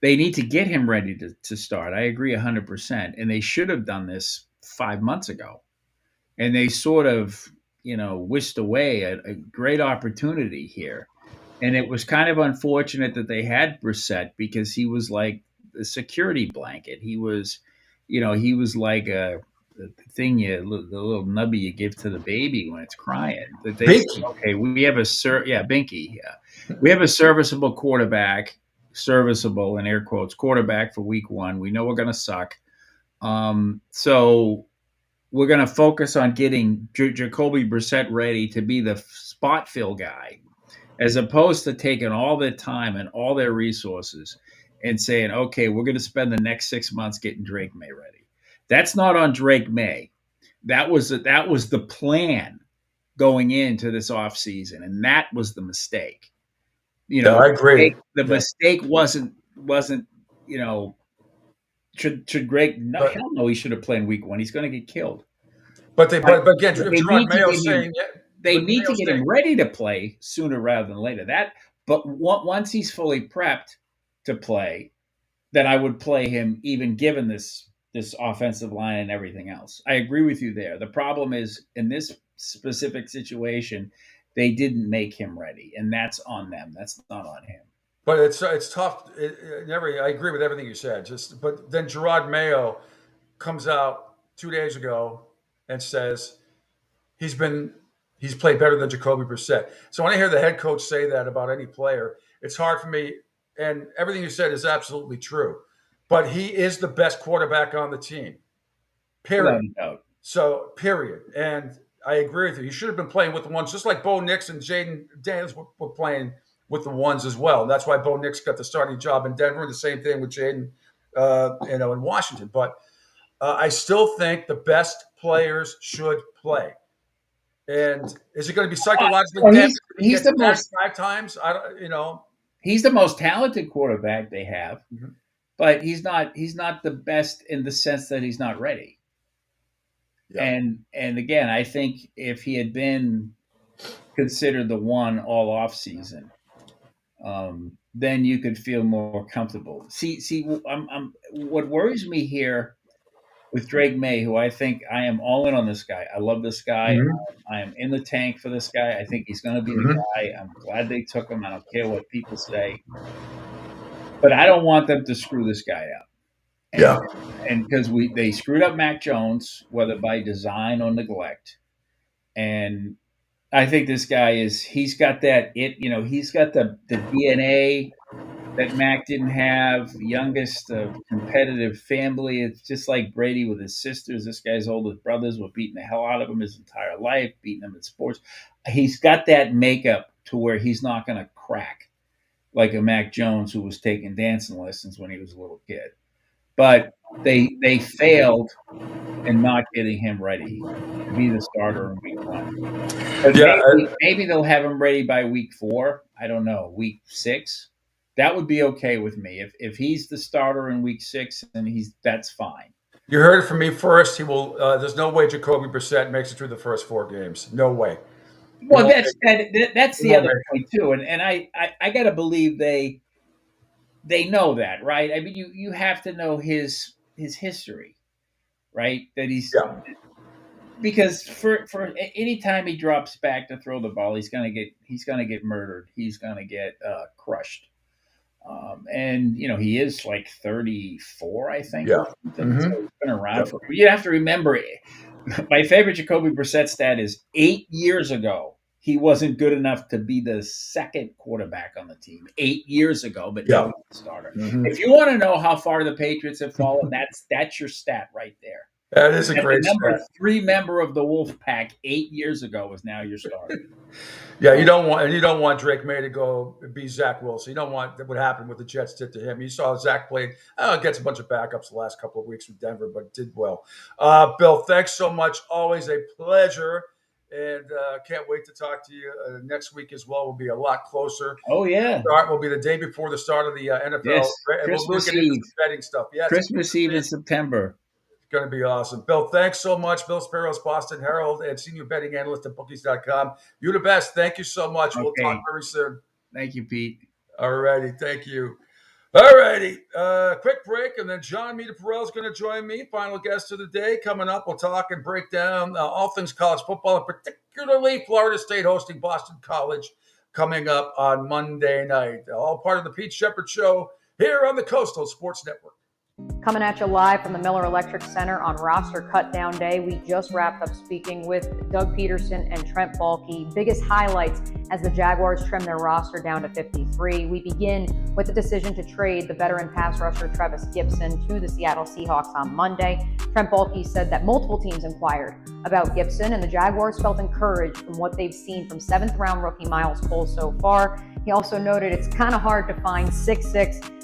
They need to get him ready to start. I agree 100%. And they should have done this 5 months ago. And they sort of, whisked away a great opportunity here. And it was kind of unfortunate that they had Brissett because he was like a security blanket. He was like the little nubby you give to the baby when it's crying. That they said, okay, we have Binky. Yeah. We have a serviceable quarterback, serviceable in air quotes, quarterback for week 1. We know we're going to suck. So we're going to focus on getting Jacoby Brissett ready to be the spot fill guy, as opposed to taking all their time and all their resources and saying, okay, we're going to spend the next 6 months getting Drake May ready. That's not on Drake May. That was the plan going into this offseason, and that was the mistake. I agree. The mistake wasn't should Drake? Hell no, he should have played week 1. He's going to get killed. But again, Gerard Mayo saying they need to get him ready to play sooner rather than later. But once he's fully prepped to play, then I would play him, even given this offensive line and everything else. I agree with you there. The problem is, in this specific situation, they didn't make him ready, and that's on them. That's not on him. But it's tough. I agree with everything you said. But then Gerard Mayo comes out 2 days ago and says he's played better than Jacoby Brissett. So when I hear the head coach say that about any player, it's hard for me. And everything you said is absolutely true. But he is the best quarterback on the team. Period. So, period. And I agree with you. He should have been playing with the ones, just like Bo Nix and Jaden Daniels were playing with the ones as well. And that's why Bo Nix got the starting job in Denver. The same thing with Jaden, in Washington. But I still think the best players should play. And is it going to be psychologically damaging? He's the most 5 times. He's the most talented quarterback they have, but he's not the best in the sense that he's not ready. Yeah. And again, I think if he had been considered the one all off season, then you could feel more comfortable. See, what worries me here with Drake May, who I think I am all in on this guy. I love this guy. I am in the tank for this guy. I think he's going to be the guy. I'm glad they took him. I don't care what people say. But I don't want them to screw this guy up. And because they screwed up Mac Jones, whether by design or neglect. And I think this guy he's got that he's got the DNA that Mac didn't have, youngest of competitive family. It's just like Brady with his sisters. This guy's oldest brothers were beating the hell out of him his entire life, beating him in sports. He's got that makeup to where he's not going to crack like a Mac Jones who was taking dancing lessons when he was a little kid. But they failed in not getting him ready to be the starter in week 1. Maybe they'll have him ready by week 4. I don't know, week 6. That would be okay with me. If he's the starter in week 6, then that's fine. You heard it from me first. He will. There's no way Jacoby Brissett makes it through the first 4 games. No way. Well, that's the other point too, and I got to believe they know that, right? I mean, you have to know his history, right? That he's because for any time he drops back to throw the ball, he's gonna get murdered. He's gonna get crushed. And he is like 34, I think. Yeah. So he's been around for. You have to remember, my favorite Jacoby Brissett stat is 8 years ago he wasn't good enough to be the second quarterback on the team. 8 years ago, but now he's the starter. If you want to know how far the Patriots have fallen, that's your stat right there. That is a great number stat. 3 member of the Wolf Pack 8 years ago is now your starter. Yeah, you don't want Drake May to go be Zach Wilson. You don't want what happened with the Jets did to him. You saw Zach played, gets a bunch of backups the last couple of weeks with Denver, but did well. Bill, thanks so much. Always a pleasure. And can't wait to talk to you next week as well. We'll be a lot closer. Oh, yeah. Start will be the day before the start of the NFL. Yes. And we'll get into the betting stuff. Yes. Christmas Eve in September. It's going to be awesome. Bill, thanks so much. Bill Spiros, Boston Herald, and senior betting analyst at bookies.com. You're the best. Thank you so much. Okay. We'll talk very soon. Thank you, Pete. All righty. Thank you. All righty. Quick break, and then John Meter-Perrell is going to join me. Final guest of the day. Coming up, we'll talk and break down all things college football, and particularly Florida State hosting Boston College coming up on Monday night. All part of the Pete Shepard Show here on the Coastal Sports Network. Coming at you live from the Miller Electric Center on roster cutdown day. We just wrapped up speaking with Doug Peterson and Trent Baalke. Biggest highlights as the Jaguars trim their roster down to 53. We begin with the decision to trade the veteran pass rusher Trevis Gipson to the Seattle Seahawks on Monday. Trent Baalke said that multiple teams inquired about Gipson, and the Jaguars felt encouraged from what they've seen from 7th-round rookie Miles Cole so far. He also noted it's kind of hard to find 6'6",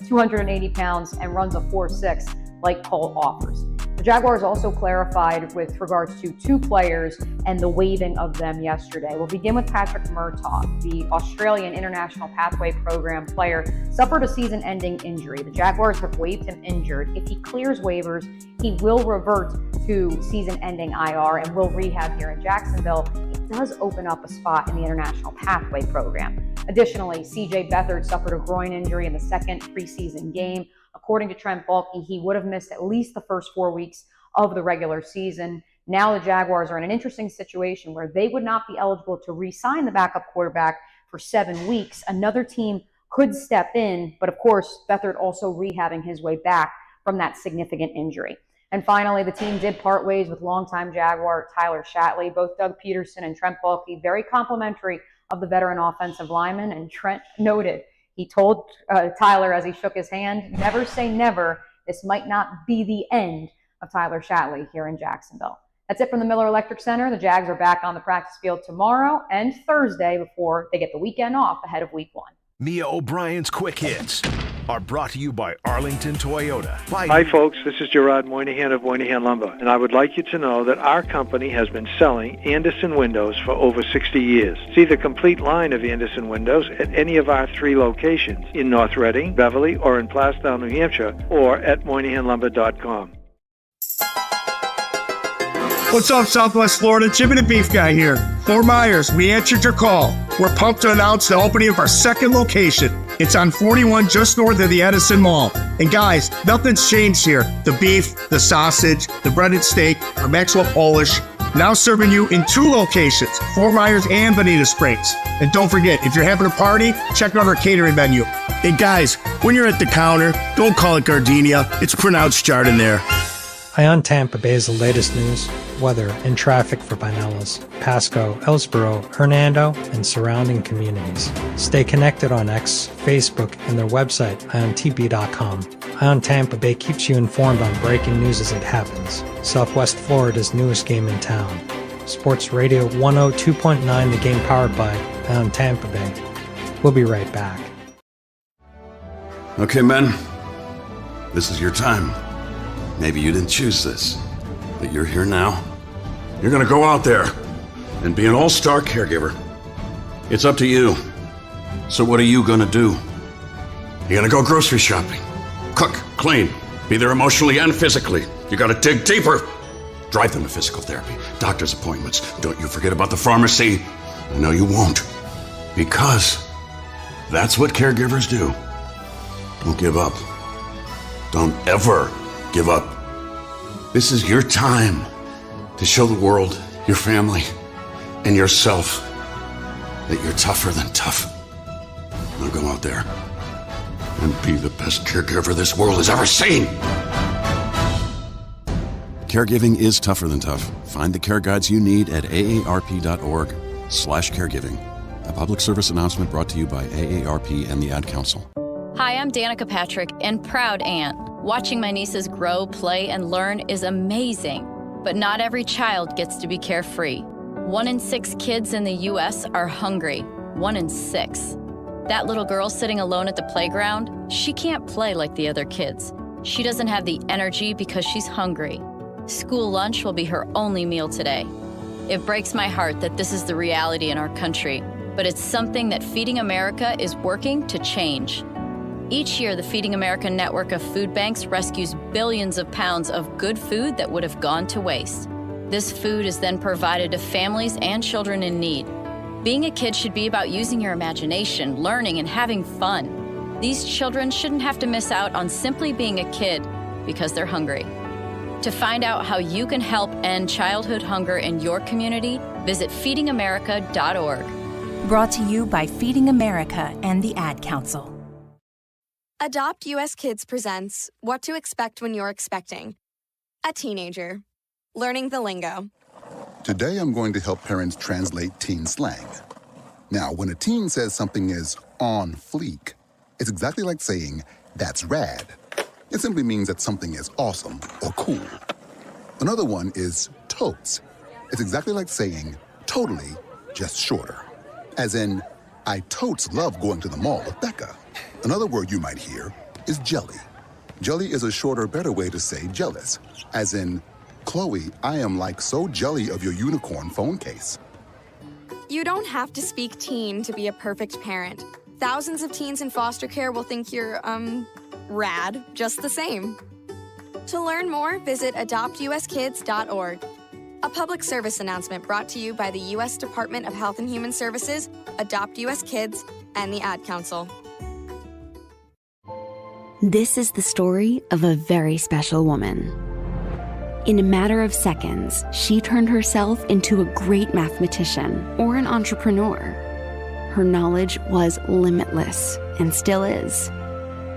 280 pounds, and runs a 4.6 like Cole offers. The Jaguars also clarified with regards to 2 players and the waiving of them yesterday. We'll begin with Patrick Murtaugh, the Australian International Pathway Program player, suffered a season-ending injury. The Jaguars have waived him injured. If he clears waivers, he will revert to season-ending IR and will rehab here in Jacksonville. It does open up a spot in the International Pathway Program. Additionally, CJ Beathard suffered a groin injury in the second preseason game. According to Trent Baalke, he would have missed at least the first 4 weeks of the regular season. Now the Jaguars are in an interesting situation where they would not be eligible to re-sign the backup quarterback for 7 weeks. Another team could step in, but of course, Beathard also rehabbing his way back from that significant injury. And finally, the team did part ways with longtime Jaguar Tyler Shatley. Both Doug Peterson and Trent Baalke very complimentary of the veteran offensive lineman, and Trent noted, he told Tyler as he shook his hand, never say never. This might not be the end of Tyler Shatley here in Jacksonville. That's it from the Miller Electric Center. The Jags are back on the practice field tomorrow and Thursday before they get the weekend off ahead of Week 1. Mia O'Brien's Quick Hits are brought to you by Arlington Toyota. Hi, folks. This is Gerard Moynihan of Moynihan Lumber, and I would like you to know that our company has been selling Anderson windows for over 60 years. See the complete line of Anderson windows at any of our 3 locations in North Reading, Beverly, or in Plastown, New Hampshire, or at MoynihanLumber.com. What's up, Southwest Florida? Jim and the Beef Guy here. Fort Myers, we answered your call. We're pumped to announce the opening of our second location. It's on 41 just north of the Edison Mall. And guys, nothing's changed here. The beef, the sausage, the breaded steak, our Maxwell Polish. Now serving you in 2 locations, Fort Myers and Bonita Springs. And don't forget, if you're having a party, check out our catering menu. Hey guys, when you're at the counter, don't call it gardenia. It's pronounced Chardonnay. Ion Tampa Bay is the latest news, weather, and traffic for Pinellas, Pasco, Ellsboro, Hernando, and surrounding communities. Stay connected on X, Facebook, and their website, iontp.com. Ion Tampa Bay keeps you informed on breaking news as it happens. Southwest Florida's newest game in town. Sports Radio 102.9, the game powered by Ion Tampa Bay. We'll be right back. Okay, men, this is your time. Maybe you didn't choose this, but you're here now. You're gonna go out there and be an all-star caregiver. It's up to you. So what are you gonna do? You're gonna go grocery shopping, cook, clean, be there emotionally and physically. You gotta dig deeper. Drive them to physical therapy, doctor's appointments. Don't you forget about the pharmacy. I know you won't, because that's what caregivers do. Don't give up. Don't ever give up. This is your time to show the world, your family, and yourself that you're tougher than tough. Now go out there and be the best caregiver this world has ever seen. Caregiving is tougher than tough. Find the care guides you need at aarp.org/caregiving. A public service announcement brought to you by AARP and the Ad Council. Hi, I'm Danica Patrick and proud aunt. Watching my nieces grow, play, and learn is amazing. But not every child gets to be carefree. 1 in 6 kids in the U.S. are hungry. 1 in 6. That little girl sitting alone at the playground, she can't play like the other kids. She doesn't have the energy because she's hungry. School lunch will be her only meal today. It breaks my heart that this is the reality in our country, but it's something that Feeding America is working to change. Each year, the Feeding America network of food banks rescues billions of pounds of good food that would have gone to waste. This food is then provided to families and children in need. Being a kid should be about using your imagination, learning, and having fun. These children shouldn't have to miss out on simply being a kid because they're hungry. To find out how you can help end childhood hunger in your community, visit feedingamerica.org. Brought to you by Feeding America and the Ad Council. Adopt US Kids presents What to Expect When You're Expecting. A teenager. Learning the lingo. Today I'm going to help parents translate teen slang. Now, when a teen says something is on fleek, it's exactly like saying, that's rad. It simply means that something is awesome or cool. Another one is totes. It's exactly like saying, totally, just shorter. As in, I totes love going to the mall with Becca. Another word you might hear is jelly. Jelly is a shorter, better way to say jealous. As in, Chloe, I am like so jelly of your unicorn phone case. You don't have to speak teen to be a perfect parent. Thousands of teens in foster care will think you're, rad just the same. To learn more, visit adoptuskids.org. A public service announcement brought to you by the U.S. Department of Health and Human Services, Adopt U.S. Kids, and the Ad Council. This is the story of a very special woman. In a matter of seconds, she turned herself into a great mathematician or an entrepreneur. Her knowledge was limitless and still is.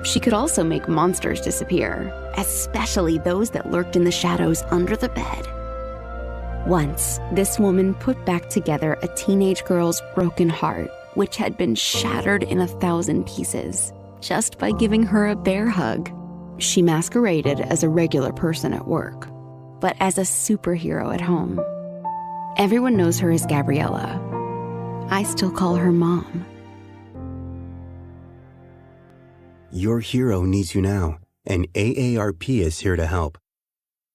She could also make monsters disappear, especially those that lurked in the shadows under the bed. Once, this woman put back together a teenage girl's broken heart, which had been shattered in 1,000 pieces, just by giving her a bear hug. She masqueraded as a regular person at work, but as a superhero at home. Everyone knows her as Gabriella. I still call her Mom. Your hero needs you now, and AARP is here to help.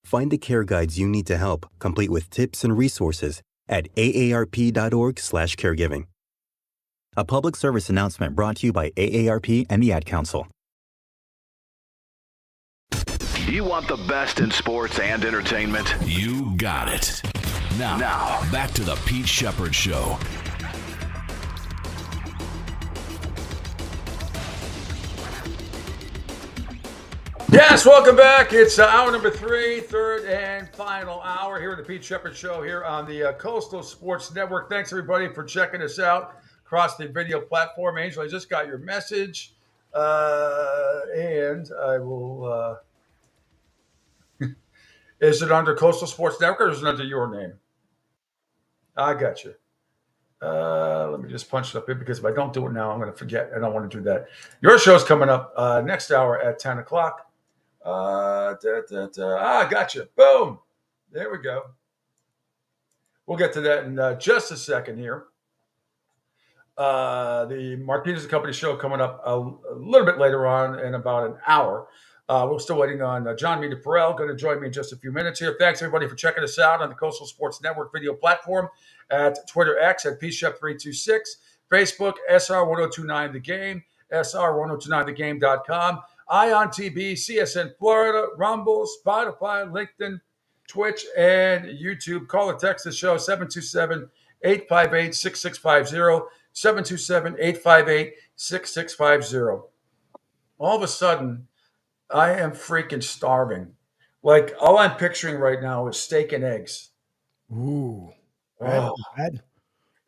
Find the care guides you need to help, complete with tips and resources at aarp.org/caregiving. A public service announcement brought to you by AARP and the Ad Council. You want the best in sports and entertainment? You got it. Now back to the Pete Shepherd Show. Yes, welcome back. It's hour number 3, third and final hour here at the Pete Shepherd Show here on the Coastal Sports Network. Thanks, everybody, for checking us out across the video platform. Angel, I just got your message, and I will is it under Coastal Sports Network or is it under your name? I got you. Let me just punch it up here because if I don't do it now, I'm going to forget. I don't want to do that. Your show's coming up next hour at 10 o'clock. Gotcha. Boom. There we go. We'll get to that in just a second here. The Mark Peters and Company show coming up a little bit later on in about an hour. We're still waiting on John Meter Perrell, going to join me in just a few minutes here. Thanks, everybody, for checking us out on the Coastal Sports Network video platform at Twitter X at PShep326, Facebook, SR1029 The Game, SR1029thegame.com, Ion TV, CSN Florida, Rumble, Spotify, LinkedIn, Twitch, and YouTube. Call or text the show, 727-858-6650, 727-858-6650. All of a sudden, I am freaking starving. Like, all I'm picturing right now is steak and eggs. Ooh. Oh, Bad.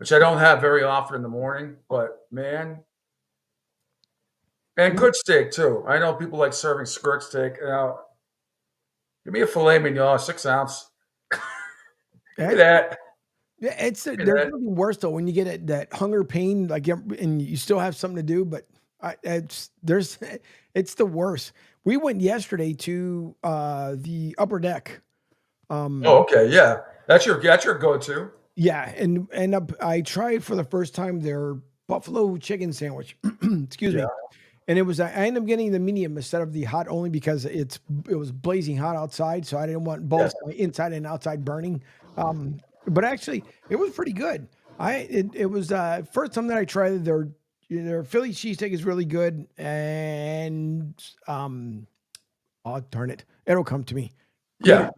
which I don't have very often in the morning, but man. And good steak, too. I know people like serving skirt steak. Give me a filet mignon, 6 ounce. Give me that. Yeah, there's Give me that. nothing worse though when you get that hunger pain, like, and you still have something to do, but it's the worst. We went yesterday to the Upper Deck. Okay, yeah, that's your go-to. Yeah, and I tried for the first time their buffalo chicken sandwich. Excuse me. And it was I ended up getting the medium instead of the hot only because it was blazing hot outside, so I didn't want both inside and outside burning. But actually, it was pretty good. It was first time that I tried their Philly cheesesteak is really good, and oh darn it, it'll come to me. Yeah.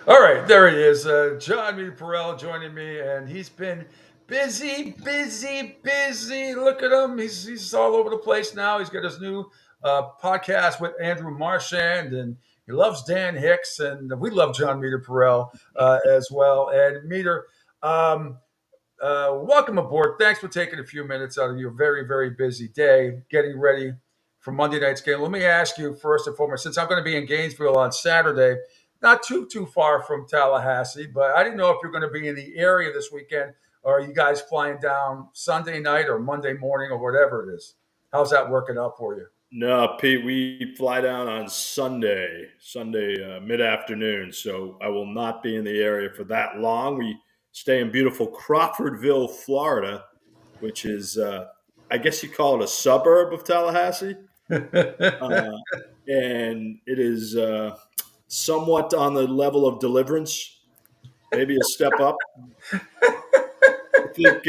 All right, there he is, John Meter Perrell joining me, and he's been busy. Look at him. He's all over the place now. He's got his new podcast with Andrew Marchand, and he loves Dan Hicks, and we love John Meter Perrell as well. And Meter, welcome aboard. Thanks for taking a few minutes out of your very, very busy day getting ready for Monday night's game. Let me ask you first and foremost, since I'm going to be in Gainesville on Saturday, not too far from Tallahassee, but I didn't know if you're going to be in the area this weekend. Or are you guys flying down Sunday night or Monday morning or whatever it is? How's that working out for you? No, Pete, we fly down on Sunday mid-afternoon, so I will not be in the area for that long. We stay in beautiful Crawfordville, Florida, which is, I guess you call it a suburb of Tallahassee. And it is somewhat on the level of Deliverance, maybe a step up. I think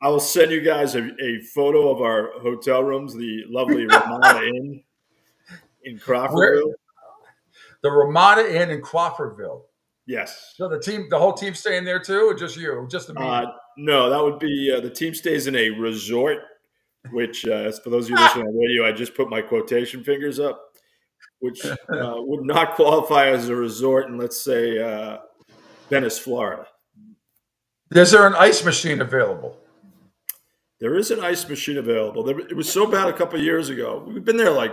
I will send you guys a photo of our hotel rooms, the lovely Ramada Inn in Crawfordville. The Ramada Inn in Crawfordville. Yes. So the whole team staying there too, or just you, just the meeting? No, that would be the team stays in a resort, which for those of you listening on radio, I just put my quotation fingers up, which would not qualify as a resort in, let's say, Venice, Florida. Is there an ice machine available? There is an ice machine available. It was so bad a couple of years ago. We've been there I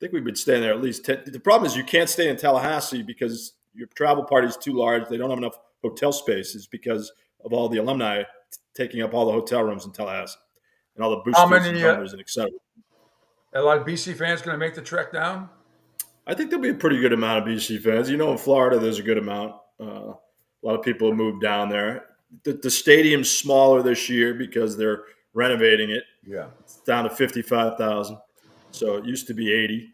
think we've been staying there at least 10. The problem is you can't stay in Tallahassee because your travel party is too large. They don't have enough hotel spaces because of all the alumni taking up all the hotel rooms in Tallahassee and all the boosters and donors and et cetera. A lot of BC fans going to make the trek down? I think there'll be a pretty good amount of BC fans. In Florida, there's a good amount. A lot of people have moved down there. The stadium's smaller this year because they're renovating it. Yeah. It's down to 55,000. So it used to be 80.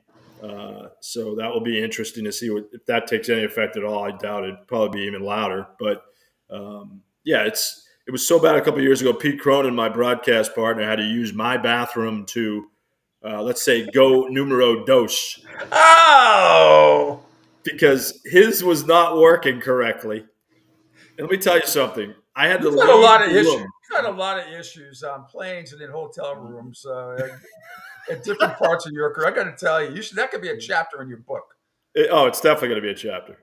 So that will be interesting to see if that takes any effect at all. I doubt it. It'd probably be even louder. But, it was so bad a couple of years ago. Pete Cronin, my broadcast partner, had to use my bathroom to, let's say, go numero dos. Oh! Because his was not working correctly. And let me tell you something. I had to leave a lot of issues. room. You've got a lot of issues on planes and in hotel rooms at different parts of your career. I got to tell you, that could be a chapter in your book. It's definitely going to be a chapter.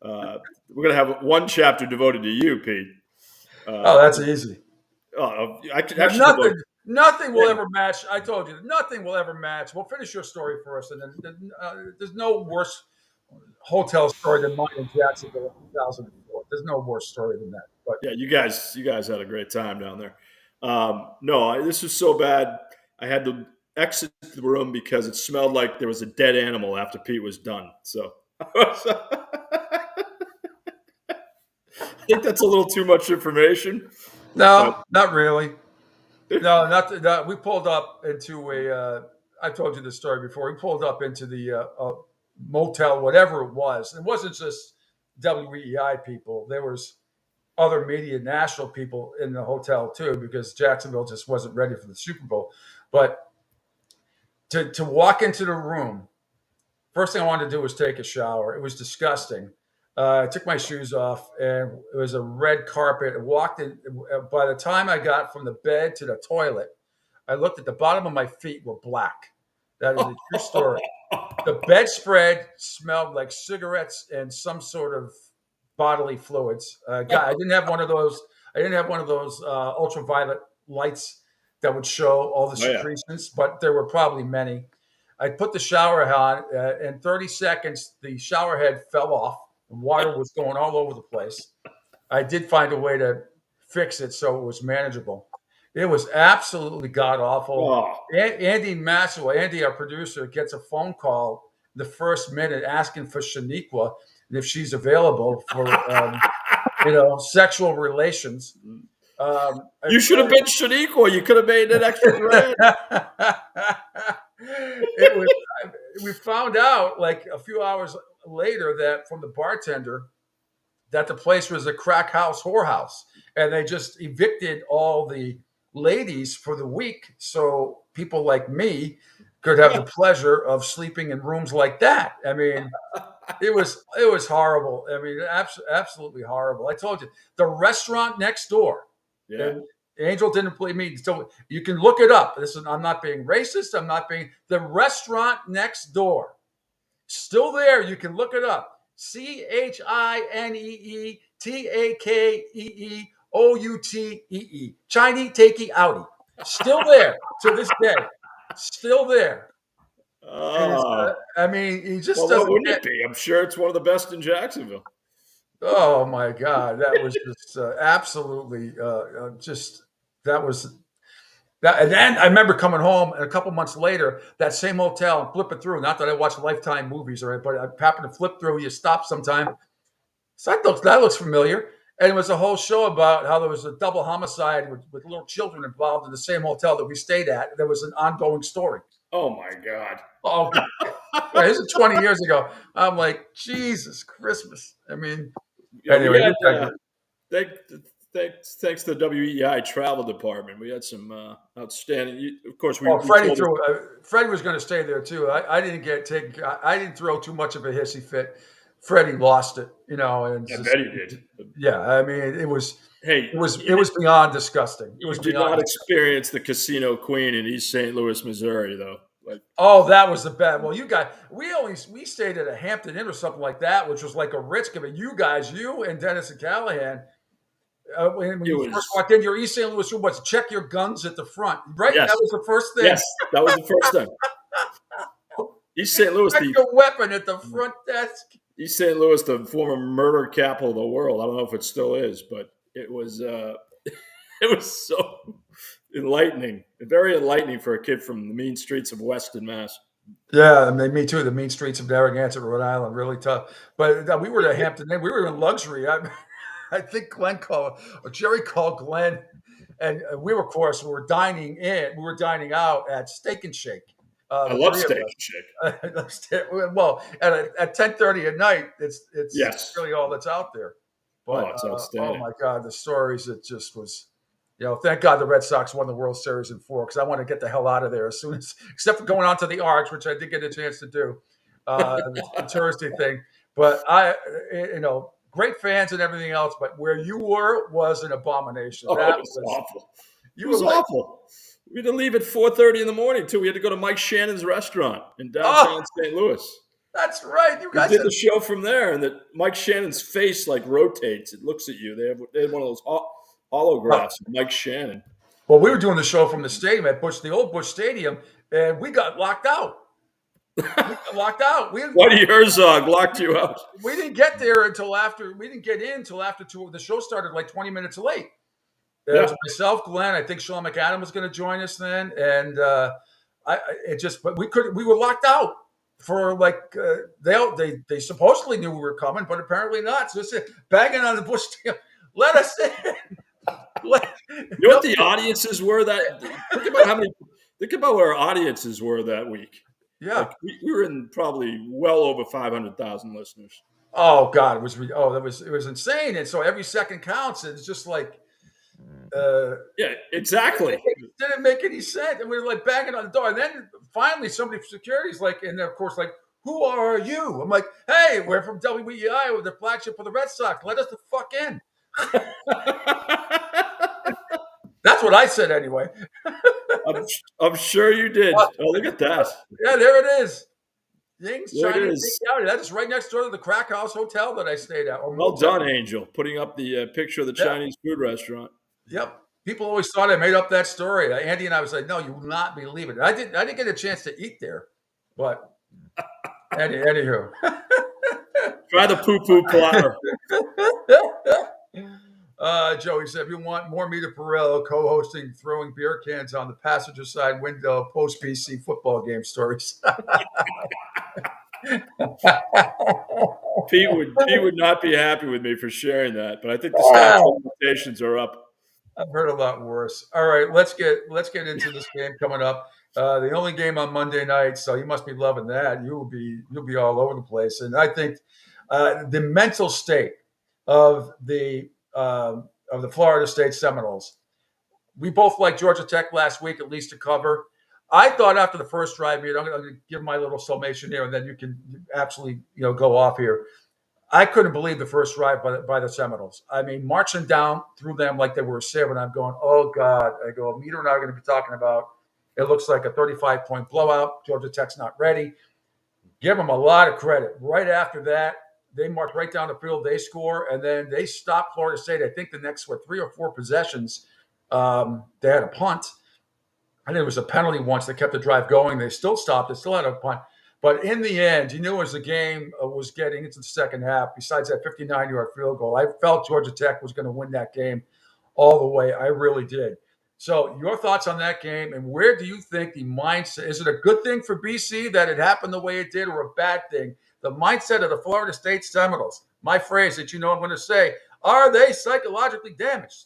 We're going to have one chapter devoted to you, Pete. That's easy. Nothing will ever match. I told you, nothing will ever match. We'll finish your story first, and then there's no worse hotel story than mine in Jacksonville in 2004. There's no worse story than that. But yeah, you guys had a great time down there. No, this was so bad. I had to exit the room because it smelled like there was a dead animal after Pete was done. So I think that's a little too much information. No, not really. No, we pulled up into I told you this story before. We pulled up into the motel, whatever it was. It wasn't just WEEI people. There was other media, national people in the hotel too, because Jacksonville just wasn't ready for the Super Bowl. But to walk into the room, first thing I wanted to do was take a shower. It was disgusting. I took my shoes off, and it was a red carpet. I walked in. By the time I got from the bed to the toilet, I looked at the bottom of my feet were black. That is a true story. The bedspread smelled like cigarettes and some sort of bodily fluids. I didn't have one of those. I didn't have one of those ultraviolet lights that would show all the secretions, but there were probably many. I put the shower on. In 30 seconds, the shower head fell off. Water was going all over the place. I did find a way to fix it so it was manageable. It was absolutely god-awful. Oh. Andy Massawa, Andy, our producer, gets a phone call the first minute asking for Shaniqua if she's available for, sexual relations. You should have been Shaniqua. You could have made an extra grand. We found out like a few hours later that from the bartender that the place was a crack house, whorehouse, and they just evicted all the ladies for the week so people like me could have the pleasure of sleeping in rooms like that. I mean, it was horrible. I mean, absolutely horrible. I told you, the restaurant next door. Yeah. Angel didn't believe me. So you can look it up. I'm not being racist. The restaurant next door. Still there. You can look it up. ChineTakeeOutee. Chinese Takey Outie. Still there to this day. Still there. He just doesn't. What wouldn't it be? I'm sure it's one of the best in Jacksonville. Oh my God, that was just absolutely that was that. And then I remember coming home, and a couple months later, that same hotel, and flipping through. Not that I watch Lifetime movies, or but I happened to flip through. You stop sometime. So that looks familiar. And it was a whole show about how there was a double homicide with little children involved in the same hotel that we stayed at. There was an ongoing story. Oh my God. Oh, this is 20 years ago. I'm like, Jesus Christmas. I mean, anyway. Thanks to the WEI travel department. We had some outstanding. Of course, Freddie was going to stay there too. I didn't throw too much of a hissy fit. Freddie lost it, And I bet he did. Yeah, I mean, it was. Hey, it was beyond disgusting. It was did not experience the Casino Queen in East St. Louis, Missouri, though. That was the bad. Well, you guys, we stayed at a Hampton Inn or something like that, which was like a Ritz. I mean, you and Dennis and Callahan, When you first walked in, your East St. Louis room was check your guns at the front, right? Yes. That was the first thing. Yes, that was the first thing. East St. Louis, check your weapon at the front desk. East St. Louis, the former murder capital of the world. I don't know if it still is, but it was it was so enlightening, very enlightening for a kid from the mean streets of Weston, Mass. Yeah, I mean, me too. The mean streets of Narragansett, Rhode Island, really tough. But we were at Hampton Inn. We were in luxury. I think Jerry called Glenn, and we were, of course, we were dining out at Steak and Shake. I love Steak and Shake. Well, at 10:30 at night, it's yes. really all that's out there. But it's outstanding. Oh my God, the stories! It just was. Thank God the Red Sox won the World Series in 4 because I want to get the hell out of there as soon as, except for going on to the Arch, which I did get a chance to do, the Thursday thing. But great fans and everything else, but where you were was an abomination. That was awful. It was awful. We had to leave at 4:30 in the morning too. We had to go to Mike Shannon's restaurant in downtown St. Louis. That's right. You guys did the show from there, and Mike Shannon's face rotates. It looks at you. They had one of those holographs of Mike Shannon. Well, we were doing the show from the stadium at the old Busch Stadium, and we got locked out. Whitey Herzog locked you out. We didn't get there until after. We didn't get in until after 2. The show started 20 minutes late. It was myself, Glenn. I think Sean McAdam was going to join us then, and but we were locked out for they supposedly knew we were coming, but apparently not. So it's banging on the Busch Stadium. Let us in. You know what the audiences were that? Think about where our audiences were that week. Yeah, we were in probably well over 500,000 listeners. Oh God, it was insane, and so every second counts. And it's just yeah, exactly. It didn't make any sense, and we were banging on the door. And then finally, somebody from security's and of course, who are you? I'm like, hey, we're from WEI, we're the flagship of the Red Sox. Let us the fuck in. That's what I said anyway. I'm sure you did. Oh, look at that. Yeah, there it is. Ying's there China it is. That's right next door to the Crack House Hotel that I stayed at. Well done, Angel, putting up the picture of the Chinese food restaurant. Yep. People always thought I made up that story. Andy and I was like, no, you will not believe it. I didn't get a chance to eat there, but anywho. Try the poo-poo platter. Joey said, if you want more Mita Parrell co-hosting, throwing beer cans on the passenger side window, post-BC football game stories. Pete would not be happy with me for sharing that, but I think the statute of limitations are up. I've heard a lot worse. All right, let's get into this game coming up. The only game on Monday night, so you must be loving that. You'll be all over the place, and I think the mental state of the Florida State Seminoles. We both liked Georgia Tech last week, at least to cover. I thought after the first drive here, I'm going to give my little summation here, and then you can absolutely go off here. I couldn't believe the first drive by the Seminoles. I mean, marching down through them like they were a sieve, and I'm going, oh God. I go, Mita and I are going to be talking about. It looks like a 35-point blowout. Georgia Tech's not ready. Give them a lot of credit. Right after that, they march right down the field. They score, and then they stop Florida State. I think the next 3 or 4 possessions, they had a punt. I think it was a penalty once that kept the drive going. They still stopped. They still had a punt. But in the end, you knew as the game was getting into the second half, besides that 59-yard field goal, I felt Georgia Tech was going to win that game all the way. I really did. So your thoughts on that game, and where do you think the mindset – is it a good thing for BC that it happened the way it did, or a bad thing? The mindset of the Florida State Seminoles, my phrase that I'm going to say, are they psychologically damaged?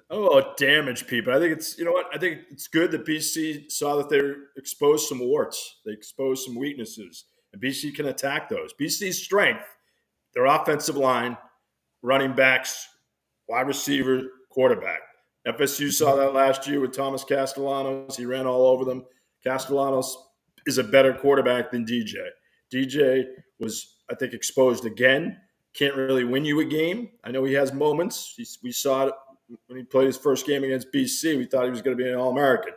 Oh, damaged people. I think it's, I think it's good that BC saw that they exposed some warts. They exposed some weaknesses, and BC can attack those. BC's strength, their offensive line, running backs, wide receiver, quarterback. FSU saw that last year with Thomas Castellanos. He ran all over them. Castellanos is a better quarterback than DJ. DJ was, I think, exposed again. Can't really win you a game. I know he has moments. We saw it when he played his first game against BC. We thought he was going to be an All-American.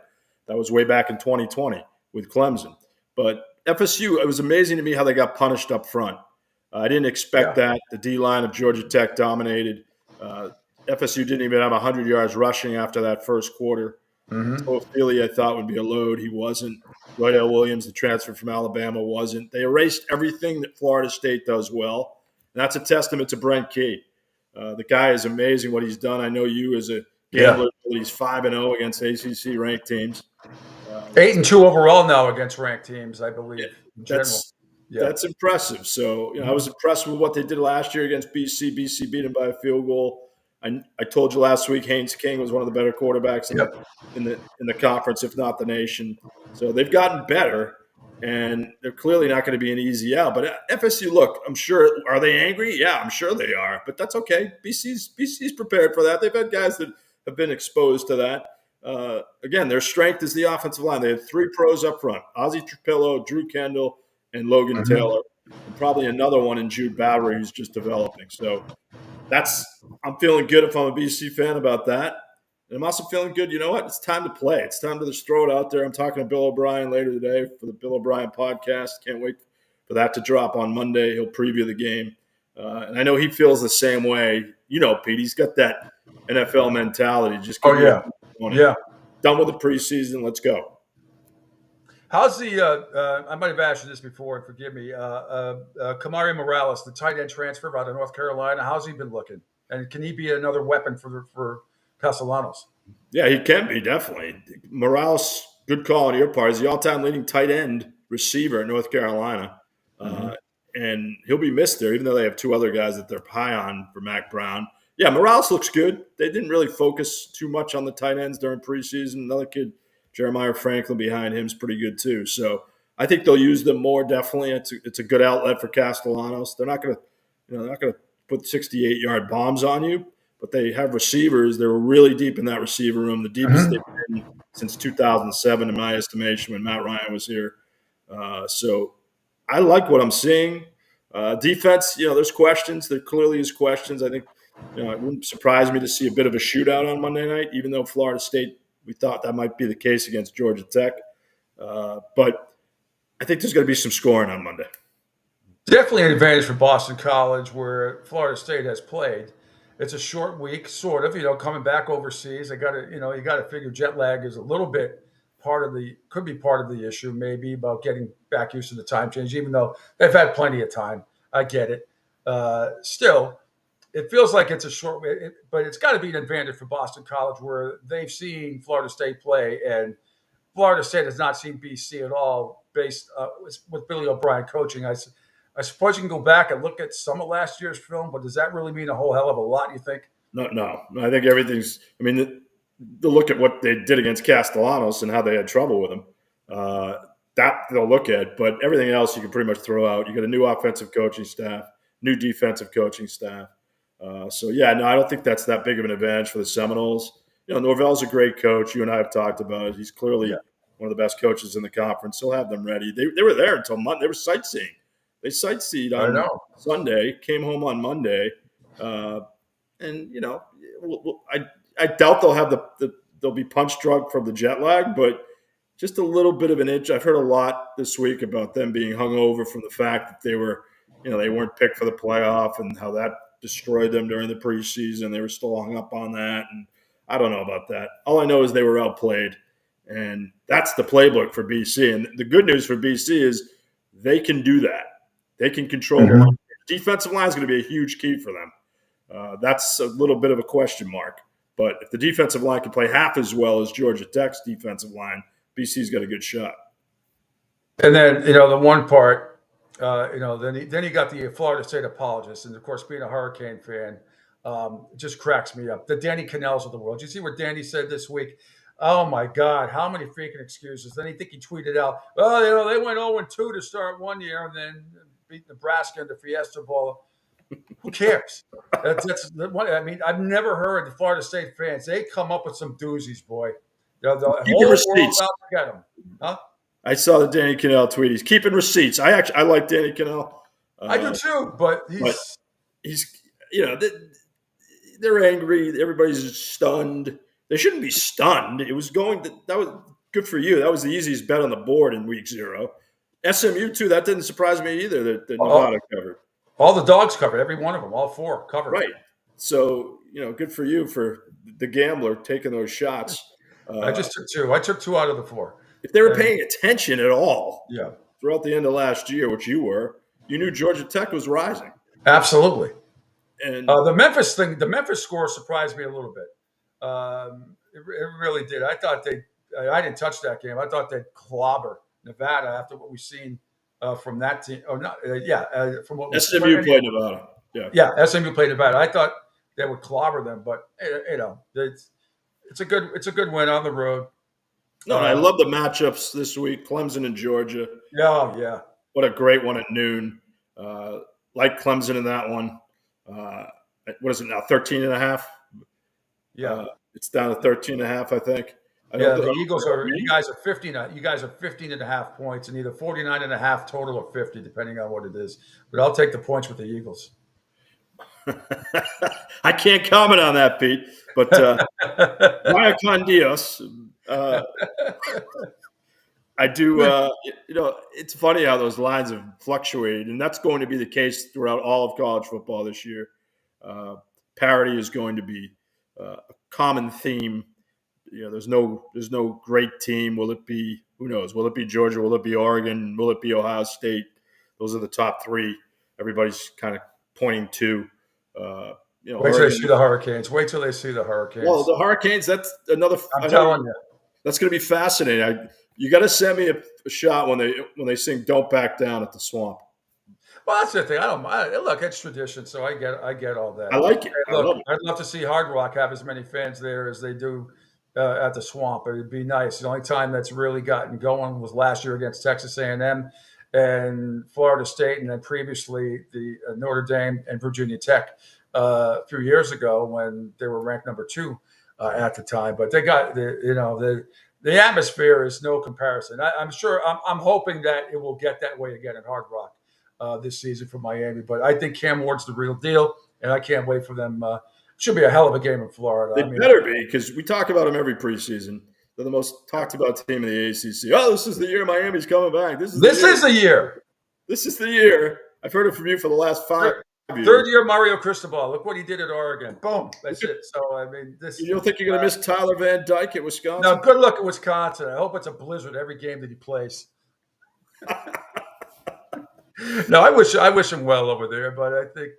That was way back in 2020 with Clemson. But FSU, it was amazing to me how they got punished up front. I didn't expect that. The D-line of Georgia Tech dominated. FSU didn't even have 100 yards rushing after that first quarter. Philly, I thought, would be a load. He wasn't. Royale Williams, the transfer from Alabama, wasn't. They erased everything that Florida State does well, and that's a testament to Brent Key. The guy is amazing what he's done. I know you as a gambler, he's 5-0 against ACC-ranked teams. 8-2 overall now against ranked teams, I believe. That's impressive. So, I was impressed with what they did last year against BC. BC beat them by a field goal. I told you last week Haynes King was one of the better quarterbacks in the conference, if not the nation. So they've gotten better, and they're clearly not going to be an easy out. But FSU, look, I'm sure – are they angry? Yeah, I'm sure they are. But that's okay. BC's prepared for that. They've had guys that have been exposed to that. Again, their strength is the offensive line. They have 3 pros up front, Ozzie Trapillo, Drew Kendall, and Logan Taylor, and probably another one in Jude Bowery who's just developing. So I'm feeling good if I'm a BC fan about that. And I'm also feeling good, you know what? It's time to play. It's time to just throw it out there. I'm talking to Bill O'Brien later today for the Bill O'Brien podcast. Can't wait for that to drop on Monday. He'll preview the game. And I know he feels the same way. Pete, he's got that NFL mentality. Just Done with the preseason. Let's go. How's I might have asked you this before, and forgive me, Kamari Morales, the tight end transfer out of North Carolina, how's he been looking? And can he be another weapon for Castellanos? Yeah, he can be, definitely. Morales, good call on your part. He's the all-time leading tight end receiver in North Carolina. And he'll be missed there, even though they have 2 other guys that they're high on for Mac Brown. Yeah, Morales looks good. They didn't really focus too much on the tight ends during preseason. Another kid, Jeremiah Franklin, behind him is pretty good too. So I think they'll use them more. Definitely, it's a good outlet for Castellanos. They're not going to put 68-yard bombs on you, but they have receivers. They're really deep in that receiver room, the deepest they've been since 2007, in my estimation, when Matt Ryan was here. So I like what I'm seeing. Defense, there's questions. There clearly is questions. I think it wouldn't surprise me to see a bit of a shootout on Monday night, even though Florida State, we thought that might be the case against Georgia Tech. But I think there's going to be some scoring on Monday. Definitely an advantage for Boston College, where Florida State has played. It's a short week, sort of, coming back overseas. You got to figure jet lag is a little bit could be part of the issue, maybe, about getting back used to the time change, even though they've had plenty of time. I get it. Still, it feels like it's a short week, but it's got to be an advantage for Boston College, where they've seen Florida State play, and Florida State has not seen BC at all, based with Billy O'Brien coaching. I suppose you can go back and look at some of last year's film, but does that really mean a whole hell of a lot, you think? No. I think everything's – the look at what they did against Castellanos and how they had trouble with him, that they'll look at. But everything else you can pretty much throw out. You got a new offensive coaching staff, new defensive coaching staff. I don't think that's that big of an advantage for the Seminoles. Norvell's a great coach. You and I have talked about it. He's clearly one of the best coaches in the conference. He'll have them ready. They were there until Monday. They were sightseeing. They sightseed on Sunday, came home on Monday, I doubt they'll have they'll be punch drunk from the jet lag, but just a little bit of an itch. I've heard a lot this week about them being hungover from the fact that they weren't picked for the playoff and how that destroyed them during the preseason. They were still hung up on that, and I don't know about that. All I know is they were outplayed, and that's the playbook for BC. And the good news for BC is they can do that. They can control the line. Defensive line is going to be a huge key for them. That's a little bit of a question mark. But if the defensive line can play half as well as Georgia Tech's defensive line, BC's got a good shot. And then, the one part, then he got the Florida State apologist. And, of course, being a Hurricane fan, it just cracks me up. The Danny Cannells of the world. Did you see what Danny said this week? Oh, my God, how many freaking excuses. Then he tweeted out, they went 0-2 to start one year and then beat Nebraska in the Fiesta Bowl. Who cares? I've never heard the Florida State fans. They come up with some doozies, boy. The whole receipts. world out to get them. Huh? I saw the Danny Cannell tweet. He's keeping receipts. I like Danny Cannell. I do too, but he's they're angry. Everybody's stunned. They shouldn't be stunned. That was good for you. That was the easiest bet on the board in week 0. SMU too. That didn't surprise me either. That Nevada covered. All the dogs covered, every one of them, all 4 covered. Right. So, good for you for the gambler taking those shots. I just took 2. I took 2 out of the 4. If they were paying attention at all Yeah. throughout the end of last year, which you were, you knew Georgia Tech was rising. Absolutely. And the Memphis score surprised me a little bit. It really did. I thought I didn't touch that game. I thought they'd clobber Nevada after what we've seen from that team. Oh, not from what SMU played Nevada. Yeah, SMU played Nevada. I thought they would clobber them, but it's a good win on the road. No, I love the matchups this week. Clemson and Georgia. Yeah. What a great one at noon. Like Clemson in that one. What is it now? 13.5. Yeah, it's down to 13.5, I think. The Eagles are. You guys are 15. You guys are 15.5 points, and either 49.5 total or 50, depending on what it is. But I'll take the points with the Eagles. I can't comment on that, Pete. But vaya con Dios. I do. It's funny how those lines have fluctuated, and that's going to be the case throughout all of college football this year. Parity is going to be a common theme. There's no great team. Will it be? Who knows? Will it be Georgia? Will it be Oregon? Will it be Ohio State? Those are the top 3. Everybody's kind of pointing to. Wait till they see the Hurricanes. Well, the Hurricanes. That's another. I'm telling you, that's going to be fascinating. You got to send me a shot when they sing "Don't Back Down" at the Swamp. Well, that's the thing. I don't mind. Look, it's tradition, so I get all that. I like it. I'd love to see Hard Rock have as many fans there as they do at the Swamp. It'd be nice. The only time that's really gotten going was last year against Texas A&M and Florida State, and then previously the Notre Dame and Virginia Tech a few years ago when they were ranked number 2 at the time. But they got the atmosphere is no comparison. I'm sure. I'm hoping that it will get that way again at Hard Rock this season for Miami. But I think Cam Ward's the real deal, and I can't wait for them. Should be a hell of a game in Florida. They better be, because we talk about them every preseason. They're the most talked about team in the ACC. Oh, this is the year Miami's coming back. This is the year. This is the year. I've heard it from you for the last 5 years. Third year Mario Cristobal. Look what he did at Oregon. Boom. That's it. So, I mean, this. You don't think you're going to miss Tyler Van Dyke at Wisconsin? No, good luck at Wisconsin. I hope it's a blizzard every game that he plays. No, I wish him well over there, but I think,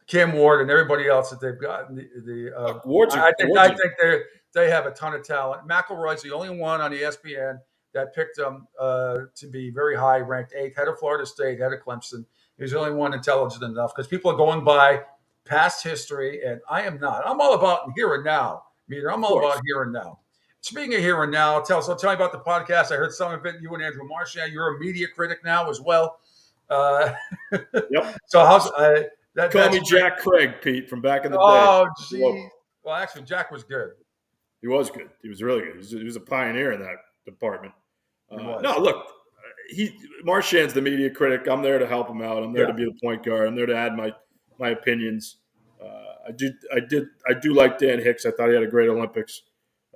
Cam Ward and everybody else that they've gotten. I think they have a ton of talent. McElroy's the only one on ESPN that picked them to be very high, ranked 8th, head of Florida State, head of Clemson. He's the only one intelligent enough because people are going by past history, and I am not. I'm all about here and now, Meter. I'm all about here and now. Speaking of here and now, tell me about the podcast. I heard some of it. You and Andrew Marchand. You're a media critic now as well. Yep. So how's Call me Jack Craig, Pete, from back in the day. Oh, geez. Well, actually, Jack was good. He was good. He was really good. He was a pioneer in that department. No, look, Marchand's the media critic. I'm there to help him out. I'm there to be the point guard. I'm there to add my opinions. I do like Dan Hicks. I thought he had a great Olympics.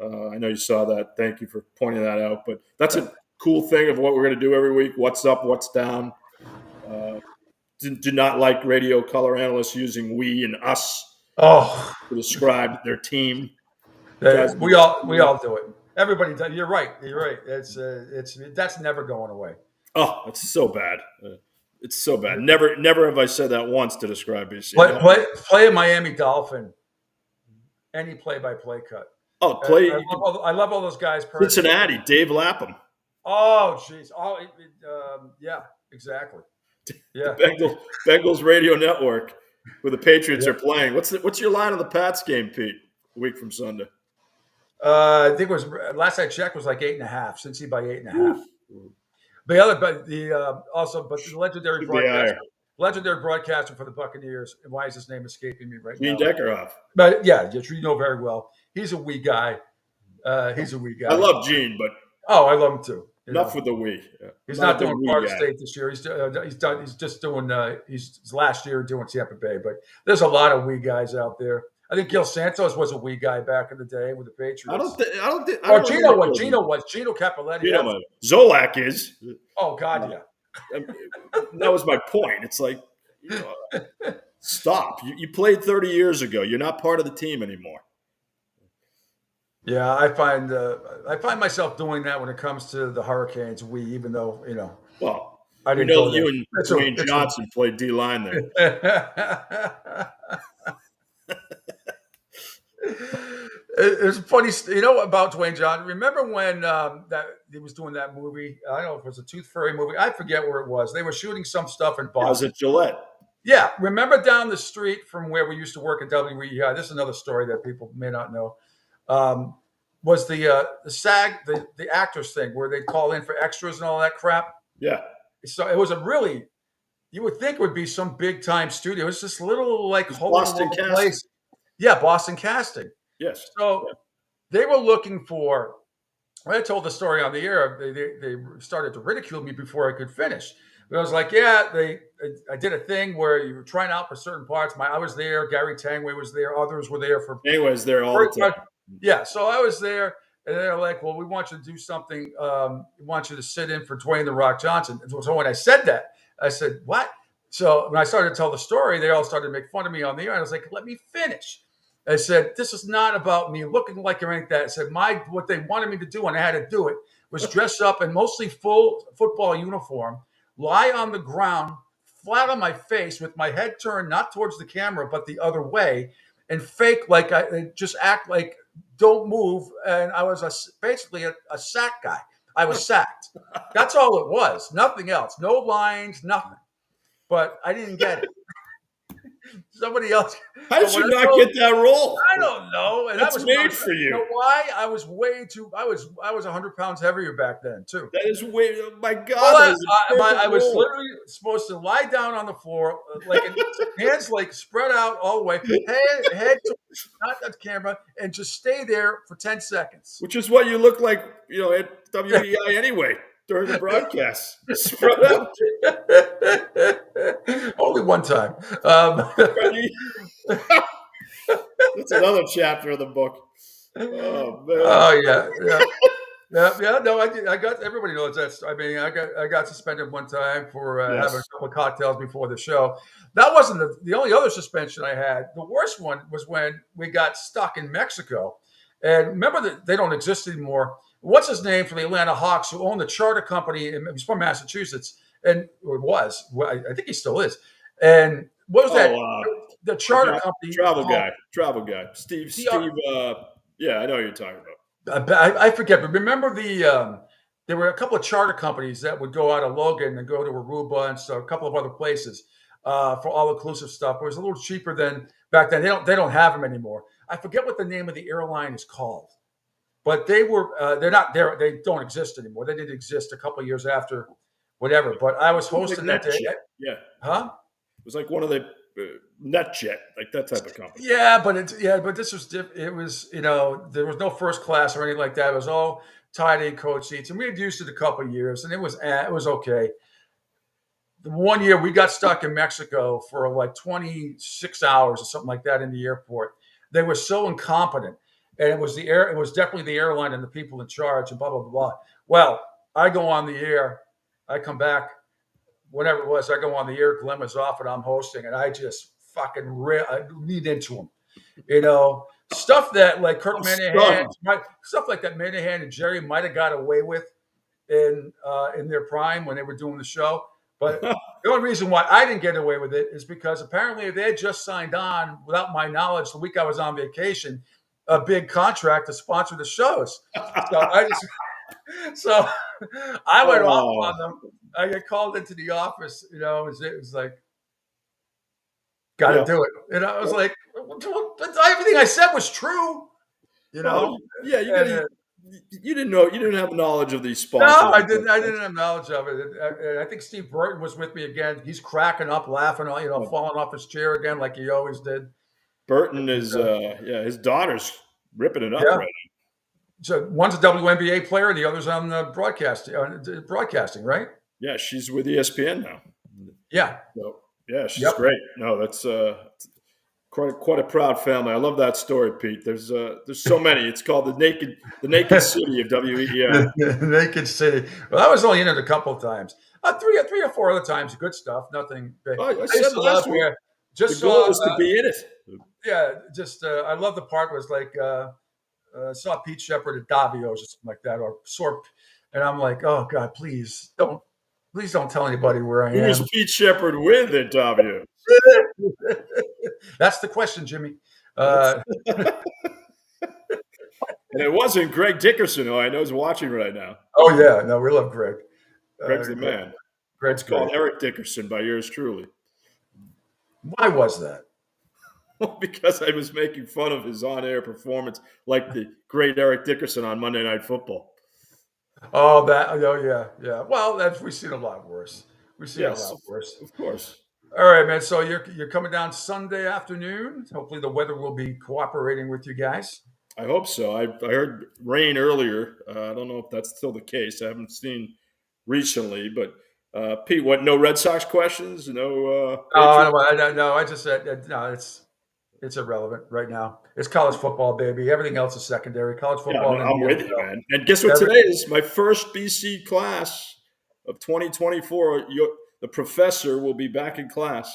I know you saw that. Thank you for pointing that out. But that's a cool thing of what we're going to do every week. What's up? What's down? Do not like radio color analysts using we and us to describe their team. We all do it. Everybody does. You're right. That's never going away. Oh, it's so bad. It's so bad. Never have I said that once to describe BC. Play a Miami Dolphin. Any play-by-play cut. Oh, I love all those guys. Cincinnati, Dave Lapham. Oh, jeez. Yeah, exactly. Yeah. The Bengals radio network where the Patriots are playing. What's your line on the Pats game, Pete? A week from Sunday. I think it was last I checked was like 8.5. Cincy by 8.5. But the legendary broadcaster for the Buccaneers. And why is his name escaping me right now? Gene Deckerhoff. But yeah, you know very well. He's a wee guy. I love Gene, but I love him too. Enough with the wee. Yeah. He's not doing Florida State this year. He's just doing. He's last year doing Tampa Bay. But there's a lot of wee guys out there. I think Gil Santos was a wee guy back in the day with the Patriots. Gino was. Gino Capoletti. Zolak is. Oh God, yeah. That was my point. It's like, stop. You played 30 years ago. You're not part of the team anymore. Yeah, I find myself doing that when it comes to the Hurricanes. Even though well, I didn't know you and Dwayne Johnson played D-line there. It's funny, about Dwayne Johnson. Remember when that he was doing that movie? I don't know if it was a Tooth Fairy movie. I forget where it was. They were shooting some stuff in Boston. Was it Gillette? Yeah, remember down the street from where we used to work at WEI? This is another story that people may not know. Was the SAG, the actors thing where they'd call in for extras and all that crap? Yeah. So it was you would think it would be some big time studio. It's this little hole Boston in the Casting. place. Yeah, Boston Casting. Yes. So they were looking for. When I told the story on the air, they started to ridicule me before I could finish. But I was like, I did a thing where you were trying out for certain parts. I was there. Gary Tangway was there. Others were there for. Tangway's there all the time. Yeah, so I was there, and they're like, "Well, we want you to do something. We want you to sit in for Dwayne The Rock Johnson." So when I said that, I said, "What?" So when I started to tell the story, they all started to make fun of me on the air. And I was like, "Let me finish." I said, "This is not about me looking like or anything like that." I said, what they wanted me to do, and I had to do it, was dress up in mostly full football uniform, lie on the ground, flat on my face, with my head turned not towards the camera but the other way, and fake just act like don't move. And I was basically a sack guy. I was sacked. That's all it was. Nothing else. No lines. Nothing. But I didn't get it. Somebody else. How did you not get that role? I don't know. And That's made for you. You know why? I was way too. I was 100 pounds heavier back then too. That is way. Oh my God. Well, I was literally supposed to lie down on the floor, hands spread out all the way, head to not the camera, and just stay there for 10 seconds. Which is what you look like, at WEI anyway. During the broadcast, spread out. Only one time. That's another chapter of the book. Oh man. Oh yeah. No, I got. Everybody knows that. I mean, I got suspended one time for having a couple of cocktails before the show. That wasn't the only other suspension I had. The worst one was when we got stuck in Mexico, and remember that they don't exist anymore. What's his name from the Atlanta Hawks, who owned the charter company? He's from Massachusetts, and I think he still is. And what was that? The charter company, travel guy, Steve. Yeah, I know what you're talking about. I forget, but remember there were a couple of charter companies that would go out of Logan and go to Aruba and so a couple of other places for all-inclusive stuff. It was a little cheaper than back then. They don't have them anymore. I forget what the name of the airline is called. But they were, they're not there. They don't exist anymore. They didn't exist a couple of years after whatever. But I was hosting that day. Yeah. Huh? It was like one of the NetJet, like that type of company. Yeah, but this was different. It was, there was no first class or anything like that. It was all tied in coach seats. And we had used it a couple of years and it was okay. The one year we got stuck in Mexico for 26 hours or something like that in the airport. They were so incompetent. And it was definitely the airline and the people in charge and blah, blah, blah. Well, I go on the air. I come back, whatever it was, I go on the air. Glenn was off and I'm hosting. And I just fucking lead into him. Stuff that Kirk Minahan, stuff like that Minahan and Jerry might have got away with in their prime when they were doing the show. But the only reason why I didn't get away with it is because apparently they had just signed on, without my knowledge, the week I was on vacation, a big contract to sponsor the shows. So I went off on them. I got called into the office. It was like, got to do it. And I was like, everything I said was true. Yeah, you didn't know. You didn't have knowledge of these sponsors. No, I didn't have knowledge of it. And I think Steve Burton was with me again. He's cracking up, laughing, falling off his chair again like he always did. Burton is, his daughter's ripping it up right now. So one's a WNBA player, and the other's on the broadcasting, right? Yeah, she's with ESPN now. Yeah. So, yeah, she's great. No, that's quite a proud family. I love that story, Pete. There's so many. It's called the Naked City of WEI. The Naked City. Well, I was only in it a couple of times. 3 or 4 other times. Good stuff. Nothing big. I said last week. Just The goal saw, is to be in it. yeah, just I love the part was like saw Pete Shepard at Davio's or something like that, or Sorp, and I'm like, oh God, please don't tell anybody where I Who am. was Pete Shepard with at Davio? That's the question, Jimmy. And it wasn't Greg Dickerson, who I know is watching right now. Oh yeah, no, we love Greg. Greg's the man. Greg's It's called great. Eric Dickerson by yours truly. Why was that? Because I was making fun of his on-air performance, like the great Eric Dickerson on Monday Night Football. Oh, yeah. Well, we've seen a lot worse. We've seen Yes, a lot worse. of course. All right, man. So you're coming down Sunday afternoon. Hopefully the weather will be cooperating with you guys. I hope so. I heard rain earlier. I don't know if that's still the case. I haven't seen recently, but Pete, what? No Red Sox questions? No. No, I just said no. It's irrelevant right now. It's college football, baby. Everything else is secondary. College football. I'm with you, man. And guess what today is? My first BC class of 2024. The professor will be back in class.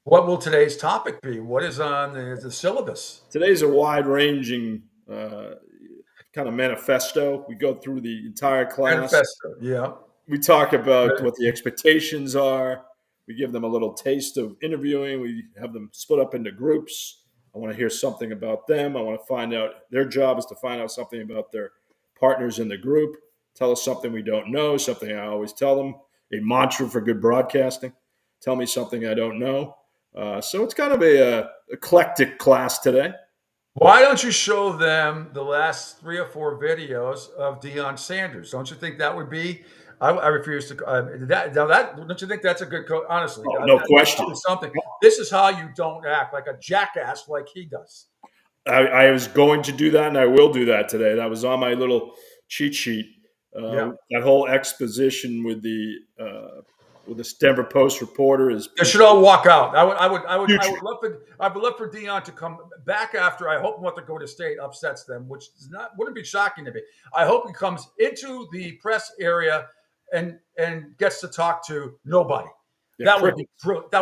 What will today's topic be? What is on the syllabus? Today's a wide-ranging kind of manifesto. We go through the entire class. Manifesto, yeah. We talk about what the expectations are. We give them a little taste of interviewing. We have them split up into groups. I want to hear something about them. I want to find out. Their job is to find out something about their partners in the group. Tell us something we don't know, something I always tell them, a mantra for good broadcasting. Tell me something I don't know. So it's kind of a eclectic class today. Why don't you show them the last 3 or 4 videos of Deion Sanders? Don't you think that would be? I refuse to. Don't you think that's a good coach? Honestly, no question. Something. This is how you don't act like a jackass like he does. I was going to do that, and I will do that today. That was on my little cheat sheet. That whole exposition with the Denver Post reporter is. They should all walk out. I would love for Deion to come back after. I hope North Dakota State upsets them, which wouldn't be shocking to me. I hope he comes into the press area and gets to talk to nobody. Yeah, that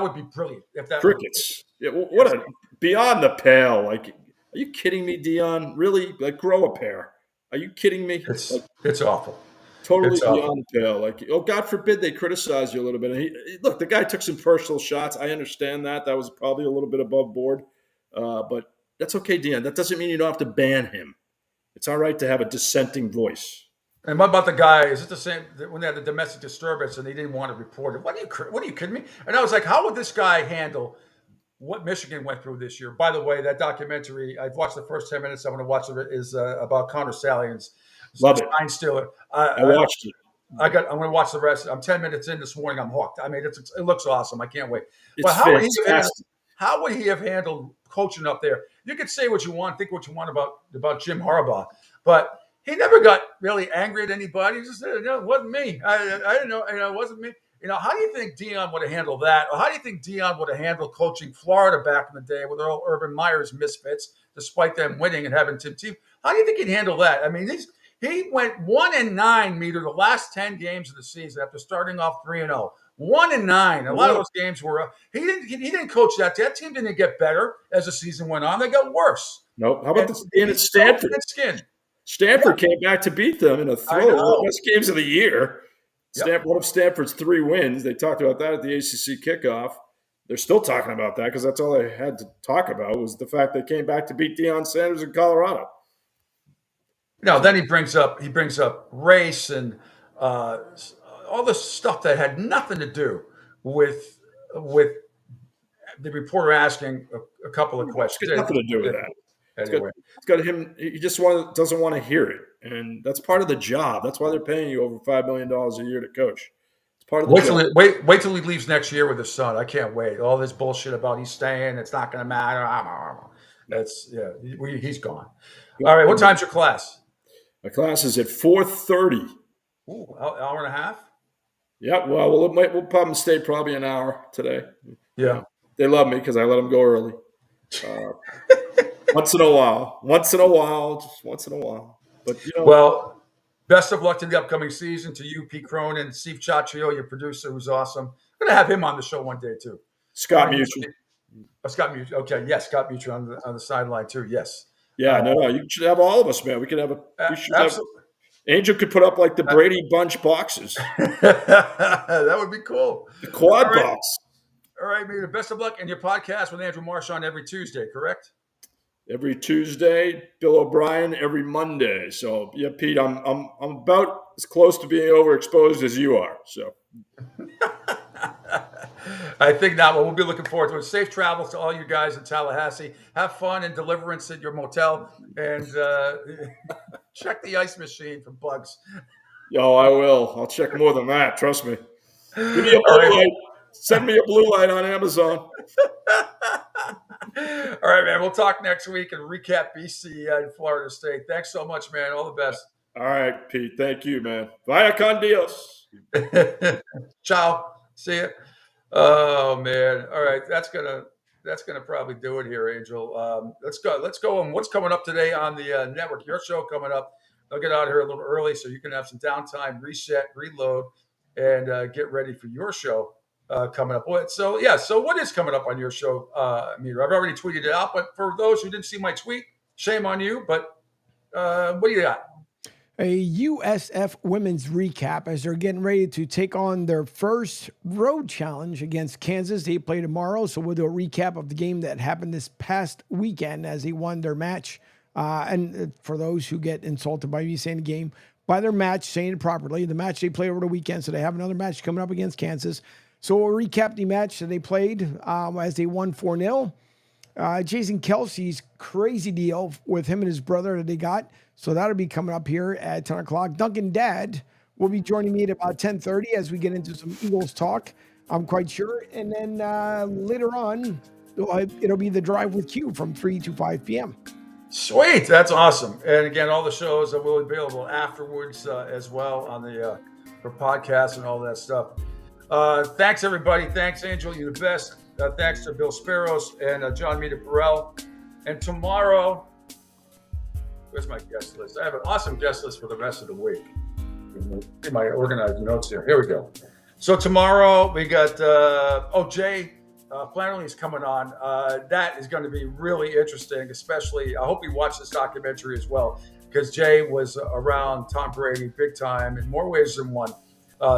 would be brilliant. If that crickets. What a beyond the pale. Like, are you kidding me, Deion? Really? Like, grow a pair. Are you kidding me? It's awful. Totally beyond the pale. Like, oh, God forbid they criticize you a little bit. And look, the guy took some personal shots. I understand that. That was probably a little bit above board. But that's okay, Deion. That doesn't mean you don't have to ban him. It's all right to have a dissenting voice. And what about the guy? Is it the same when they had the domestic disturbance and he didn't want to report it? What are you kidding me? And I was like, how would this guy handle what Michigan went through this year? By the way, that documentary, I've watched the first 10 minutes. I'm going to watch it. Is about Connor Salians. Love it. Spine Stiller. I watched it. I'm going to watch the rest. I'm 10 minutes in this morning. I'm hooked. I mean, it looks awesome. I can't wait. It's fantastic. How would he have handled coaching up there? You could say what you want, think what you want about Jim Harbaugh, but he never got really angry at anybody. He just said, "No, it wasn't me. I didn't know. It wasn't me." How do you think Deion would have handled that? Or how do you think Deion would have handled coaching Florida back in the day with all Urban Meyer's misfits, despite them winning and having Tim Tebow? How do you think he'd handle that? I mean, he went 1-9, Meter, the last 10 games of the season after starting off 3-0. 1-9. A lot of those games were. He didn't coach that. That team didn't get better as the season went on. They got worse. Nope. How about the game at Stanford? Stanford came back to beat them in a throw. Best games of the year. One of Stanford's 3 wins. They talked about that at the ACC kickoff. They're still talking about that because that's all they had to talk about was the fact they came back to beat Deion Sanders in Colorado. No, then he brings up race and all this stuff that had nothing to do with the reporter asking a couple of questions. It's got nothing to do with that. Anyway. It's got him. He just doesn't want to hear it, and that's part of the job. That's why they're paying you over $5 million a year to coach. It's part of the job. Wait till he leaves next year with his son. I can't wait. All this bullshit about he's staying. It's not going to matter. He's gone. All right. What time's your class? My class is at 4:30. Ooh, hour and a half. Yeah. Well, we'll probably stay probably an hour today. Yeah. They love me because I let them go early. Once in a while. But well, best of luck to the upcoming season to you, Pete Cronin, and Steve Ciaccio, your producer, who's awesome. I'm gonna have him on the show one day too. Scott Mutual. Scott Mutry. Okay, yes, Scott Mutry on the sideline too. Yes. Yeah, no, you should have all of us, man. We could have absolutely. Angel could put up like the Brady Bunch boxes. That would be cool. The quad box. All right, man. Best of luck in your podcast with Andrew Marsh on every Tuesday, correct? Every Tuesday, Bill O'Brien every Monday. So yeah, Pete, I'm about as close to being overexposed as you are. So I think that we'll be looking forward to it. Safe travels to all you guys in Tallahassee. Have fun and deliverance at your motel, and check the ice machine for bugs. Yo, I will. I'll check more than that. Trust me. Give me a blue light. Send me a blue light on Amazon. All right, man. We'll talk next week and recap BC and Florida State. Thanks so much, man. All the best. All right, Pete. Thank you, man. Vaya con Dios. Ciao. See ya. Oh man. All right. That's gonna probably do it here, Angel. Let's go on what's coming up today on the network. Your show coming up. I'll get out of here a little early so you can have some downtime, reset, reload, and get ready for your show coming up. So what is coming up on your show, Amir? I've already tweeted it out, but for those who didn't see my tweet, shame on you. But what do you got? A USF women's recap as they're getting ready to take on their first road challenge against Kansas. They play tomorrow, so we'll do a recap of the game that happened this past weekend as they won their match. And for those who get insulted by me saying the game, by their match, saying it properly, the match they play over the weekend, so they have another match coming up against Kansas. So we'll recap the match that they played as they won 4-0. Jason Kelsey's crazy deal with him and his brother that they got. So that'll be coming up here at 10 o'clock. Duncan Dad will be joining me at about 10:30 as we get into some Eagles talk, I'm quite sure. And then later on, it'll be the Drive with Q from 3 to 5 p.m. Sweet. That's awesome. And again, all the shows will be available afterwards as well on the for podcasts and all that stuff. Thanks, everybody. Thanks, Angel. You're the best. Thanks to Bill Sparrows and John Mita Burrell. And tomorrow, where's my guest list? I have an awesome guest list for the rest of the week. In my organized notes here. Here we go. So tomorrow we got, Jay Flannery's coming on. That is going to be really interesting, especially, I hope you watch this documentary as well, because Jay was around Tom Brady big time in more ways than one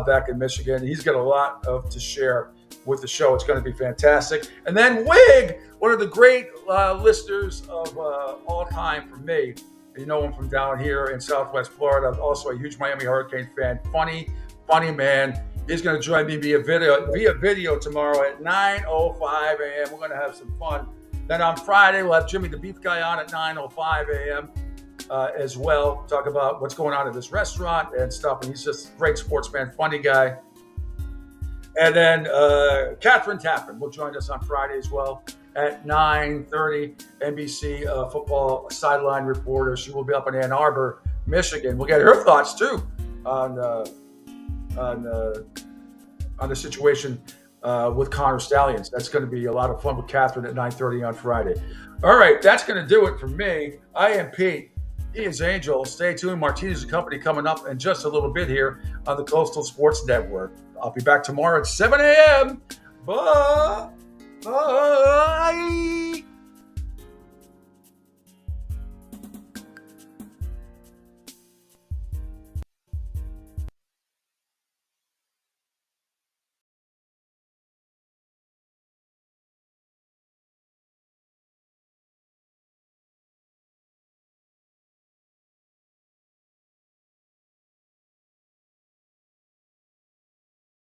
back in Michigan. He's got a lot to share with the show. It's going to be fantastic. And then Wig, one of the great listeners of all time for me. You know him from down here in Southwest Florida. Also a huge Miami Hurricane fan. Funny man. He's going to join me via video tomorrow at 9:05 a.m. We're going to have some fun. Then on Friday, we'll have Jimmy the Beef Guy on at 9:05 a.m. As well. Talk about what's going on at this restaurant and stuff. And he's just a great sportsman, funny guy. And then Catherine Tappan will join us on Friday as well at 9:30, NBC football sideline reporter. She will be up in Ann Arbor, Michigan. We'll get her thoughts too on the situation with Connor Stallions. That's going to be a lot of fun with Catherine at 9:30 on Friday. All right, that's going to do it for me. I am Pete. He is Angel. Stay tuned. Martinez and Company coming up in just a little bit here on the Coastal Sports Network. I'll be back tomorrow at 7 a.m. Bye.